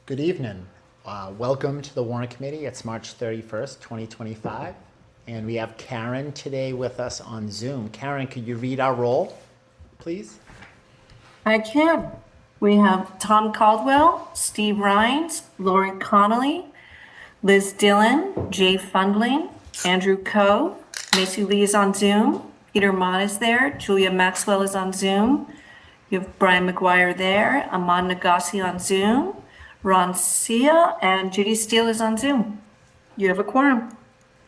Good evening. Welcome to the Warrant Committee. It's March 31st, 2025. And we have Karen today with us on Zoom. Karen, could you read our roll, please? I can. We have Tom Caldwell, Steve Rhines, Lori Connolly, Liz Dillon, Jay Fundling, Andrew Coe, Macy Lee is on Zoom, Peter Mott is there, Julia Maxwell is on Zoom, you have Brian McGuire there, Aman Nagasi on Zoom, Ron Sia, and Judy Steele is on Zoom. You have a quorum.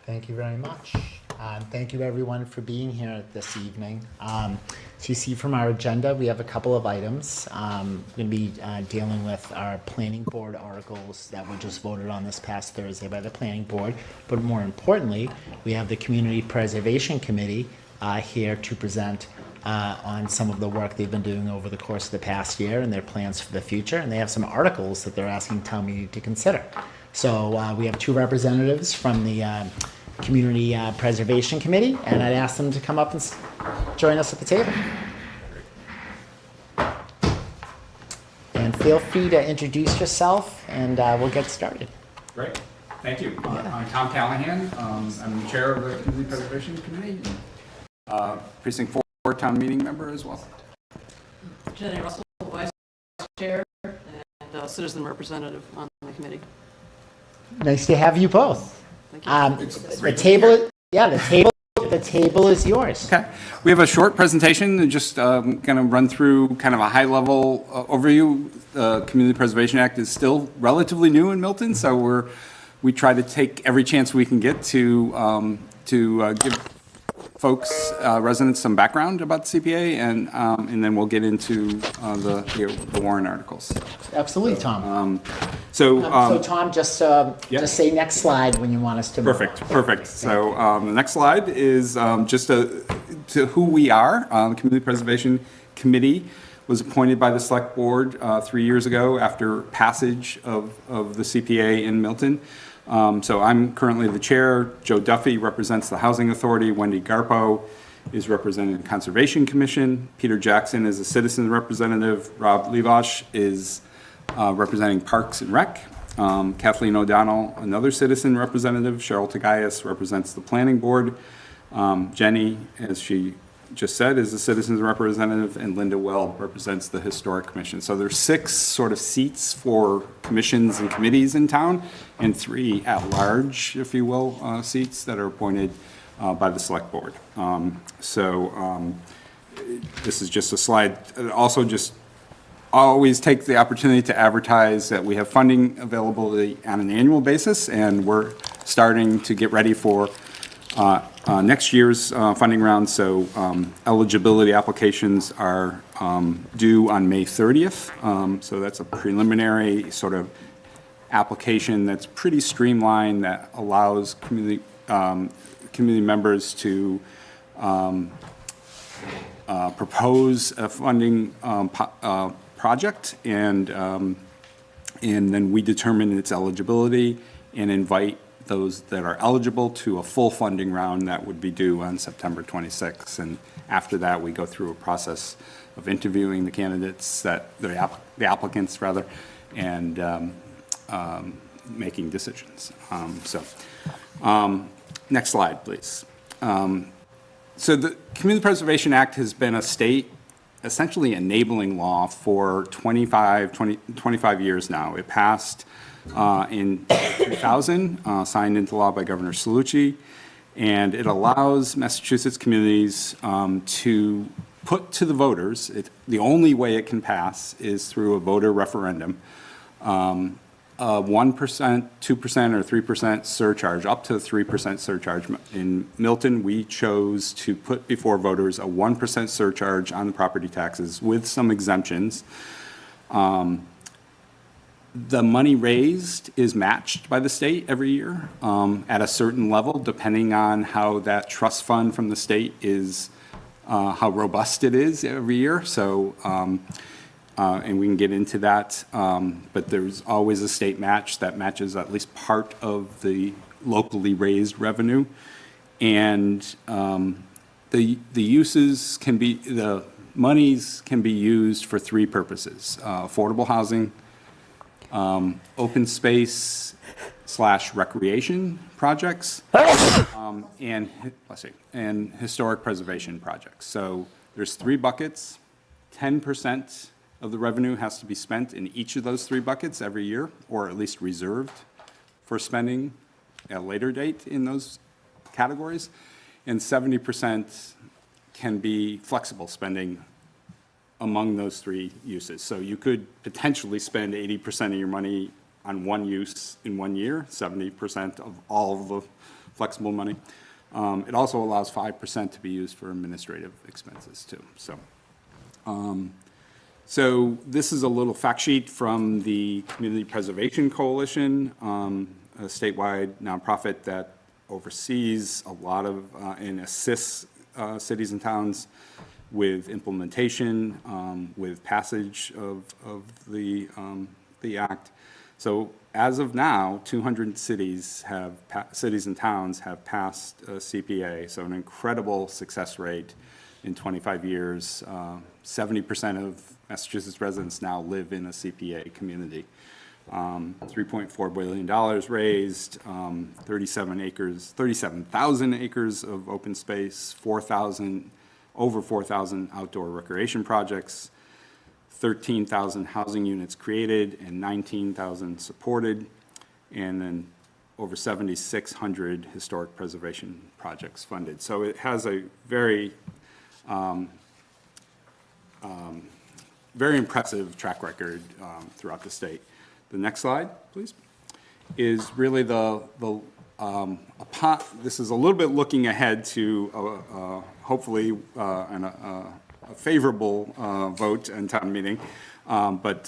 Thank you very much. Thank you everyone for being here this evening. So you see from our agenda, we have a couple of items. We're going to be dealing with our planning board articles that were just voted on this past Thursday by the planning board. But more importantly, we have the Community Preservation Committee here to present on some of the work they've been doing over the course of the past year and their plans for the future. And they have some articles that they're asking town meeting to consider. So we have two representatives from the Community Preservation Committee, and I'd ask them to come up and join us at the table. And feel free to introduce yourself, and we'll get started. Great, thank you. I'm Tom Callahan. I'm the chair of the Community Preservation Committee, Precinct 4 town meeting member as well. Jenny Russell, vice chair and citizen representative on the committee. Nice to have you both. Thank you. The table is yours. Okay, we have a short presentation and just going to run through kind of a high-level overview. The Community Preservation Act is still relatively new in Milton, so we try to take every chance we can get to give folks, residents, some background about the CPA, and then we'll get into the Warrant articles. Absolutely, Tom. So Tom, just say next slide when you want us to move on. Perfect. So the next slide is just to who we are. The Community Preservation Committee was appointed by the Select Board 3 years ago after passage of the CPA in Milton. So I'm currently the chair. Joe Duffy represents the Housing Authority. Wendy Garpo is representing the Conservation Commission. Peter Jackson is a citizen representative. Rob Levosh is representing Parks and Rec. Kathleen O'Donnell, another citizen representative. Cheryl Tagayas represents the Planning Board. Jenny, as she just said, is a citizen's representative, and Linda Well represents the Historic Commission. So there's 6 sort of seats for commissions and committees in town, and 3 at-large, if you will, seats that are appointed by the Select Board. This is just a slide. Also, just always take the opportunity to advertise that we have funding availability on an annual basis, and we're starting to get ready for next year's funding round. So eligibility applications are due on May 30th. So that's a preliminary sort of application that's pretty streamlined, that allows community members to propose a funding project, and then we determine its eligibility and invite those that are eligible to a full funding round that would be due on September 26th. And after that, we go through a process of interviewing the candidates, the applicants rather, and making decisions. Next slide, please. So the Community Preservation Act has been a state essentially enabling law for 25 years now. It passed in 2000, signed into law by Governor Cellucci, and it allows Massachusetts communities to put to the voters, the only way it can pass is through a voter referendum, a 1%, 2%, or 3% surcharge, up to 3% surcharge. In Milton, we chose to put before voters a 1% surcharge on the property taxes with some exemptions. The money raised is matched by the state every year at a certain level, depending on how that trust fund from the state is, how robust it is every year. So, and we can get into that, but there's always a state match that matches at least part of the locally raised revenue. And the uses can be, the monies can be used for three purposes: affordable housing, open space / recreation projects, and historic preservation projects. So there's three buckets. 10% of the revenue has to be spent in each of those three buckets every year, or at least reserved for spending at a later date in those categories. And 70% can be flexible spending among those three uses. So you could potentially spend 80% of your money on one use in 1 year, 70% of all of the flexible money. It also allows 5% to be used for administrative expenses too. So this is a little fact sheet from the Community Preservation Coalition, a statewide nonprofit that oversees a lot of and assists cities and towns with implementation, with passage of the act. So as of now, 200 cities and towns have passed CPA, so an incredible success rate in 25 years. 70% of Massachusetts residents now live in a CPA community. $3.4 billion raised, 37,000 acres of open space, over 4,000 outdoor recreation projects, 13,000 housing units created and 19,000 supported, and then over 7,600 historic preservation projects funded. So it has a very impressive track record throughout the state. The next slide, please, is really this is a little bit looking ahead to hopefully a favorable vote in town meeting. But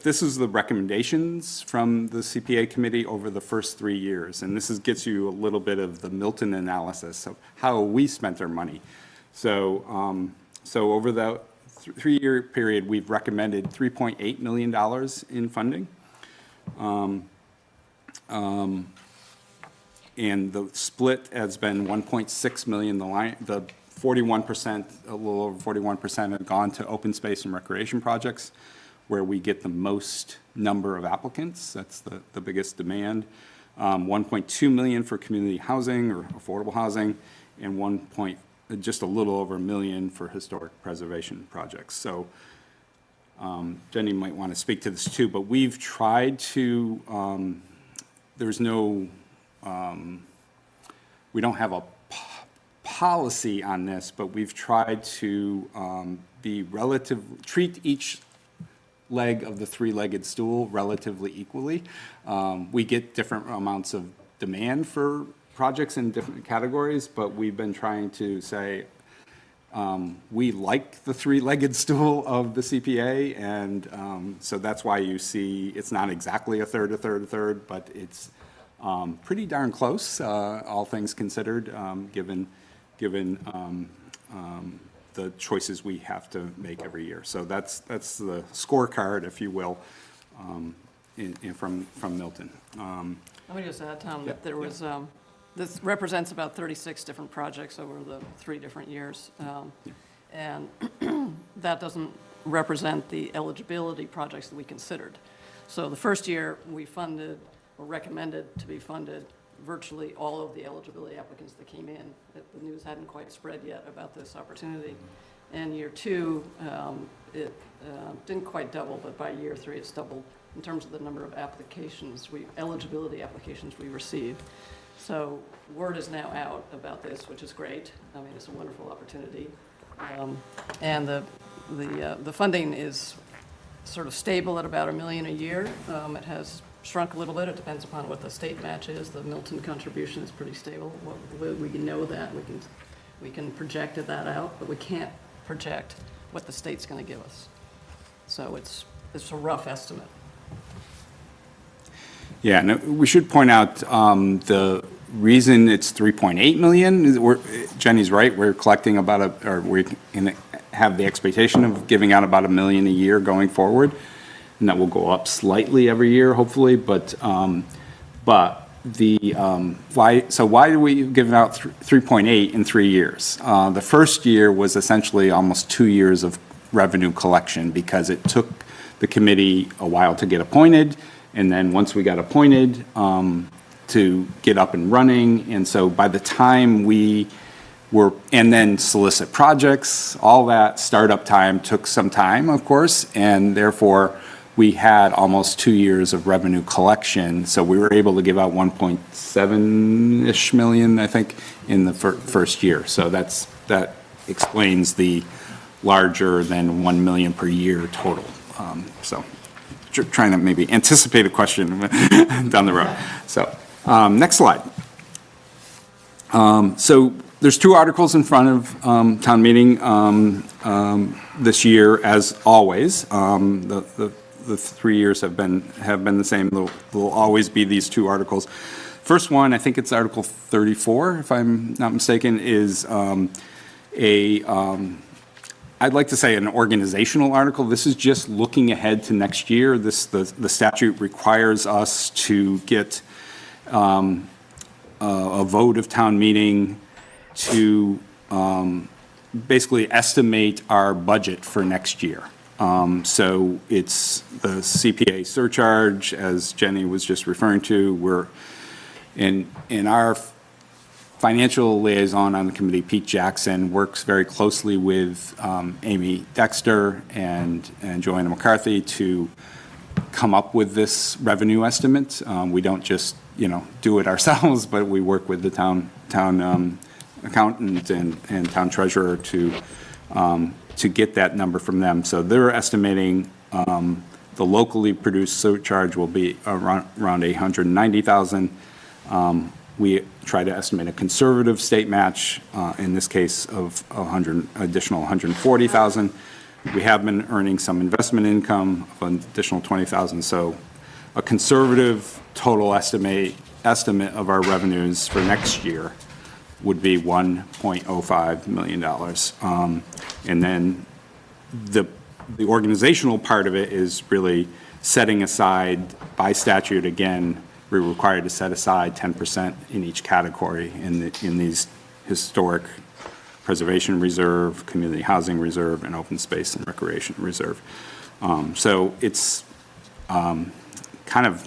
this is the recommendations from the CPA committee over the first 3 years. And this gets you a little bit of the Milton analysis of how we spent our money. So over the 3-year period, we've recommended $3.8 million in funding. And the split has been 1.6 million. The 41%, a little over 41% have gone to open space and recreation projects, where we get the most number of applicants. That's the biggest demand. 1.2 million for community housing or affordable housing, and just a little over $1 million for historic preservation projects. So Jenny might want to speak to this too, but we've tried to, we don't have a policy on this, but we've tried to treat each leg of the three-legged stool relatively equally. We get different amounts of demand for projects in different categories, but we've been trying to say we like the three-legged stool of the CPA, and so that's why you see it's not exactly a third, but it's pretty darn close, all things considered, given the choices we have to make every year. So that's the scorecard, if you will, from Milton. Let me just add, Tom, that there was, this represents about 36 different projects over the 3 different years. And that doesn't represent the eligibility projects that we considered. So the first year, we funded, or recommended to be funded, virtually all of the eligibility applicants that came in. The news hadn't quite spread yet about this opportunity. And year 2, it didn't quite double, but by year 3, it's doubled in terms of the number of applications, eligibility applications we received. So word is now out about this, which is great. I mean, it's a wonderful opportunity. And the funding is sort of stable at about $1 million a year. It has shrunk a little bit. It depends upon what the state match is. The Milton contribution is pretty stable. We can know that. We can project that out, but we can't project what the state's going to give us. So it's a rough estimate. Yeah, no, we should point out the reason it's 3.8 million is Jenny's right. We're collecting we have the expectation of giving out about $1 million a year going forward, and that will go up slightly every year, hopefully. But why do we give out 3.8 in 3 years? The first year was essentially almost 2 years of revenue collection because it took the committee a while to get appointed, and then once we got appointed, to get up and running. And so by the time and then solicit projects, all that startup time took some time, of course, and therefore we had almost 2 years of revenue collection. So we were able to give out 1.7-ish million, I think, in the first year. So that explains the larger than 1 million per year total. So trying to maybe anticipate a question down the road. So next slide. So there's 2 articles in front of town meeting this year, as always. The 3 years have been the same. There'll always be these 2 articles. First one, I think it's Article 34, if I'm not mistaken, is I'd like to say an organizational article. This is just looking ahead to next year. The statute requires us to get a vote of town meeting to basically estimate our budget for next year. So it's the CPA surcharge, as Jenny was just referring to. We're in our financial liaison on the committee, Pete Jackson, works very closely with Amy Dexter and Joanna McCarthy to come up with this revenue estimate. We don't just do it ourselves, but we work with the town accountant and town treasurer to get that number from them. So they're estimating the locally produced surcharge will be around 890,000. We try to estimate a conservative state match, in this case of additional 140,000. We have been earning some investment income of an additional 20,000. So a conservative total estimate of our revenues for next year would be $1.05 million. And then the organizational part of it is really setting aside, by statute again, we're required to set aside 10% in each category in these historic preservation reserve, community housing reserve, and open space and recreation reserve. So it's kind of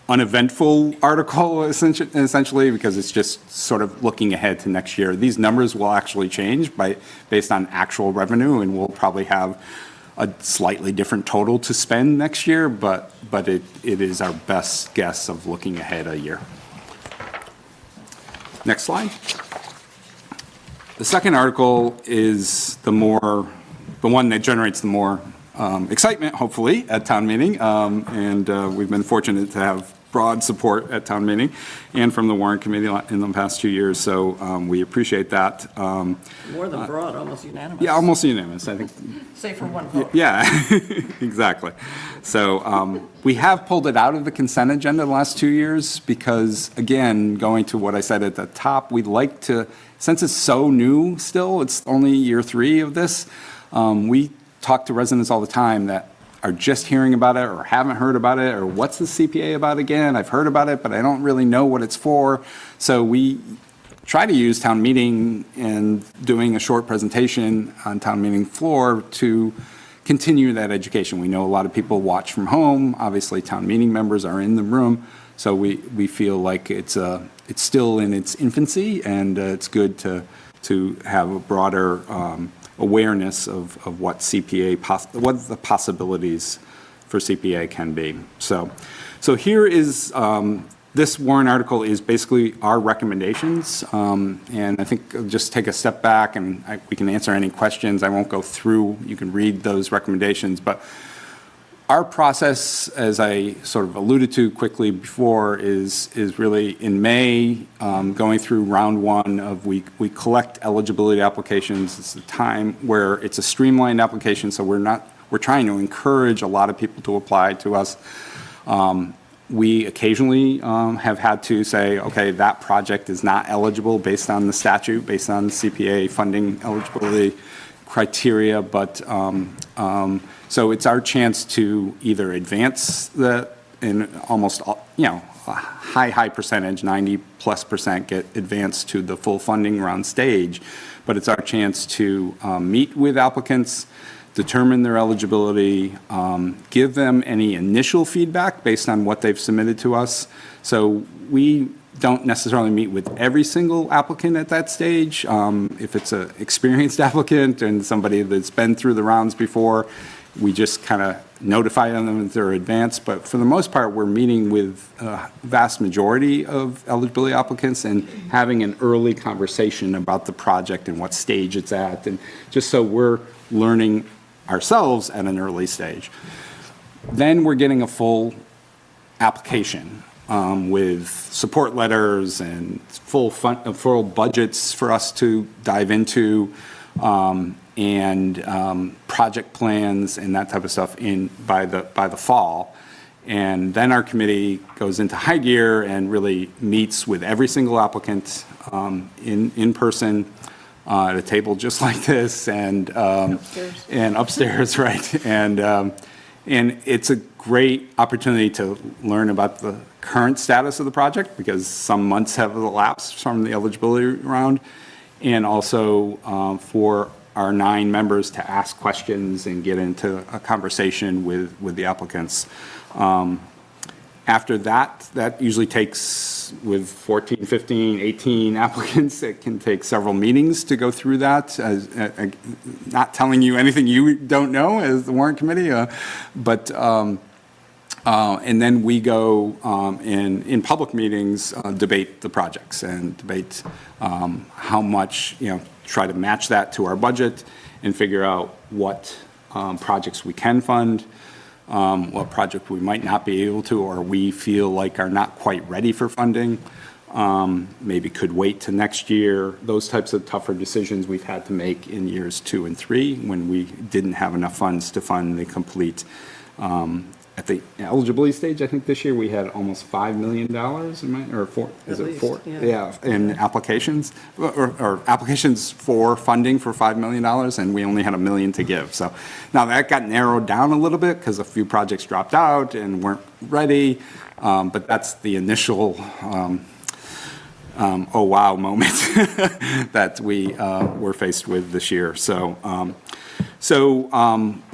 uneventful article essentially because it's just sort of looking ahead to next year. These numbers will actually change based on actual revenue, and we'll probably have a slightly different total to spend next year, but it is our best guess of looking ahead a year. Next slide. The second article is the one that generates the more excitement, hopefully, at town meeting. And we've been fortunate to have broad support at town meeting and from the Warrant Committee in the past 2 years. So we appreciate that. More than broad, almost unanimous. Yeah, almost unanimous, I think. Save for one vote. Yeah, exactly. So we have pulled it out of the consent agenda the last 2 years because, again, going to what I said at the top, we'd like to, since it's so new still, it's only year 3 of this, we talk to residents all the time that are just hearing about it or haven't heard about it, or what's the CPA about again? I've heard about it, but I don't really know what it's for. So we try to use town meeting and doing a short presentation on town meeting floor to continue that education. We know a lot of people watch from home. Obviously, town meeting members are in the room. So we feel like it's still in its infancy, and it's good to have a broader awareness of what CPA, what the possibilities for CPA can be. So here is, this Warrant article is basically our recommendations. And I think I'll just take a step back and we can answer any questions. I won't go through, you can read those recommendations, but our process, as I sort of alluded to quickly before, is really in May, going through round 1 of we collect eligibility applications. It's a time where it's a streamlined application, so we're trying to encourage a lot of people to apply to us. We occasionally have had to say, okay, that project is not eligible based on the statute, based on the CPA funding eligibility criteria, but so it's our chance to either advance in almost, a high percentage, 90+% get advanced to the full funding round stage. But it's our chance to meet with applicants, determine their eligibility, give them any initial feedback based on what they've submitted to us. So we don't necessarily meet with every single applicant at that stage. If it's an experienced applicant and somebody that's been through the rounds before, we just kind of notify them that they're advanced. But for the most part, we're meeting with a vast majority of eligibility applicants and having an early conversation about the project and what stage it's at, and just so we're learning ourselves at an early stage. Then we're getting a full application with support letters and full budgets for us to dive into, and project plans and that type of stuff by the fall. And then our committee goes into high gear and really meets with every single applicant in person at a table just like this, and upstairs, right? And it's a great opportunity to learn about the current status of the project, because some months have elapsed from the eligibility round, and also for our 9 members to ask questions and get into a conversation with the applicants. After that usually takes, with 14, 15, 18 applicants, it can take several meetings to go through that. Not telling you anything you don't know as the warrant committee, and then we go in public meetings, debate the projects and debate how much, try to match that to our budget and figure out what projects we can fund, what project we might not be able to, or we feel like are not quite ready for funding, maybe could wait to next year. Those types of tougher decisions we've had to make in years 2 and 3 when we didn't have enough funds to fund the complete. At the eligibility stage, I think this year we had almost $5 million, or 4, is it 4? Yeah, in applications, or applications for funding for $5 million, and we only had $1 million to give. So now that got narrowed down a little bit because a few projects dropped out and weren't ready, but that's the initial oh wow moment that we were faced with this year. But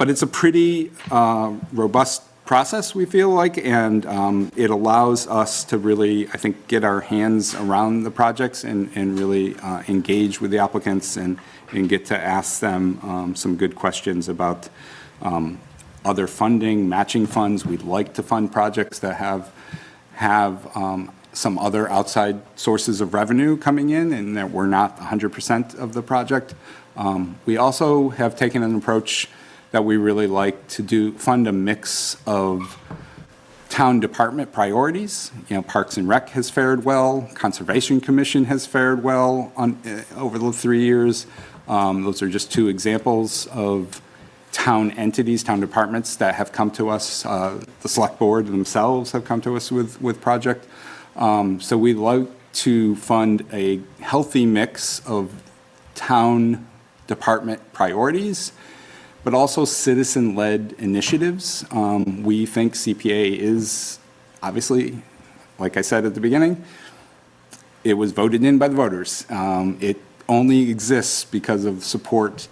it's a pretty robust process, we feel like, and it allows us to really, I think, get our hands around the projects and really engage with the applicants and get to ask them some good questions about other funding, matching funds. We'd like to fund projects that have some other outside sources of revenue coming in and that we're not 100% of the project. We also have taken an approach that we really like to fund a mix of town department priorities. Parks and Rec has fared well, Conservation Commission has fared well over the 3 years. Those are just 2 examples of town entities, town departments that have come to us. The select board themselves have come to us with project. So we like to fund a healthy mix of town department priorities, but also citizen-led initiatives. We think CPA is, obviously, like I said at the beginning, it was voted in by the voters. It only exists because of support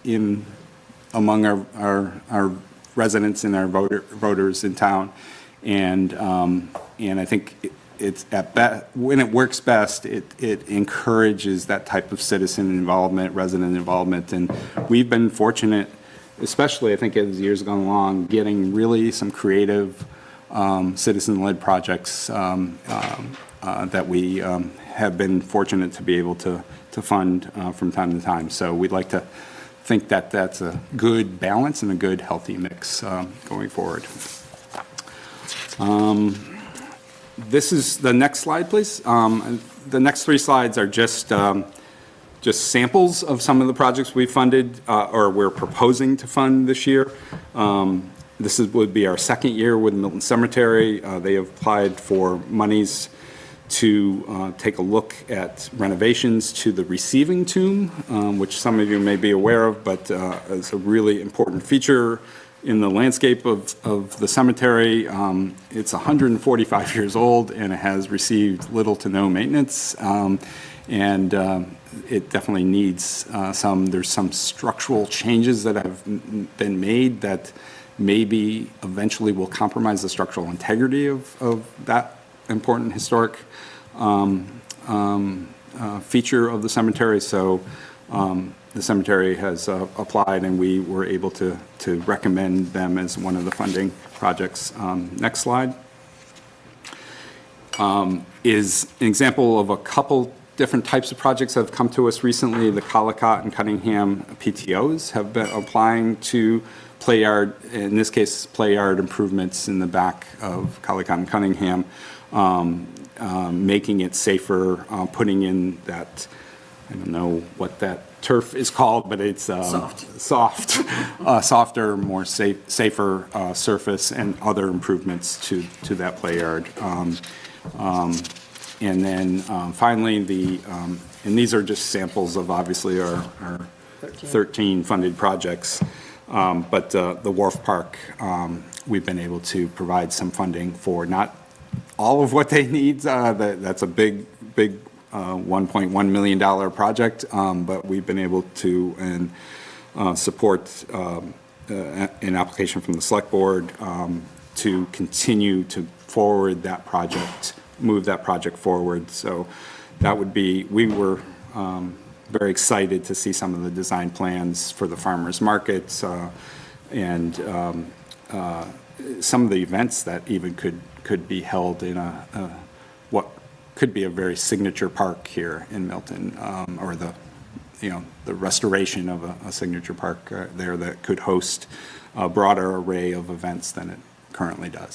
among our residents and our voters in town. And I think when it works best, it encourages that type of citizen involvement, resident involvement. And we've been fortunate, especially I think as years have gone along, getting really some creative citizen-led projects that we have been fortunate to be able to fund from time to time. So we'd like to think that that's a good balance and a good healthy mix going forward. This is the next slide, please. The next 3 slides are just samples of some of the projects we funded or we're proposing to fund this year. This would be our 2nd year with Milton Cemetery. They have applied for monies to take a look at renovations to the receiving tomb, which some of you may be aware of, but it's a really important feature in the landscape of the cemetery. It's 145 years old, and it has received little to no maintenance. And it definitely needs there's some structural changes that have been made that maybe eventually will compromise the structural integrity of that important historic feature of the cemetery. So the cemetery has applied, and we were able to recommend them as one of the funding projects. Next slide is an example of a couple different types of projects that have come to us recently. The Collicott and Cunningham PTOs have been applying to play yard, in this case, play yard improvements in the back of Collicott and Cunningham, making it safer, putting in that, I don't know what that turf is called, but it's softer, more safer surface, and other improvements to that play yard. And then finally, and these are just samples of obviously our 13 funded projects, but the Wharf Park, we've been able to provide some funding for not all of what they need. That's a big $1.1 million project, but we've been able to support an application from the Select Board to continue to forward that project, move that project forward. So that would be, we were very excited to see some of the design plans for the farmers markets and some of the events that even could be held in what could be a very signature park here in Milton, or the restoration of a signature park there that could host a broader array of events than it currently does.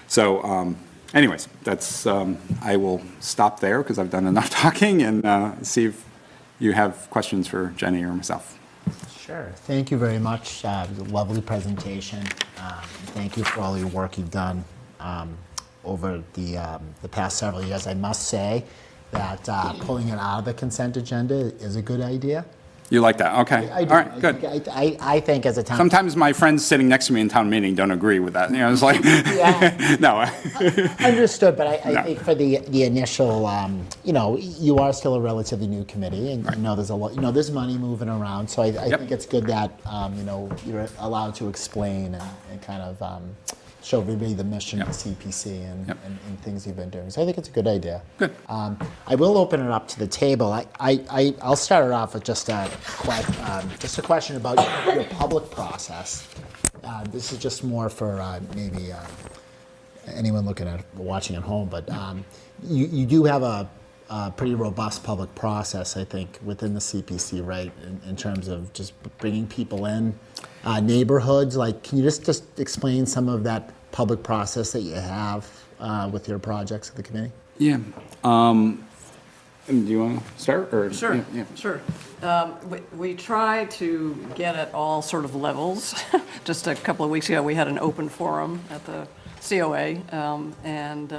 So anyways, that's, I will stop there because I've done enough talking, and see if you have questions for Jenny or myself. Sure. Thank you very much. Lovely presentation. Thank you for all your work you've done over the past several years. I must say that pulling it out of the consent agenda is a good idea. You like that? Okay. I do. All right, good. I think as a town... Sometimes my friends sitting next to me in town meeting don't agree with that. It's like, Yeah. no. Understood, but I No. think for the initial, you are still a relatively new committee, and there's a lot, there's money moving around, so I think it's good that, you're allowed to explain and kind of show everybody the mission of the CPC and things you've been doing. So I think it's a good idea. Good. I will open it up to the table. I'll start it off with just a question about your public process. This is just more for maybe anyone watching at home, but you do have a pretty robust public process, I think, within the CPC, right? In terms of just bringing people in, neighborhoods. Like, can you just explain some of that public process that you have with your projects at the committee? Yeah. Do you want to start? Or? Sure, Yeah. sure. We try to get at all sort of levels. Just a couple of weeks ago, we had an open forum at the COA, and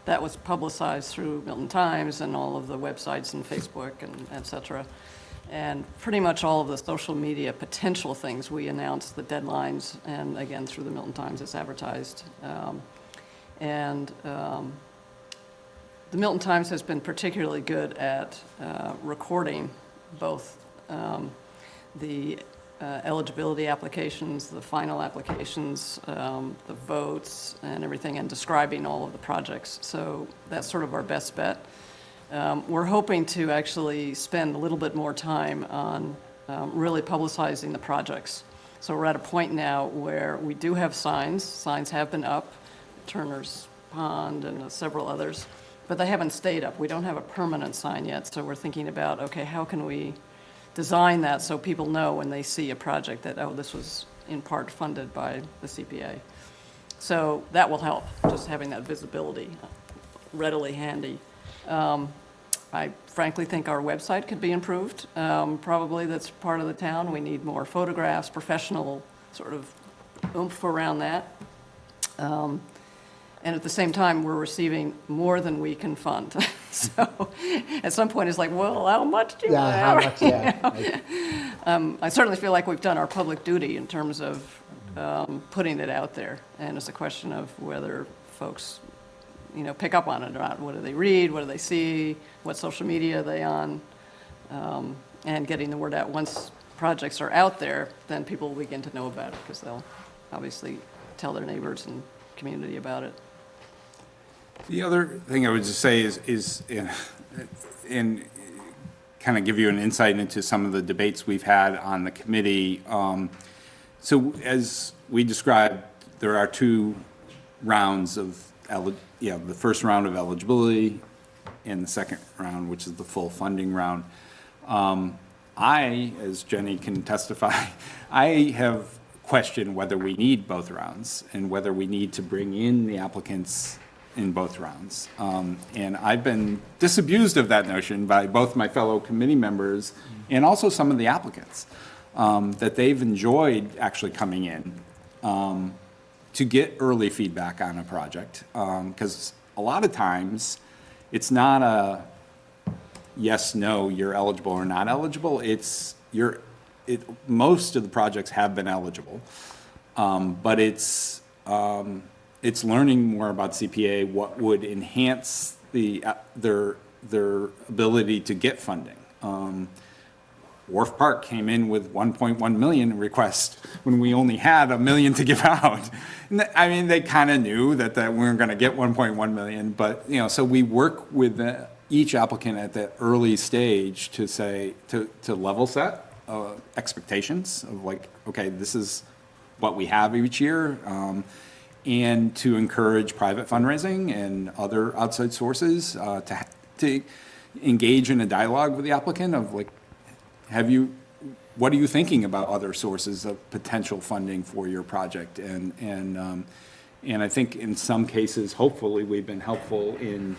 that was publicized through Milton Times and all of the websites and Facebook and et cetera. And pretty much all of the social media potential things, we announced the deadlines, and again, through the Milton Times, it's advertised. The Milton Times has been particularly good at recording both the eligibility applications, the final applications, the votes, and everything, and describing all of the projects. So that's sort of our best bet. We're hoping to actually spend a little bit more time on really publicizing the projects. So we're at a point now where we do have signs. Signs have been up, Turner's Pond and several others, but they haven't stayed up. We don't have a permanent sign yet, so we're thinking about, okay, how can we design that so people know when they see a project that, oh, this was in part funded by the CPA. So that will help, just having that visibility readily handy. I frankly think our website could be improved. Probably that's part of the town. We need more photographs, professional sort of oomph around that. And at the same time, we're receiving more than we can fund. So at some point, it's like, well, how much do you have? How much, yeah. I certainly feel like we've done our public duty in terms of putting it out there. And it's a question of whether folks, pick up on it or not. What do they read? What do they see? What social media are they on? And getting the word out. Once projects are out there, then people will begin to know about it because they'll obviously tell their neighbors and community about it. The other thing I would just say is in kind of give you an insight into some of the debates we've had on the committee. So as we described, there are two rounds of, the first round of eligibility and the second round, which is the full funding round. As Jenny can testify, I have questioned whether we need both rounds and whether we need to bring in the applicants in both rounds. And I've been disabused of that notion by both my fellow committee members and also some of the applicants, that they've enjoyed actually coming in to get early feedback on a project. Because a lot of times, it's not a yes, no, you're eligible or not eligible. Most of the projects have been eligible, but it's learning more about CPA, what would enhance their ability to get funding. Wharf Park came in with 1.1 million requests when we only had $1 million to give out. I mean, they kind of knew that we weren't going to get 1.1 million, but so we work with each applicant at that early stage to say to level set expectations of like, okay, this is what we have each year. And to encourage private fundraising and other outside sources to engage in a dialogue with the applicant of like, what are you thinking about other sources of potential funding for your project? And I think in some cases, hopefully, we've been helpful in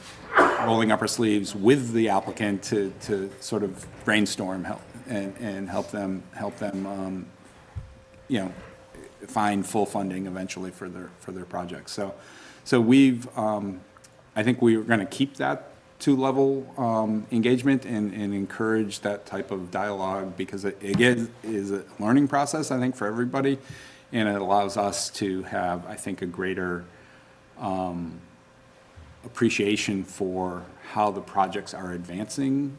rolling up our sleeves with the applicant to sort of brainstorm and help them find full funding eventually for their projects. So we've, I think we're going to keep that two-level engagement and encourage that type of dialogue because it is a learning process, I think, for everybody, and it allows us to have, I think, a greater appreciation for how the projects are advancing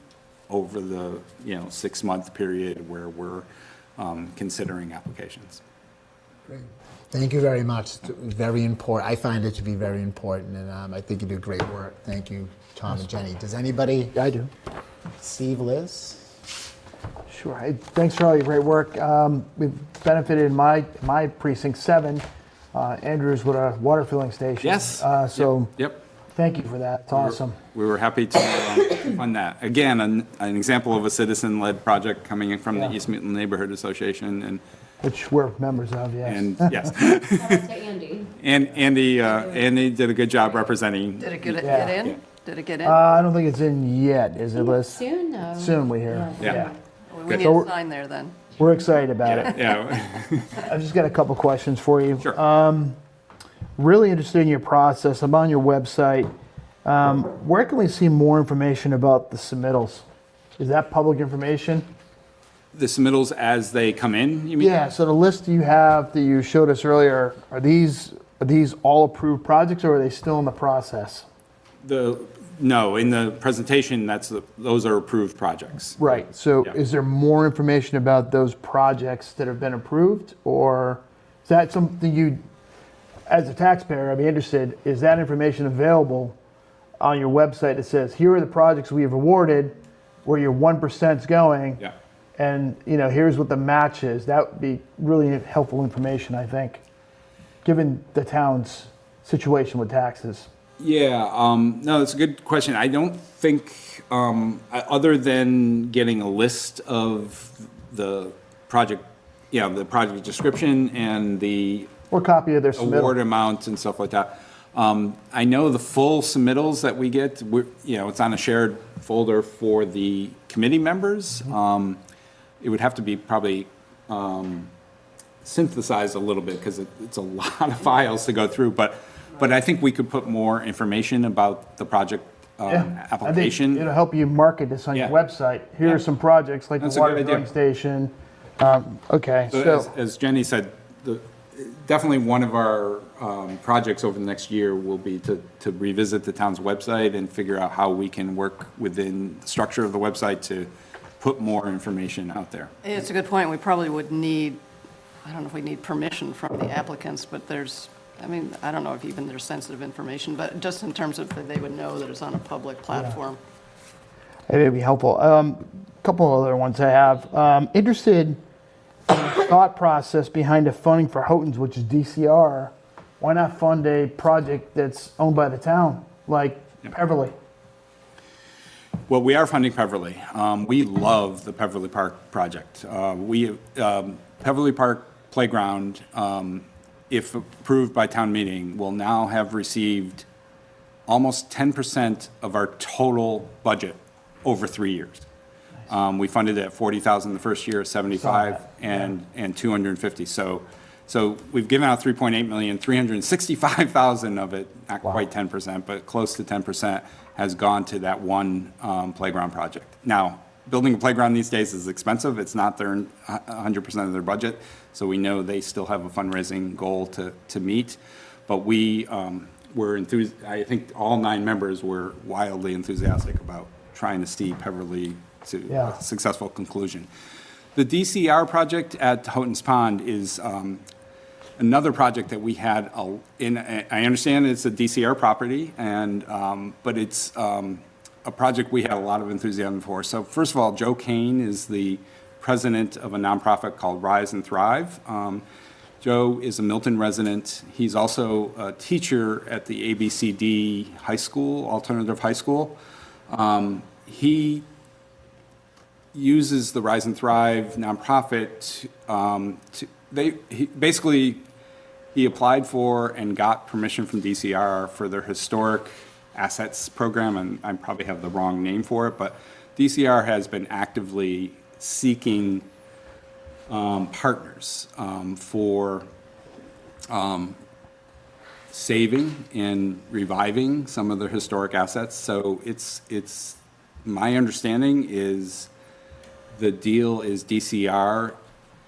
over the 6-month period where we're considering applications. Great. Thank you very much. It's very important. I find it to be very important, and I think you do great work. Thank you, Tom and Jenny. Does anybody? Yeah, I do. Steve, Liz? Sure. Thanks for all your great work. We've benefited in my precinct 7. Andrew's with a water filling station. Yes. Yep. Thank you for that. It's awesome. We were happy to fund that. Again, an example of a citizen-led project coming in from the East Milton Neighborhood Association, Which we're members of, yes. and yes. Thanks to Andy. And Andy did a good job representing. Did it get Yeah. in? Yeah. Did it get in? I don't think it's in yet, is it, Liz? Soon, though. Soon, we hear. Yeah. We need a sign there then. We're excited about it. Yeah. I've just got a couple questions for you. Sure. Really interested in your process. I'm on your website. Where can we see more information about the submittals? Is that public information? The submittals as they come in, you mean? Yeah, so the list you have that you showed us earlier, are these all approved projects or are they still in the process? No, in the presentation, those are approved projects. Right, so Yeah. is there more information about those projects that have been approved? Or is that something you, as a taxpayer, I'd be interested, is that information available on your website that says, here are the projects we have awarded, where your 1% is going? Yeah. And, here's what the match is. That would be really helpful information, I think, given the town's situation with taxes. Yeah, no, it's a good question. I don't think, other than getting a list of the project, the project description and the Or copy of their award submittal. amounts and stuff like that. I know the full submittals that we get, it's on a shared folder for the committee members. It would have to be probably synthesized a little bit because it's a lot of files to go through. But I think we could put more information about the project Yeah, application. I think it'll help you market this on your Yeah. website. Here are some projects like That's the a water good filling idea. station. Okay, So so, as Jenny said, definitely one of our projects over the next year will be to revisit the town's website and figure out how we can work within the structure of the website to put more information out there. It's a good point. We probably would need, I don't know if we need permission from the applicants, but there's, I mean, I don't know if even there's sensitive information, but just in terms of that they would know that it's on a public platform. It'd be helpful. Couple other ones I have. Interested in the thought process behind the funding for Houghton's, which is DCR. Why not fund a project that's owned by the town, like Peverly? Well, we are funding Peverly. We love the Peverly Park project. Peverly Park Playground, if approved by town meeting, will now have received almost 10% of our total budget over 3 years. We funded it at 40,000 the first year, 75, and 250. So we've given out 3.8 million, 365,000 of it, not quite 10%, but close to 10%, has gone to that one playground project. Now, building a playground these days is expensive. It's not their 100% of their budget, so we know they still have a fundraising goal to meet. But we were I think all 9 members were wildly enthusiastic about trying to see Peverly to a successful conclusion. The DCR project at Houghton's Pond is another project that we had I understand it's a DCR property, but it's a project we had a lot of enthusiasm for. So first of all, Joe Kane is the president of a nonprofit called Rise and Thrive. Joe is a Milton resident. He's also a teacher at the ABCD high school, alternative high school. He uses the Rise and Thrive nonprofit he applied for and got permission from DCR for their historic assets program, and I probably have the wrong name for it, but DCR has been actively seeking partners for saving and reviving some of their historic assets. So it's my understanding is the deal is DCR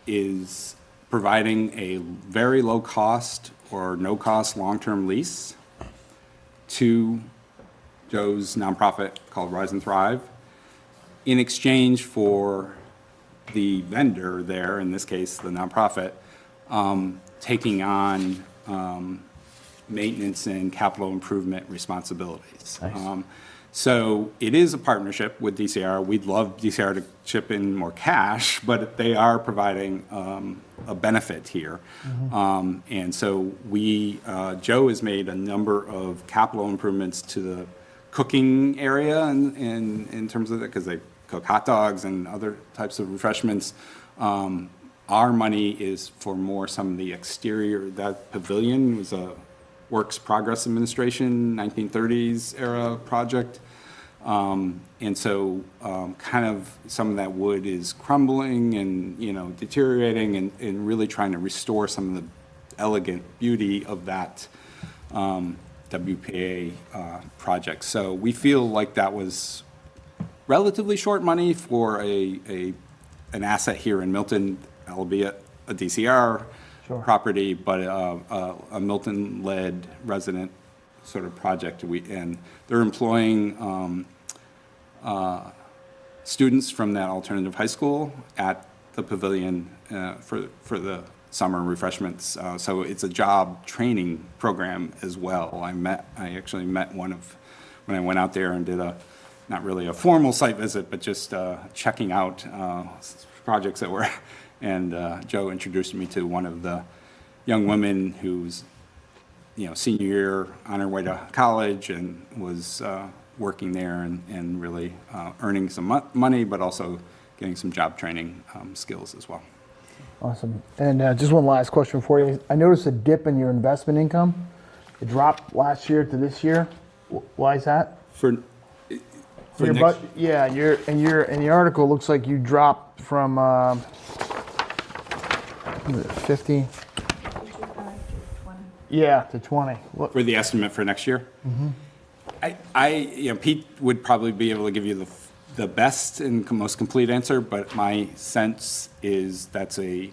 is providing a very low cost or no cost long-term lease to Joe's nonprofit called Rise and Thrive in exchange for the vendor there, in this case the nonprofit, taking on maintenance and capital improvement responsibilities. Nice. So it is a partnership with DCR. We'd love DCR to chip in more cash, but they are providing a benefit here. And so Joe has made a number of capital improvements to the cooking area in terms of it, because they cook hot dogs and other types of refreshments. Our money is for more some of the exterior. That pavilion was a Works Progress Administration 1930s era project. And so kind of some of that wood is crumbling and, deteriorating and really trying to restore some of the elegant beauty of that WPA project. So we feel like that was relatively short money for an asset here in Milton, albeit a DCR property, but a Milton-led resident sort of project. And they're employing students from that alternative high school at the pavilion for the summer refreshments. So it's a job training program as well. I actually met when I went out there and did not really a formal site visit, but just checking out projects that were. And Joe introduced me to one of the young women who's, senior year on her way to college and was working there and really earning some money, but also getting some job training skills as well. Awesome. And just one last question for you. I noticed a dip in your investment income. It dropped last year to this year. Why is that? For Your next, in the article, it looks like you dropped from 50. Yeah, to 20. for the estimate for next year. Pete would probably be able to give you the best and most complete answer, but my sense is that's a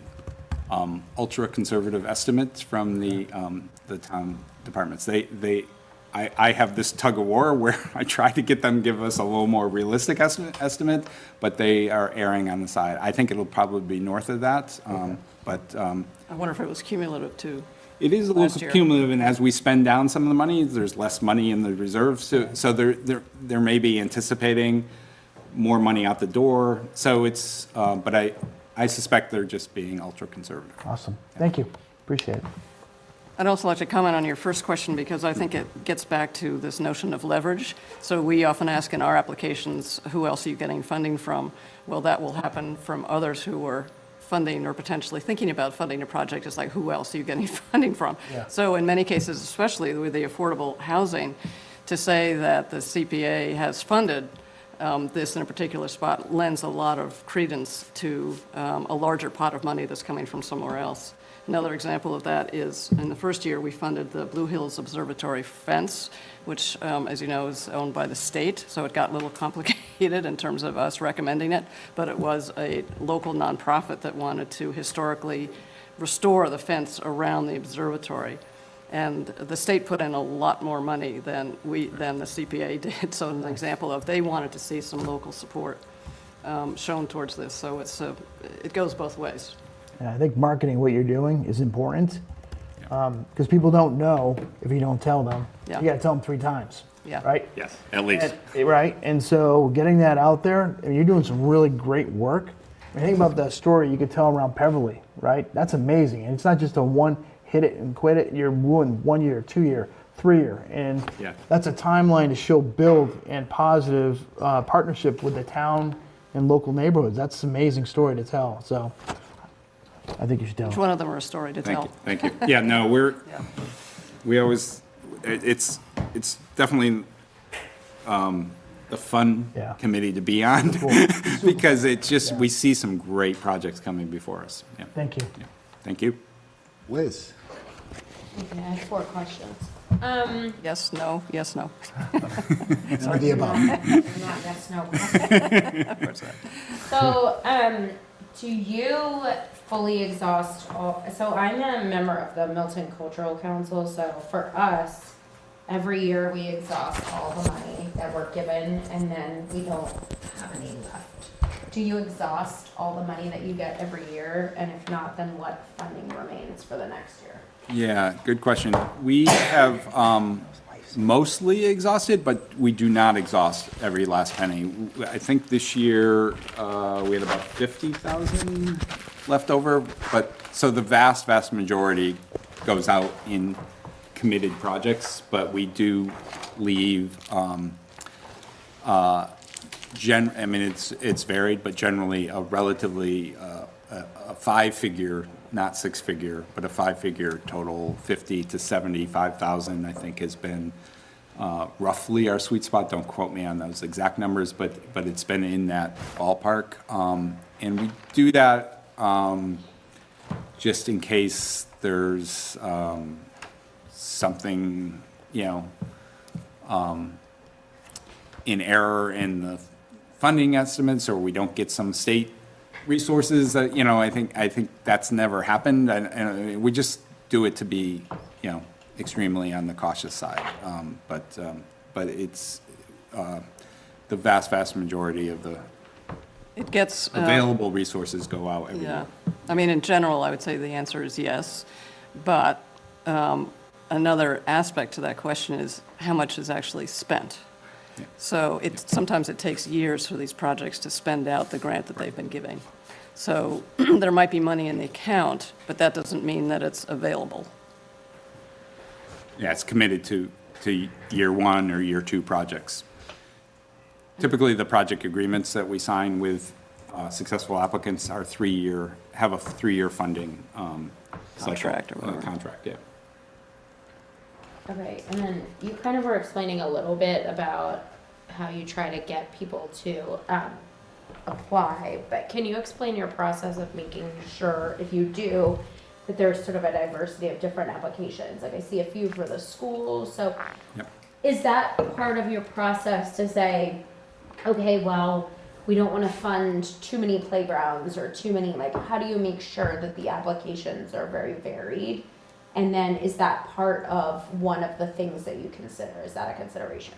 ultra-conservative estimates from the town departments. I have this tug of war where I try to get them to give us a little more realistic estimate, but they are erring on the side. I think it'll probably be north of that, but I wonder if it was cumulative too. it is a Last little year. cumulative, and as we spend down some of the money, there's less money in the reserves, so they're maybe anticipating more money out the door. So it's, but I suspect they're just being ultra-conservative. Awesome. Thank you. Appreciate it. I'd also like to comment on your first question because I think it gets back to this notion of leverage. So we often ask in our applications, who else are you getting funding from? Well, that will happen from others who are funding or potentially thinking about funding a project. It's like, who else are you getting funding from? Yeah. So in many cases, especially with the affordable housing, to say that the CPA has funded this in a particular spot lends a lot of credence to a larger pot of money that's coming from somewhere else. Another example of that is, in the first year, we funded the Blue Hills Observatory fence, which, as you know, is owned by the state, so it got a little complicated in terms of us recommending it, but it was a local nonprofit that wanted to historically restore the fence around the observatory. And the state put in a lot more money than the CPA did, so an example of they wanted to see some local support shown towards this, so it goes both ways. And I think marketing what you're doing is important because people don't know if you don't tell them. Yeah. You got to tell them 3 times. Yeah. Right? Yes, at least. Right. And so getting that out there, I mean, you're doing some really great work. I mean, think about that story you could tell around Peverly, right? That's amazing. And it's not just a one hit it and quit it. You're doing 1 year, 2 year, 3 year. And Yeah. that's a timeline to show build and positive partnership with the town and local neighborhoods. That's an amazing story to tell. So I think you should tell Each them. one of them are a story to tell. Thank you. Yeah, no, we always, it's definitely a fun Yeah. committee to be on because it's just, we see some great projects coming before us. Yeah, Thank you. yeah. Thank you. Liz? Okay, I have 4 questions. Yes, no, yes, no. None of the above. Not yes, no. So, do you fully exhaust all, so I'm a member of the Milton Cultural Council, so for us, every year we exhaust all the money that we're given and then we don't have any left. Do you exhaust all the money that you get every year? And if not, then what funding remains for the next year? Yeah, good question. We have mostly exhausted, but we do not exhaust every last penny. I think this year we had about 50,000 left over, but so the vast majority goes out in committed projects, but we do leave. I mean, it's varied, but generally a relatively a 5-figure, not 6-figure, but a 5-figure total, 50 to 75,000, I think, has been roughly our sweet spot. Don't quote me on those exact numbers, but it's been in that ballpark. And we do that just in case there's something, in error in the funding estimates, or we don't get some state resources that, I think that's never happened. And we just do it to be, extremely on the cautious side. But it's the vast majority of the It gets. available resources go out every Yeah. year. I mean, in general, I would say the answer is yes. But another aspect to that question is how much is actually spent. Yeah. So sometimes it takes years for these projects to spend out the grant that they've been giving. So there might be money in the account, but that doesn't mean that it's available. Yeah, it's committed to year 1 or year 2 projects. Typically, the project agreements that we sign with successful applicants are have a 3-year funding cycle. Contract or whatever. Contract, yeah. Okay, and then you kind of were explaining a little bit about how you try to get people to apply, but can you explain your process of making sure, if you do, that there's sort of a diversity of different applications? Like I see a few for the schools, so Yep. is that part of your process to say, okay, well, we don't want to fund too many playgrounds or too many, like, how do you make sure that the applications are very varied? And then is that part of one of the things that you consider? Is that a consideration?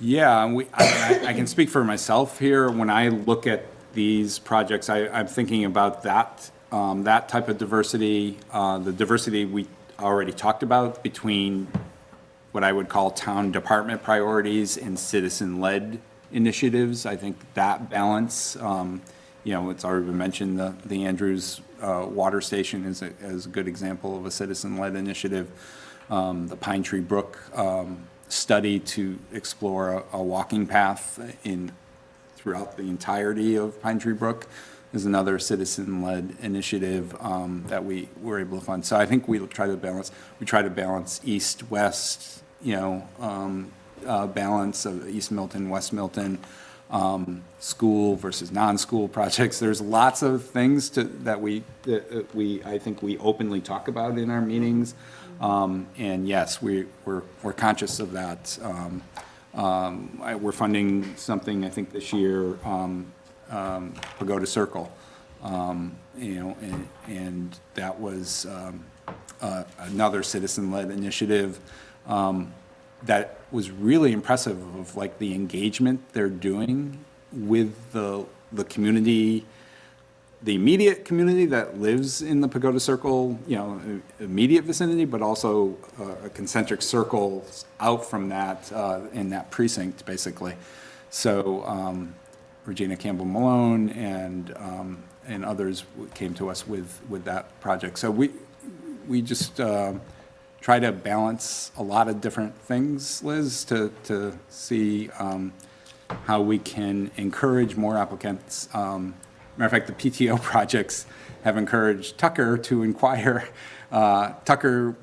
Yeah, I can speak for myself here. When I look at these projects, I'm thinking about that, that type of diversity, the diversity we already talked about between what I would call town department priorities and citizen-led initiatives. I think that balance, it's already been mentioned, the Andrews Water Station is a good example of a citizen-led initiative. The Pine Tree Brook study to explore a walking path throughout the entirety of Pine Tree Brook is another citizen-led initiative that we were able to fund. So I think we try to balance east-west, balance of East Milton, West Milton, school versus non-school projects. There's lots of things that I think we openly talk about in our meetings. And yes, we're conscious of that. We're funding something, I think this year, Pagoda Circle, and that was another citizen-led initiative that was really impressive of like the engagement they're doing with the community, the immediate community that lives in the Pagoda Circle, immediate vicinity, but also a concentric circle out from that, in that precinct, basically. So Regina Campbell Malone and others came to us with that project. So we just try to balance a lot of different things, Liz, to see how we can encourage more applicants. Matter of fact, the PTO projects have encouraged Tucker to inquire. Tucker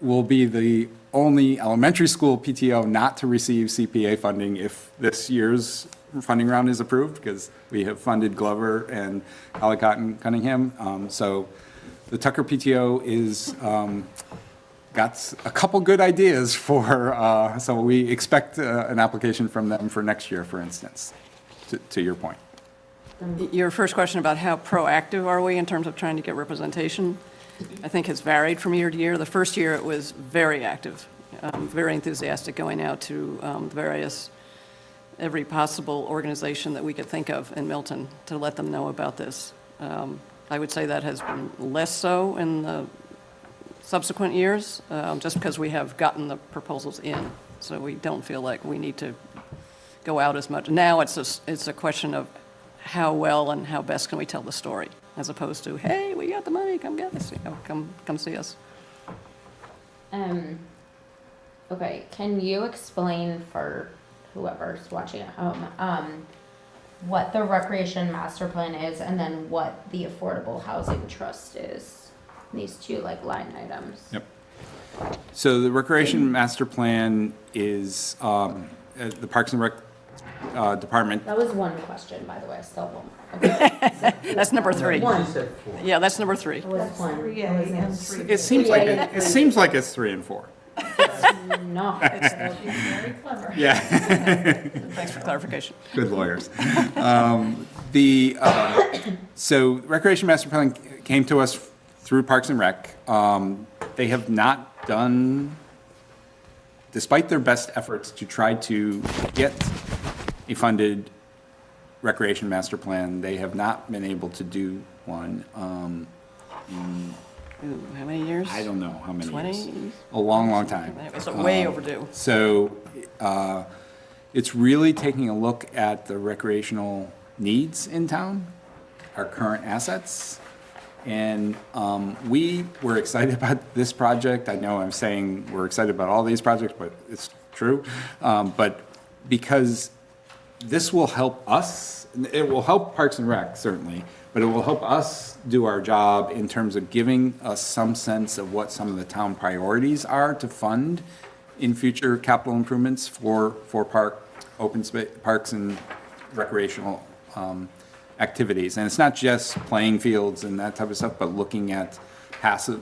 will be the only elementary school PTO not to receive CPA funding if this year's funding round is approved, because we have funded Glover and Ellicott and Cunningham. So the Tucker PTO is got a couple good ideas for, so we expect an application from them for next year, for instance, to your point. Your first question about how proactive are we in terms of trying to get representation, I think has varied from year to year. The first year it was very active, very enthusiastic, going out to every possible organization that we could think of in Milton to let them know about this. I would say that has been less so in the subsequent years, just because we have gotten the proposals in, so we don't feel like we need to go out as much. Now it's a question of how well and how best can we tell the story, as opposed to, hey, we got the money, come get us, come see us. Okay, can you explain for whoever's watching at home, what the recreation master plan is and then what the affordable housing trust is? These two line items. Yep. So the recreation master plan is the Parks and Rec department. That was one question, by the way. Still one. Okay. That's number 3. One. Yeah, that's number 3. It was one. It seems like it's 3 and 4. No. It's very clever. Yeah. Thanks for clarification. Good lawyers. So recreation master plan came to us through Parks and Rec. They have not done, despite their best efforts to try to get a funded recreation master plan, they have not been able to do one. Ooh, how many years? I don't know how many 20? years. A long, long time. It's way overdue. So it's really taking a look at the recreational needs in town, our current assets. And we were excited about this project. I know I'm saying we're excited about all these projects, but it's true. But because this will help us, it will help Parks and Rec, certainly, but it will help us do our job in terms of giving us some sense of what some of the town priorities are to fund in future capital improvements for open space, parks and recreational activities. And it's not just playing fields and that type of stuff, but looking at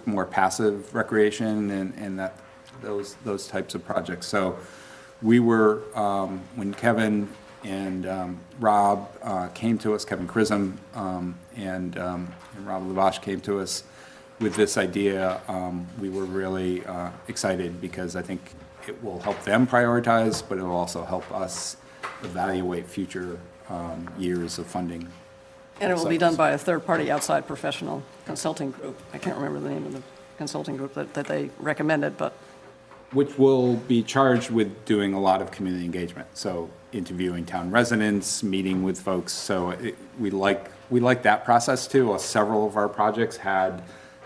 more passive recreation and those types of projects. So we were, when Kevin and Rob came to us, Kevin Chrism, and Rob Lavash came to us with this idea. We were really excited because I think it will help them prioritize, but it will also help us evaluate future years of funding. And it will be done by a third-party outside professional consulting group. I can't remember the name of the consulting group that they recommended, but Which will be charged with doing a lot of community engagement. So interviewing town residents, meeting with folks. So we like that process too. Several of our projects had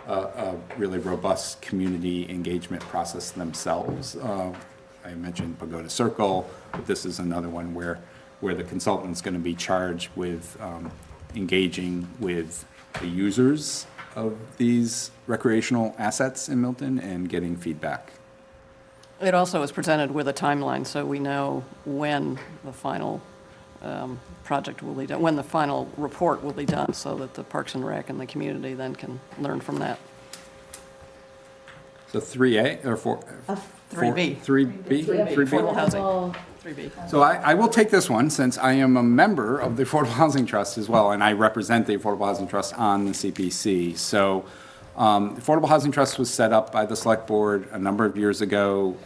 a really robust community engagement process themselves. I mentioned Pagoda Circle, but this is another one where the consultant's going to be charged with engaging with the users of these recreational assets in Milton and getting feedback. it also is presented with a timeline, so we know when the final project will be done, when the final report will be done, so that the Parks and Rec and the community then can learn from that. So 3A or 4? 3B. 3B? Affordable 3B? housing, 3B. So I will take this one since I am a member of the Affordable Housing Trust as well, and I represent the Affordable Housing Trust on the CPC. So the Affordable Housing Trust was set up by the Select Board a number of years ago,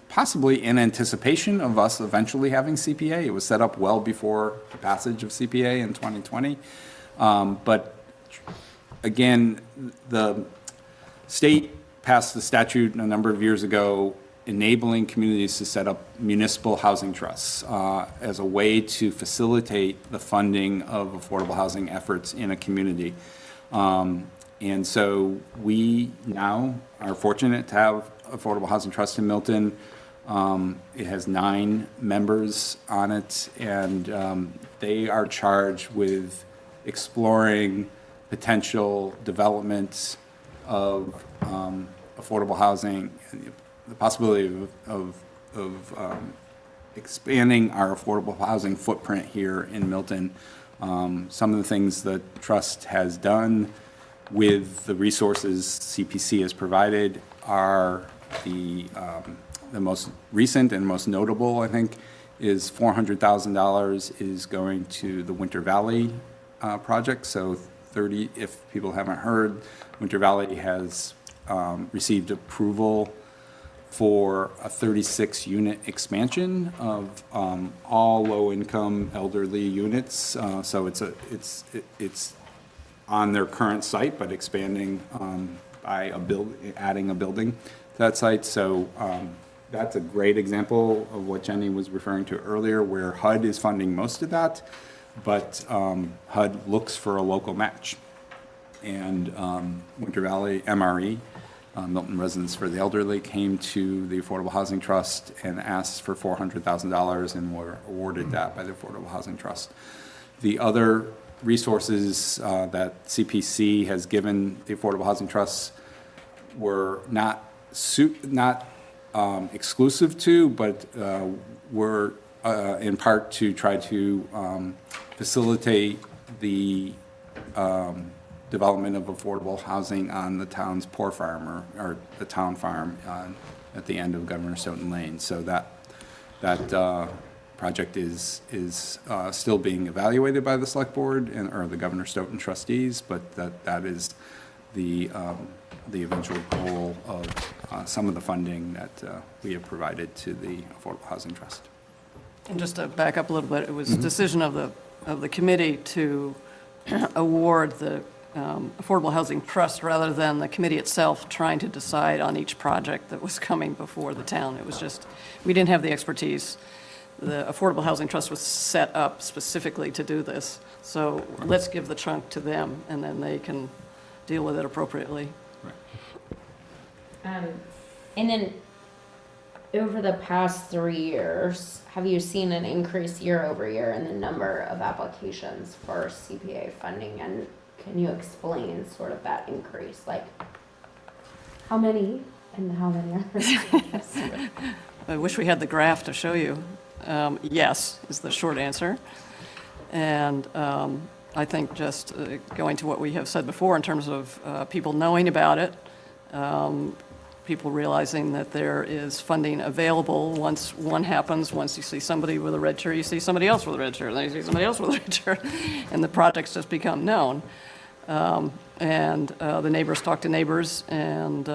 possibly in anticipation of us eventually having CPA. It was set up well before the passage of CPA in 2020. But again, the state passed the statute a number of years ago enabling communities to set up municipal housing trusts as a way to facilitate the funding of affordable housing efforts in a community. And so we now are fortunate to have Affordable Housing Trust in Milton. It has 9 members on it, and they are charged with exploring potential developments of affordable housing, the possibility of expanding our affordable housing footprint here in Milton. Some of the things that Trust has done with the resources CPC has provided are the most recent and most notable, I think, is $400,000 is going to the Winter Valley project. So 30, if people haven't heard, Winter Valley has received approval for a 36-unit expansion of all low-income elderly units. So it's on their current site, but expanding by adding a building to that site. So that's a great example of what Jenny was referring to earlier, where HUD is funding most of that, but HUD looks for a local match. And Winter Valley MRE, Milton Residents for the Elderly, came to the Affordable Housing Trust and asked for $400,000 and were awarded that by the Affordable Housing Trust. The other resources that CPC has given the Affordable Housing Trust were not exclusive to, but were in part to try to facilitate the development of affordable housing on the town's poor farm or the town farm at the end of Governor Stoughton Lane. So that project is still being evaluated by the Select Board or the Governor Stoughton trustees, but that is the eventual goal of some of the funding that we have provided to the Affordable Housing Trust. And just to back up a little bit, it was a decision of the committee to award the Affordable Housing Trust rather than the committee itself trying to decide on each project that was coming before the town. It was just, we didn't have the expertise. The Affordable Housing Trust was set up specifically to do this. So let's give the chunk to them, and then they can deal with it appropriately. And then over the past 3 years, have you seen an increase year over year in the number of applications for CPA funding? And can you explain sort of that increase? Like, how many and how many are I wish we had the graph to show you. Yes, is the short answer. And I think just going to what we have said before in terms of people knowing about it, people realizing that there is funding available. Once one happens, once you see somebody with a red chair, you see somebody else with a red chair, then you see somebody else with a red chair, and the projects just become known. And the neighbors talk to neighbors, and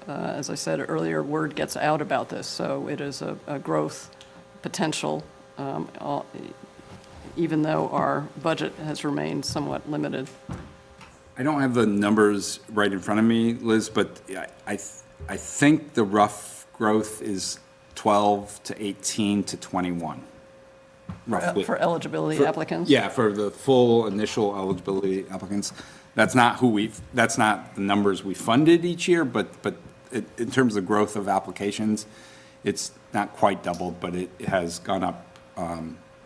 as I said earlier, word gets out about this. So it is a growth potential, even though our budget has remained somewhat limited. I don't have the numbers right in front of me, Liz, but I think the rough growth is 12 to 18 to 21, roughly. For eligibility applicants? Yeah, for the full initial eligibility applicants. That's not the numbers we funded each year, but in terms of growth of applications, it's not quite doubled, but it has gone up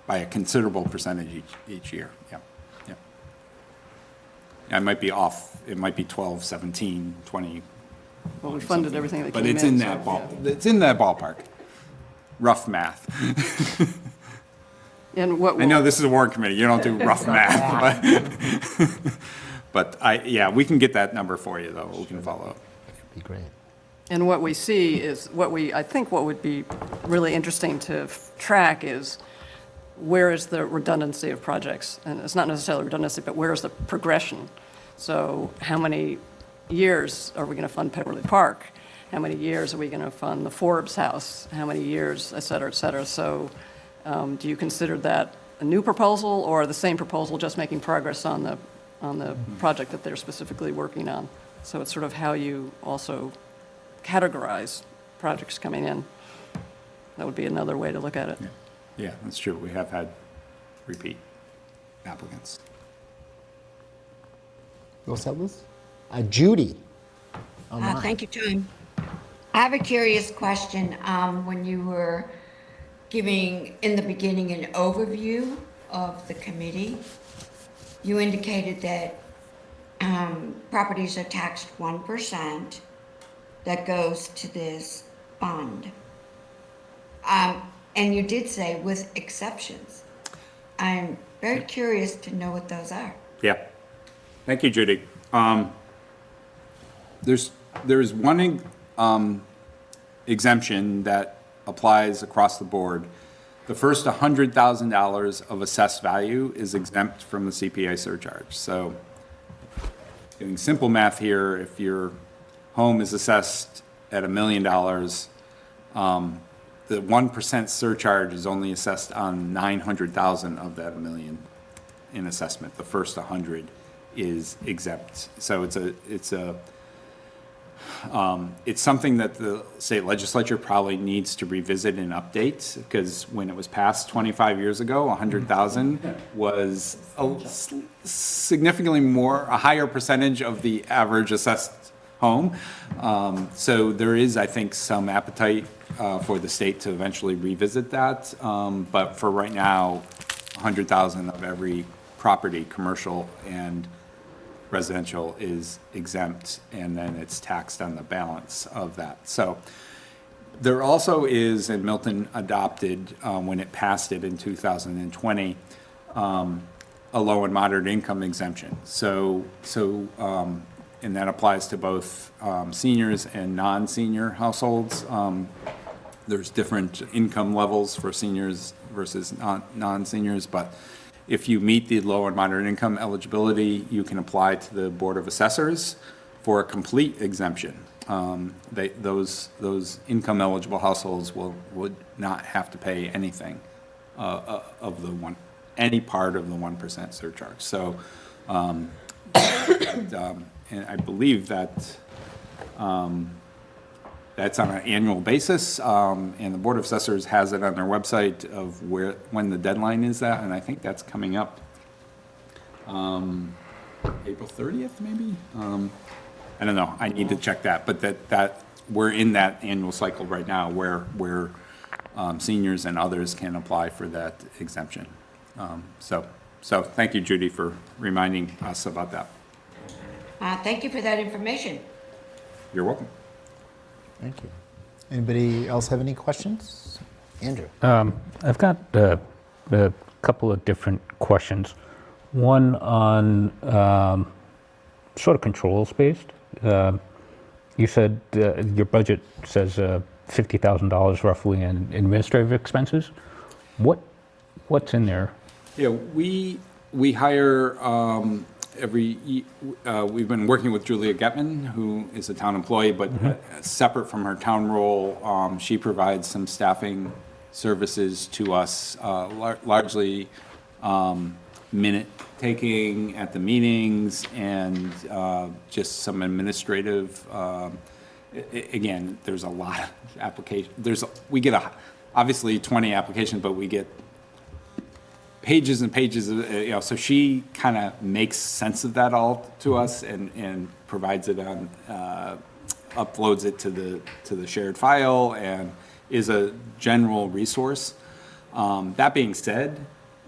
by a considerable percentage each year. Yeah. I might be off. It might be 12, 17, 20. Well, we funded everything that came in. But it's in so, that yeah. It's in that ballpark. Rough math. And what I know this is a warrant committee. You don't do rough math, but we can get that number for you though. We can follow up. Be great. And what we see is, I think what would be really interesting to track is where is the redundancy of projects? And it's not necessarily redundancy, but where is the progression? So how many years are we going to fund Pepperley Park? How many years are we going to fund the Forbes House? How many years, et cetera, et cetera? So do you consider that a new proposal or the same proposal just making progress on the project that they're specifically working on? So it's sort of how you also categorize projects coming in. That would be another way to look at it. Yeah, that's true. We have had repeat applicants. Go settlers? Judy. Online. Thank you, Tom. I have a curious question. When you were giving, in the beginning, an overview of the committee, you indicated that properties are taxed 1% that goes to this fund. And you did say with exceptions. I'm very curious to know what those are. Yeah. Thank you, Judy. There's one exemption that applies across the board. The first $100,000 of assessed value is exempt from the CPA surcharge. So doing simple math here, if your home is assessed at $1 million, the 1% surcharge is only assessed on 900,000 of that $1 million in assessment. The first 100 is exempt. So it's something that the state legislature probably needs to revisit and update, because when it was passed 25 years ago, 100,000 was significantly a higher percentage of the average assessed home. So there is, I think, some appetite for the state to eventually revisit that. But for right now, 100,000 of every property, commercial and residential, is exempt, and then it's taxed on the balance of that. So there also is, and Milton adopted when it passed it in 2020, a low and moderate income exemption. And that applies to both seniors and non-senior households. There's different income levels for seniors versus non-seniors, but if you meet the low and moderate income eligibility, you can apply to the Board of Assessors for a complete exemption. Those income eligible households would not have to pay anything any part of the 1% surcharge. So, and I believe that that's on an annual basis, and the Board of Assessors has it on their website of when the deadline is at, and I think that's coming up April 30th, maybe? I don't know, I need to check that, but that we're in that annual cycle right now where seniors and others can apply for that exemption. So thank you, Judy, for reminding us about that. Thank you for that information. You're welcome. Thank you. Anybody else have any questions? Andrew? I've got a couple of different questions. One on sort of controls based. You said your budget says $50,000 roughly in administrative expenses. What's in there? Yeah, we hire we've been working with Julia Getman, who is a town employee, but separate from her town role, she provides some staffing services to us, largely minute taking at the meetings and just some administrative. Again, there's a lot of applications. We get obviously 20 applications, but we get pages and pages of, so she kind of makes sense of that all to us and provides it on, uploads it to the shared file and is a general resource. That being said,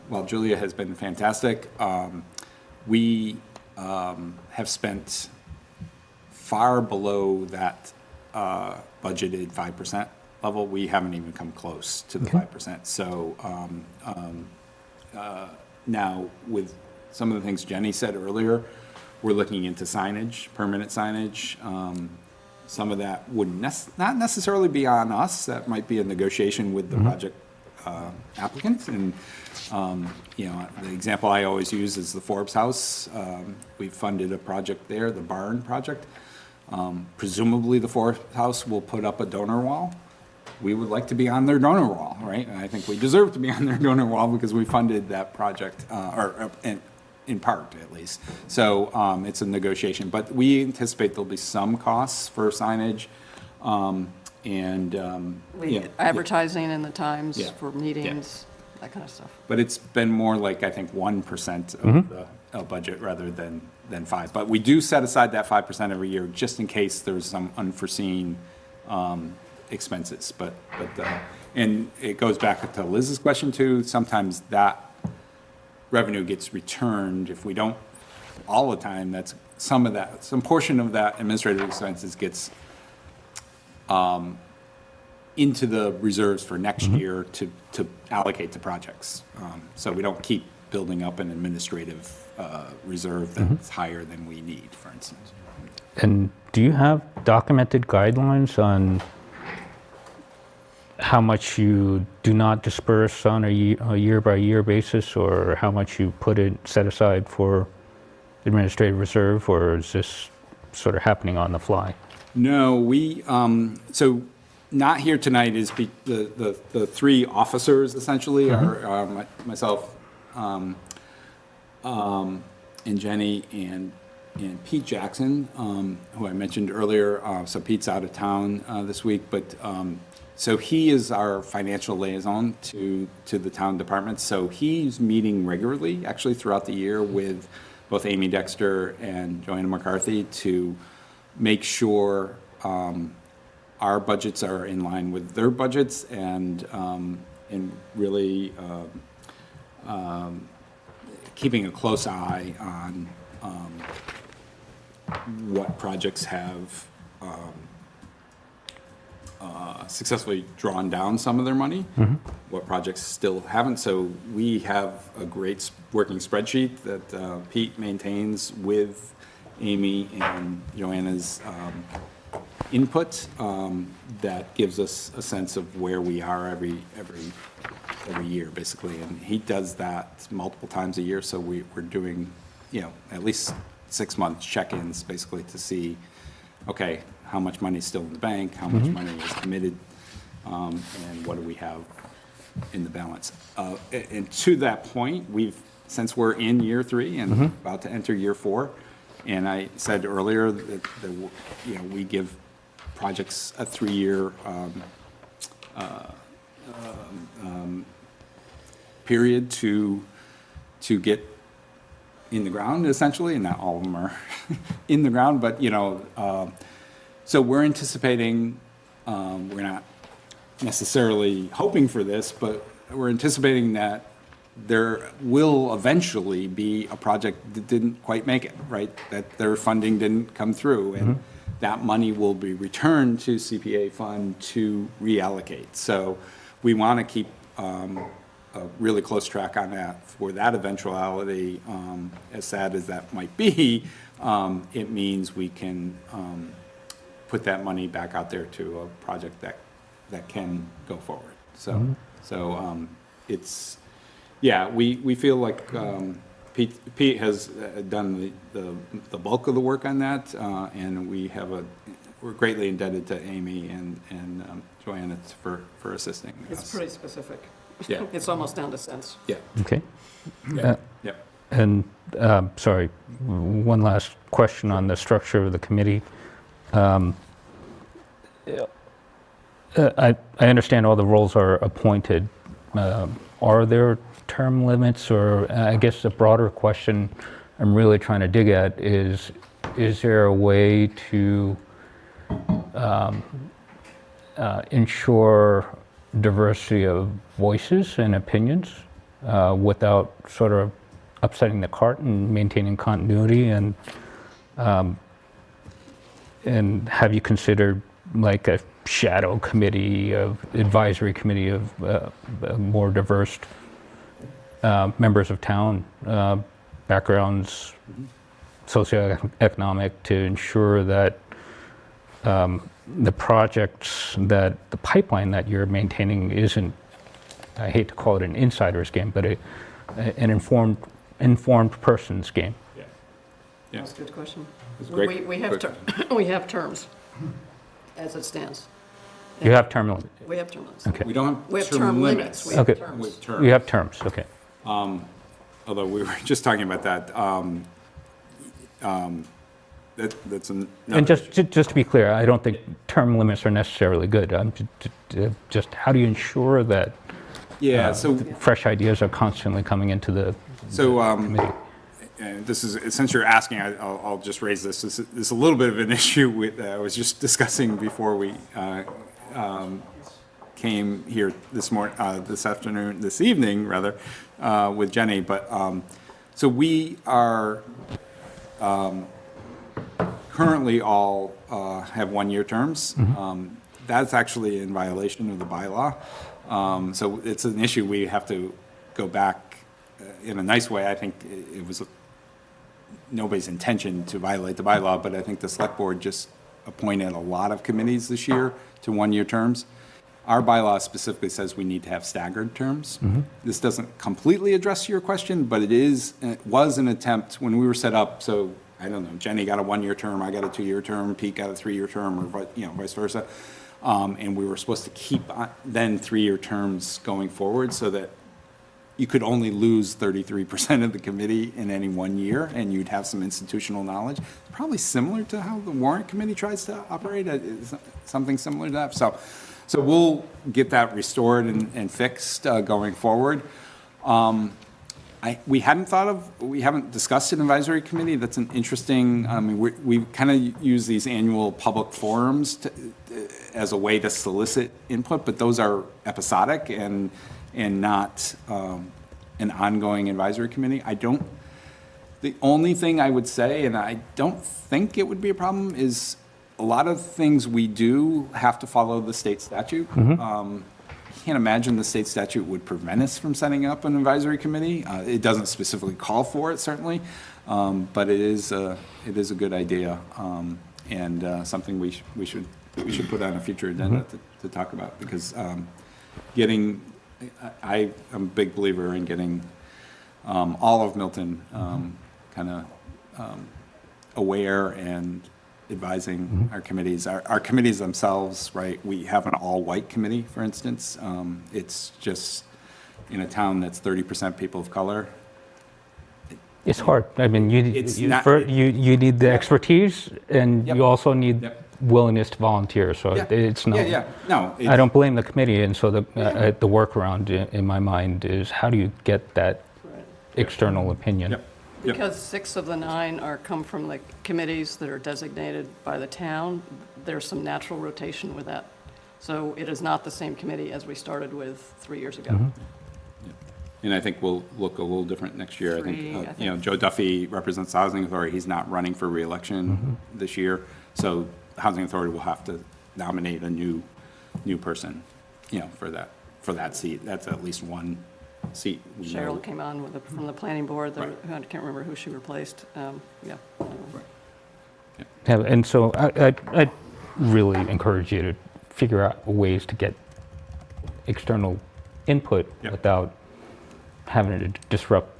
while Julia has been fantastic, we have spent far below that budgeted 5% level. We haven't even come close to the 5%. So now with some of the things Jenny said earlier, we're looking into signage, permanent signage. Some of that would not necessarily be on us. That might be a negotiation with the project applicants. And, the example I always use is the Forbes House. We funded a project there, the barn project. Presumably the Forbes House will put up a donor wall. We would like to be on their donor wall, right? And I think we deserve to be on their donor wall because we funded that project, in part at least. So it's a negotiation, but we anticipate there'll be some costs for signage. Advertising in the Times Yeah. for meetings, that kind of stuff. But it's been more like, I think, 1% of the budget rather than 5. But we do set aside that 5% every year just in case there's some unforeseen expenses. But and it goes back to Liz's question too. Sometimes that revenue gets returned. If we don't all the time, that's some portion of that administrative expenses gets into the reserves for next year to allocate to projects. So we don't keep building up an administrative reserve that's higher than we need, for instance. And do you have documented guidelines on how much you do not disperse on a year-by-year basis, or how much you set aside for administrative reserve, or is this sort of happening on the fly? No, so not here tonight is the three officers essentially are myself, and Jenny and Pete Jackson, who I mentioned earlier. So Pete's out of town this week, but so he is our financial liaison to the town departments. So he's meeting regularly, actually throughout the year, with both Amy Dexter and Joanna McCarthy to make sure our budgets are in line with their budgets and really keeping a close eye on what projects have successfully drawn down some of their money, what projects still haven't. So we have a great working spreadsheet that Pete maintains with Amy and Joanna's input that gives us a sense of where we are every year, basically. And he does that multiple times a year, so we're doing, at least 6 months check-ins, basically, to see, okay, how much money is still in the bank, how much money is committed, and what do we have in the balance. And to that point, since we're in year 3 and about to enter year 4, and I said earlier that we give projects a 3-year period to get in the ground, essentially, and not all of them are in the ground, but so we're anticipating, we're not necessarily hoping for this, but we're anticipating that there will eventually be a project that didn't quite make it, right? That their funding didn't come through, and that money will be returned to CPA fund to reallocate. So we want to keep a really close track on that for that eventuality. As sad as that might be, it means we can put that money back out there to a project that can go forward. So, it's, yeah, we feel like Pete has done the bulk of the work on that, and we're greatly indebted to Amy and Joanna for assisting us. It's pretty specific. Yeah. It's almost down to cents. Yeah, Okay. yeah, yeah. And, sorry, one last question on the structure of the committee. I understand all the roles are appointed. Are there term limits, or I guess the broader question I'm really trying to dig at is there a way to ensure diversity of voices and opinions without sort of upsetting the cart and maintaining continuity? And have you considered like a shadow committee advisory committee of more diverse members of town backgrounds, socioeconomic, to ensure that the projects, that the pipeline that you're maintaining isn't, I hate to call it an insider's game, but an informed person's game? Yeah. That's a good question. It's a great We have, question. we have terms as it stands. You have term limits. We have term limits. Okay. We don't We have have term limits. We have Okay. terms. with terms. You have terms, okay. Although we were just talking about that. That's another And issue. just to be clear, I don't think term limits are necessarily good. I'm just how do you ensure that Yeah, so fresh ideas are constantly coming into the committee? and this is, since you're asking, I'll just raise this. This is a little bit of an issue with, I was just discussing before we came here this evening, rather, with Jenny. But, so we are currently all have one-year terms. That's actually in violation of the bylaw. So it's an issue we have to go back in a nice way. I think it was nobody's intention to violate the bylaw, but I think the select board just appointed a lot of committees this year to one-year terms. Our bylaw specifically says we need to have staggered terms. This doesn't completely address your question, but it was an attempt when we were set up. So I don't know, Jenny got a one-year term, I got a two-year term, Pete got a three-year term, or vice versa. And we were supposed to keep then three-year terms going forward so that you could only lose 33% of the committee in any 1 year, and you'd have some institutional knowledge. Probably similar to how the Warrant Committee tries to operate, something similar to that. So we'll get that restored and fixed going forward. We haven't discussed an advisory committee. That's an interesting, I mean, we kind of use these annual public forums as a way to solicit input, but those are episodic and not an ongoing advisory committee. The only thing I would say, and I don't think it would be a problem, is a lot of things we do have to follow the state statute. I can't imagine the state statute would prevent us from setting up an advisory committee. It doesn't specifically call for it, certainly, but it is a good idea, and something we should put on a future agenda to talk about, because I'm a big believer in getting all of Milton kind of aware and advising our committees. Our committees themselves, right, we have an all-white committee, for instance. It's just, in a town that's 30% people of color. It's hard. I mean, you need the expertise, and Yep. you also need Yep. willingness to volunteer. So Yeah. it's not. Yeah. No. I don't blame the committee, and so the workaround in my mind is how do you get that Right. external opinion? Yep. Because 6 of the 9 come from the committees that are designated by the town, there's some natural rotation with that. So it is not the same committee as we started with 3 years ago. And I think we'll look a little different next year. I Three, I think, think. Joe Duffy represents the Housing Authority. He's not running for reelection this year. So the Housing Authority will have to nominate a new person, for that seat. That's at least one seat. we know. Cheryl came on from the planning board, Right. I can't remember who she replaced. Yeah. Yeah, and so really encourage you to figure out ways to get external input Yep. without having to disrupt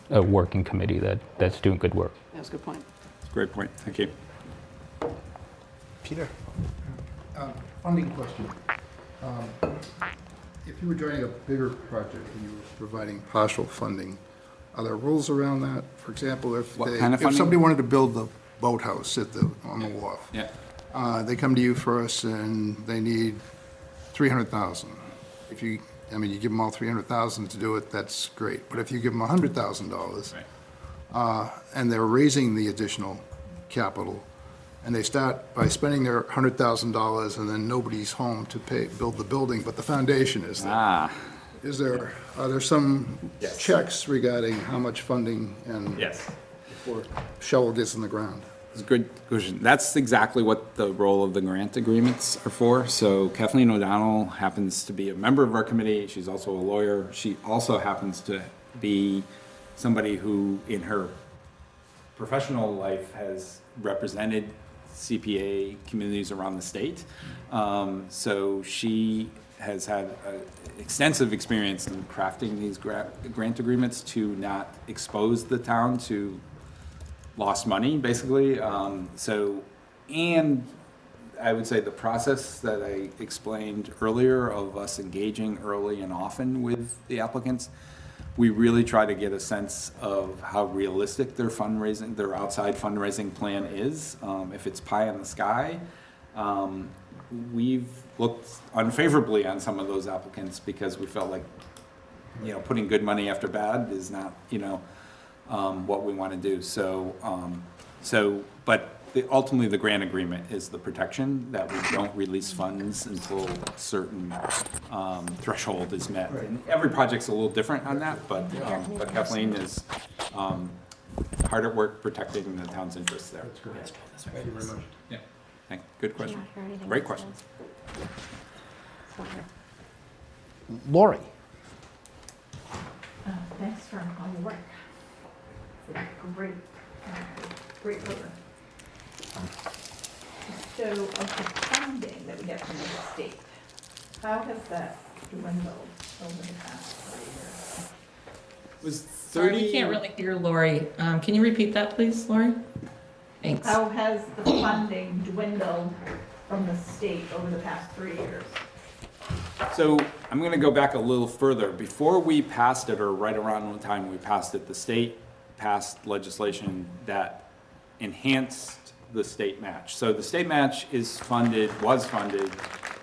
a working committee that's doing good work. That's a good point. That's a great point. Thank you. Peter? Funding question. If you were joining a bigger project and you were providing partial funding, are there rules around that? For example, if What kind of funding? somebody wanted to build the boathouse on the wharf, Yeah. they come to you first and they need 300,000. If you give them all 300,000 to do it, that's great. But if you give them $100,000, and they're raising the additional capital, and they start by spending their $100,000, and then nobody's home to build the building, but the foundation is there. Are there some Yes. checks regarding how much funding and Yes. before shovel gets in the ground? It's a good question. That's exactly what the role of the grant agreements are for. So Kathleen O'Donnell happens to be a member of our committee. She's also a lawyer. She also happens to be somebody who, in her professional life, has represented CPA communities around the state. So she has had extensive experience in crafting these grant agreements to not expose the town to lost money, basically. And I would say the process that I explained earlier of us engaging early and often with the applicants, we really try to get a sense of how realistic their fundraising, their outside fundraising plan is. If it's pie in the sky, we've looked unfavorably on some of those applicants because we felt like, putting good money after bad is not, what we want to do. But ultimately the grant agreement is the protection that we don't release funds until a certain threshold is met. And every project's a little different on that, but Kathleen is hard at work protecting the town's interests there. That's great. Thank you very much. Yeah, good question. Great question. Lori? Thanks for all your work. It's a great program. So of the funding that we get from the state, how has that dwindled over the past 3 years? Sorry, we can't really hear Lori. Can you repeat that, please, Lori? Thanks. How has the funding dwindled from the state over the past 3 years? So I'm going to go back a little further. Before we passed it, or right around the time we passed it, the state passed legislation that enhanced the state match. So the state match was funded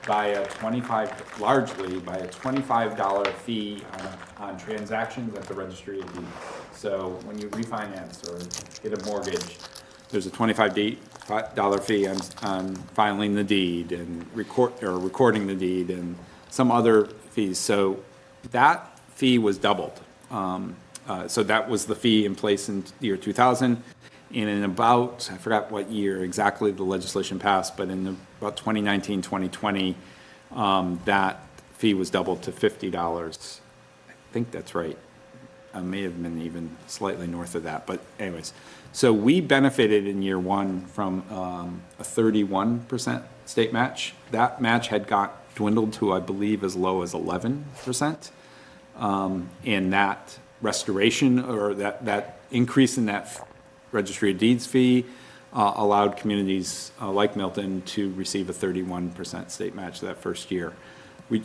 by largely by a $25 fee on transactions at the registry of deeds. So when you refinance or get a mortgage, there's a $25 fee on filing the deed and recording the deed and some other fees. So that fee was doubled. So that was the fee in place in the year 2000. And in about, I forgot what year exactly the legislation passed, but in about 2019, 2020, that fee was doubled to $50. I think that's right. I may have been even slightly north of that, but anyways. So we benefited in year one from a 31% state match. That match had dwindled to, I believe, as low as 11%. And that restoration, or that increase in that registry of deeds fee allowed communities like Milton to receive a 31% state match that first year.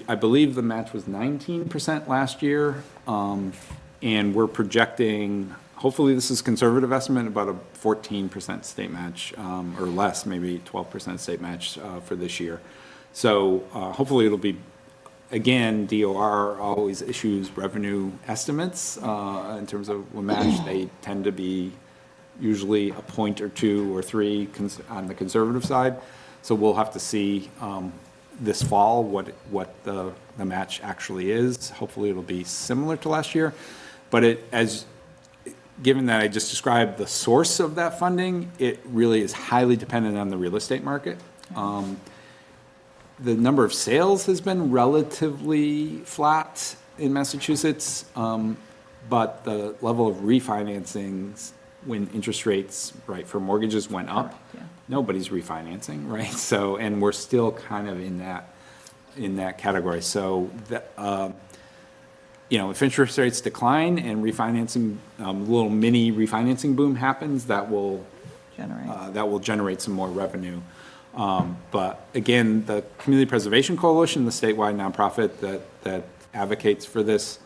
I believe the match was 19% last year, and we're projecting, hopefully this is conservative estimate, about a 14% state match, or less, maybe 12% state match for this year. So hopefully it'll be, again, DOR always issues revenue estimates in terms of a match. They tend to be usually a point or 2 or 3 on the conservative side. So we'll have to see this fall what the match actually is. Hopefully it'll be similar to last year. But given that I just described the source of that funding, it really is highly dependent on the real estate market. The number of sales has been relatively flat in Massachusetts, but the level of refinancings when interest rates, right, for mortgages went up, nobody's refinancing, right? So, and we're still kind of in that category. So, you know, if interest rates decline and refinancing, little mini refinancing boom happens, that will generate some more revenue. But again, the Community Preservation Coalition, the statewide nonprofit that advocates for this,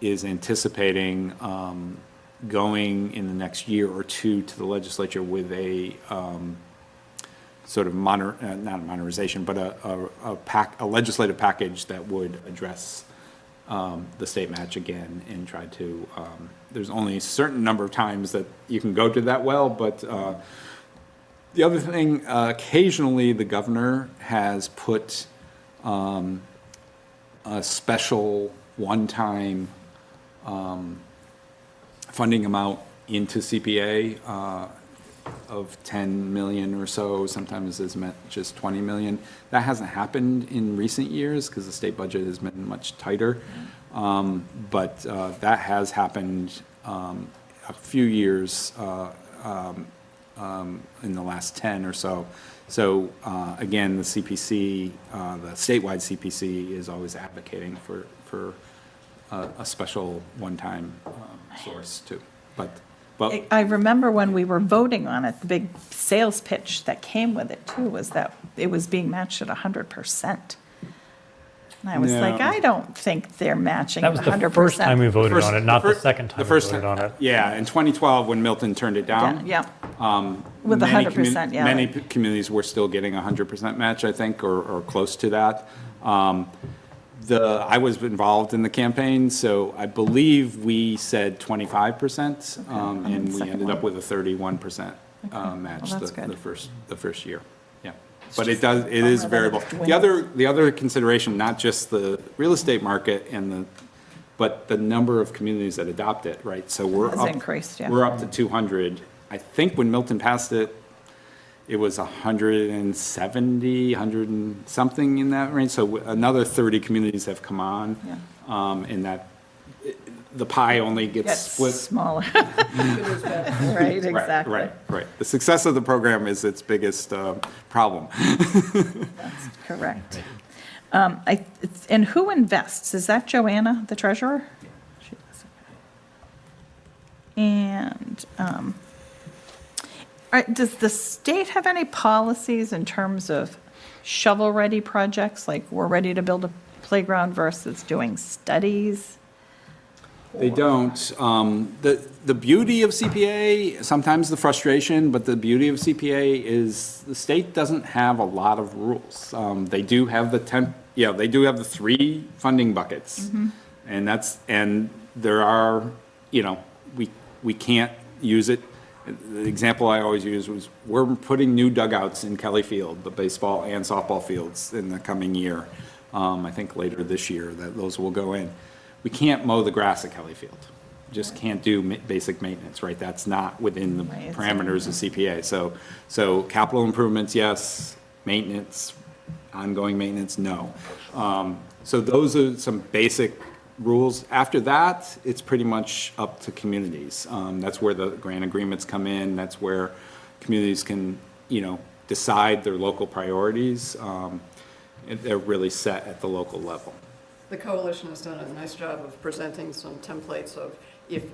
is anticipating going in the next year or two to the legislature with a sort of not a modernization, but a legislative package that would address the state match again and try to, there's only a certain number of times that you can go to that well, but the other thing, occasionally the governor has put a special one-time funding amount into CPA of 10 million or so, sometimes as much as 20 million. That hasn't happened in recent years because the state budget has been much tighter. But that has happened a few years in the last 10 or so. So again, the CPC, the statewide CPC is always advocating for a special one-time source too. But I remember when we were voting on it, the big sales pitch that came with it too was that it was being matched at 100%. And I was like, No. I don't think they're matching That at was 100%. the first time we voted on it, not the first- second time the we first voted on it. Yeah, in 2012, when Milton turned it down. Yeah, with the many 100%, yeah. Many communities were still getting 100% match, I think, or close to that. I was involved in the campaign, so I believe we said 25%, and we second ended up one. with a 31% match Well, that's good. the first year. Yeah, but it is variable. The other consideration, not just the real estate market but the number of communities that adopt it, right? So Has increased, yeah. we're up to 200. I think when Milton passed it, it was 170, 100 and something in that range. So another 30 communities have come on, and the pie only gets Gets split. smaller. Right, exactly. Right. The success of the program is its biggest problem. Correct. And who invests? Is that Joanna, the treasurer? She is, okay. And does the state have any policies in terms of shovel-ready projects, like we're ready to build a playground versus doing studies? They don't. The beauty of CPA, sometimes the frustration, but the beauty of CPA is the state doesn't have a lot of rules. They do have the 3 funding buckets, and there are, we can't use it. The example I always use was we're putting new dugouts in Kelly Field, the baseball and softball fields, in the coming year. I think later this year that those will go in. We can't mow the grass at Kelly Field. Just can't do basic maintenance, right? That's not within the parameters of CPA. So capital improvements, yes. Maintenance, ongoing maintenance, no. So those are some basic rules. After that, it's pretty much up to communities. That's where the grant agreements come in. That's where communities can, decide their local priorities. They're really set at the local level. The coalition has done a nice job of presenting some templates of if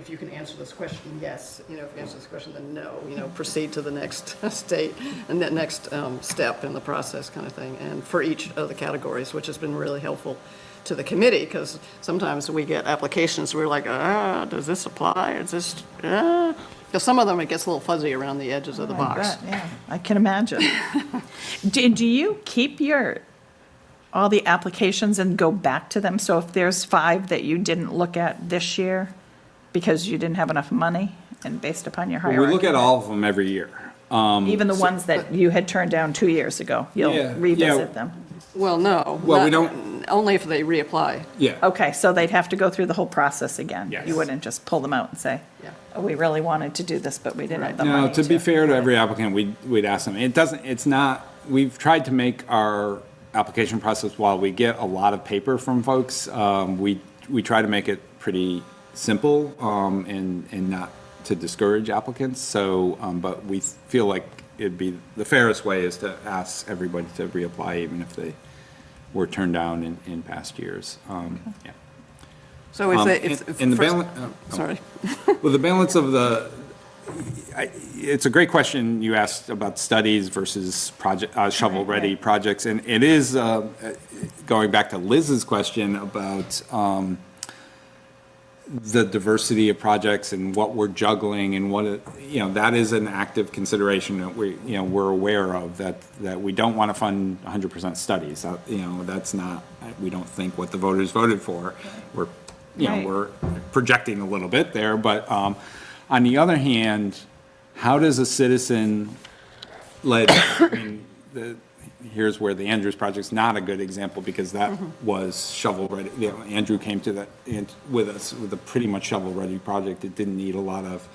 you can answer this question, yes, if you answer this question, then no, proceed to the next state and that next step in the process kind of thing. And for each of the categories, which has been really helpful to the committee, because sometimes we get applications, we're like, does this apply? Is this, because some of them, it gets a little fuzzy around the edges of the box. Yeah, I can imagine. Do you keep all the applications and go back to them? So if there's 5 that you didn't look at this year because you didn't have enough money and based upon your hierarchy? We look at all of them every year. Even the ones that you had turned down 2 years ago, you'll revisit them? Well, no. Well, we Only if they reapply. Yeah. Okay, so they'd have to go through the whole process again? Yes. You wouldn't just pull them out and say, Yeah. oh, we really wanted to do this, but we didn't have the money No, to be fair to every applicant, we'd ask them. We've tried to make our application process, while we get a lot of paper from folks, we try to make it pretty simple, and not to discourage applicants. So, but we feel like it'd be, the fairest way is to ask everybody to reapply even if they were turned down in past years. Yeah. So if they, if. In the first- balance, Sorry. well, the balance of it's a great question you asked about studies versus project, shovel-ready projects. And it is, going back to Liz's question about the diversity of projects and what we're juggling and what, that is an active consideration that we're aware of, that we don't want to fund 100% studies. That's not, we don't think what the voters voted for. We're, Right. we're projecting a little bit there, but on the other hand, how does a citizen-led, here's where the Andrews project's not a good example, because that was shovel-ready. Andrew came to that with us with a pretty much shovel-ready project. It didn't need a lot of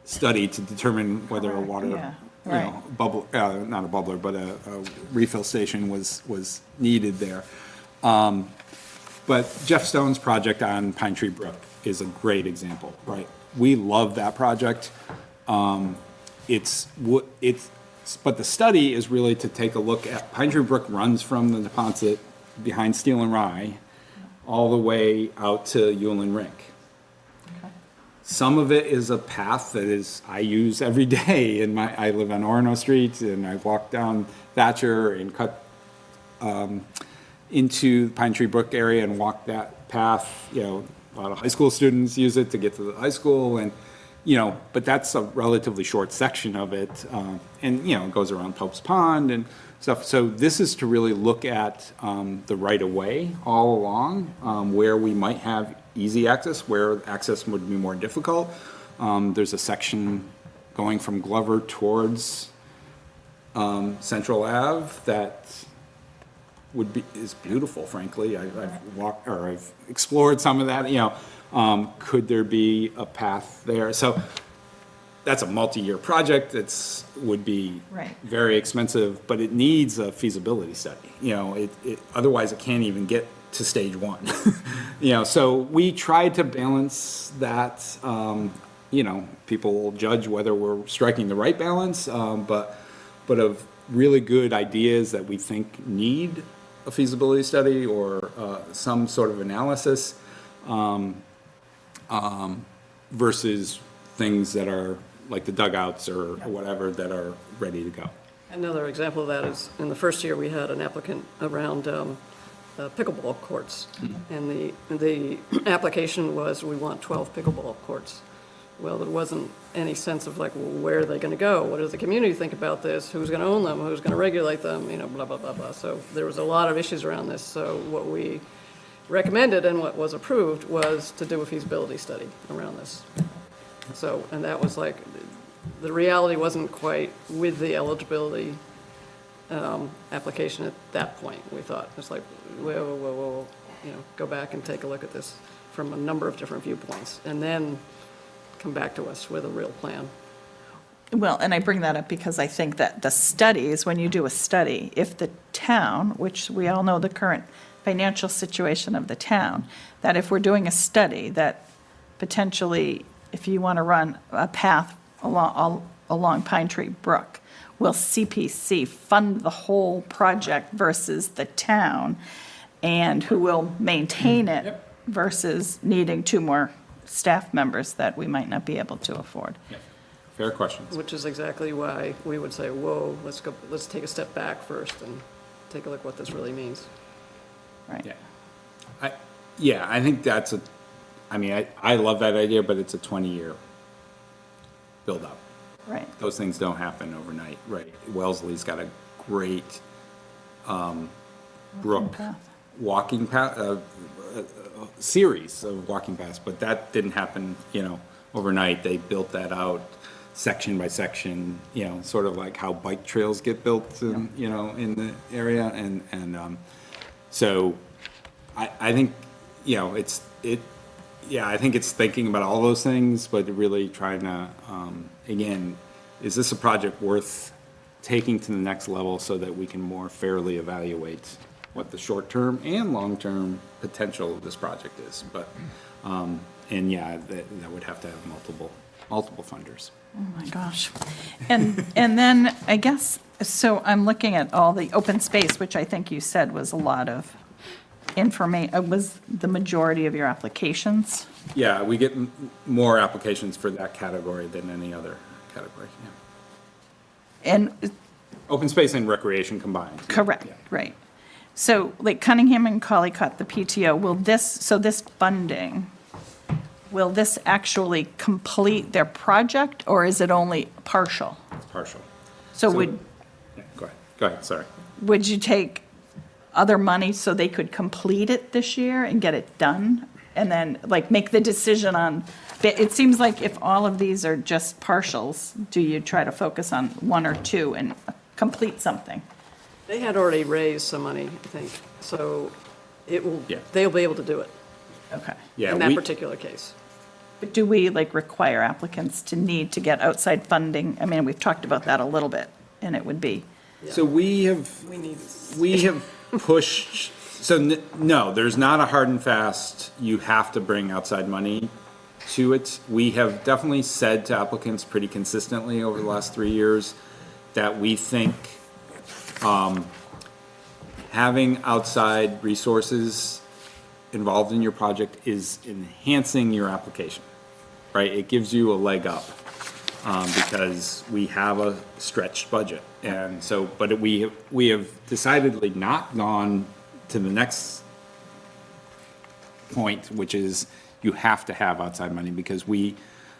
study to determine whether a water, Yeah, right. bubble, not a bubbler, but a refill station was needed there. But Jeff Stone's project on Pine Tree Brook is a great example, right? We love that project. But the study is really to take a look at, Pine Tree Brook runs from the Neponset behind Steel and Rye all the way out to Yulin Rink. Some of it is a path that I use every day I live on Orono Street, and I walk down Thatcher and cut, into the Pine Tree Brook area and walk that path. A lot of high school students use it to get to the high school, and but that's a relatively short section of it, and it goes around Pope's Pond and stuff. So this is to really look at the right of way all along, where we might have easy access, where access would be more difficult. There's a section going from Glover towards Central Ave that is beautiful, frankly. I've walked, or I've explored some of that, could there be a path there? So that's a multi-year project. Would be Right. very expensive, but it needs a feasibility study. Otherwise it can't even get to stage one. So we tried to balance that. People will judge whether we're striking the right balance, but of really good ideas that we think need a feasibility study or some sort of analysis, versus things that are like the dugouts or whatever that are ready to go. Another example of that is, in the first year, we had an applicant around pickleball courts. And the application was, we want 12 pickleball courts. Well, there wasn't any sense of like, well, where are they going to go? What does the community think about this? Who's going to own them? Who's going to regulate them? Blah, blah, blah, blah. So there was a lot of issues around this. So what we recommended and what was approved was to do a feasibility study around this. So, and that was like, the reality wasn't quite with the eligibility application at that point. We thought, it's like, whoa, go back and take a look at this from a number of different viewpoints, and then come back to us with a real plan. Well, and I bring that up because I think that the studies, when you do a study, if the town, which we all know the current financial situation of the town, that if we're doing a study that potentially, if you want to run a path along Pine Tree Brook, will CPC fund the whole project versus the town, and who will maintain it versus needing 2 more staff members that we might not be able to afford. Fair questions. Which is exactly why we would say, whoa, let's take a step back first and take a look what this really means. Right. I think that's I love that idea, but it's a 20-year build-up. Right. Those things don't happen overnight, right? Wellesley's got a great brook walking path, series of walking paths, but that didn't happen, overnight. They built that out section by section, sort of like how bike trails get built, in the area, and so I think, I think it's thinking about all those things, but really trying to, again, is this a project worth taking to the next level so that we can more fairly evaluate what the short-term and long-term potential of this project is? But, And yeah, that would have to have multiple funders. Oh my gosh. And then I guess, so I'm looking at all the open space, which I think you said was a lot of was the majority of your applications? Yeah, we get more applications for that category than any other category, yeah. And, Open space and recreation combined. correct, Yeah. right. So like Cunningham and Collycott, the PTO, this funding, will this actually complete their project, or is it only partial? It's partial. So Yeah, go ahead, sorry. would you take other money so they could complete it this year and get it done? And then, like, make the decision on, it seems like if all of these are just partials, do you try to focus on one or two and complete something? They had already raised some money, I think, so Yeah. they'll be able to do it Okay. Yeah, in that particular case. But do we, like, require applicants to need to get outside funding? I mean, we've talked about that a little bit, and it would be, So we have pushed, no, there's not a hard and fast, you have to bring outside money to it. We have definitely said to applicants pretty consistently over the last 3 years that we think having outside resources involved in your project is enhancing your application, right? It gives you a leg up because we have a stretched budget. And so, but we have decidedly not gone to the next point, which is you have to have outside money, because we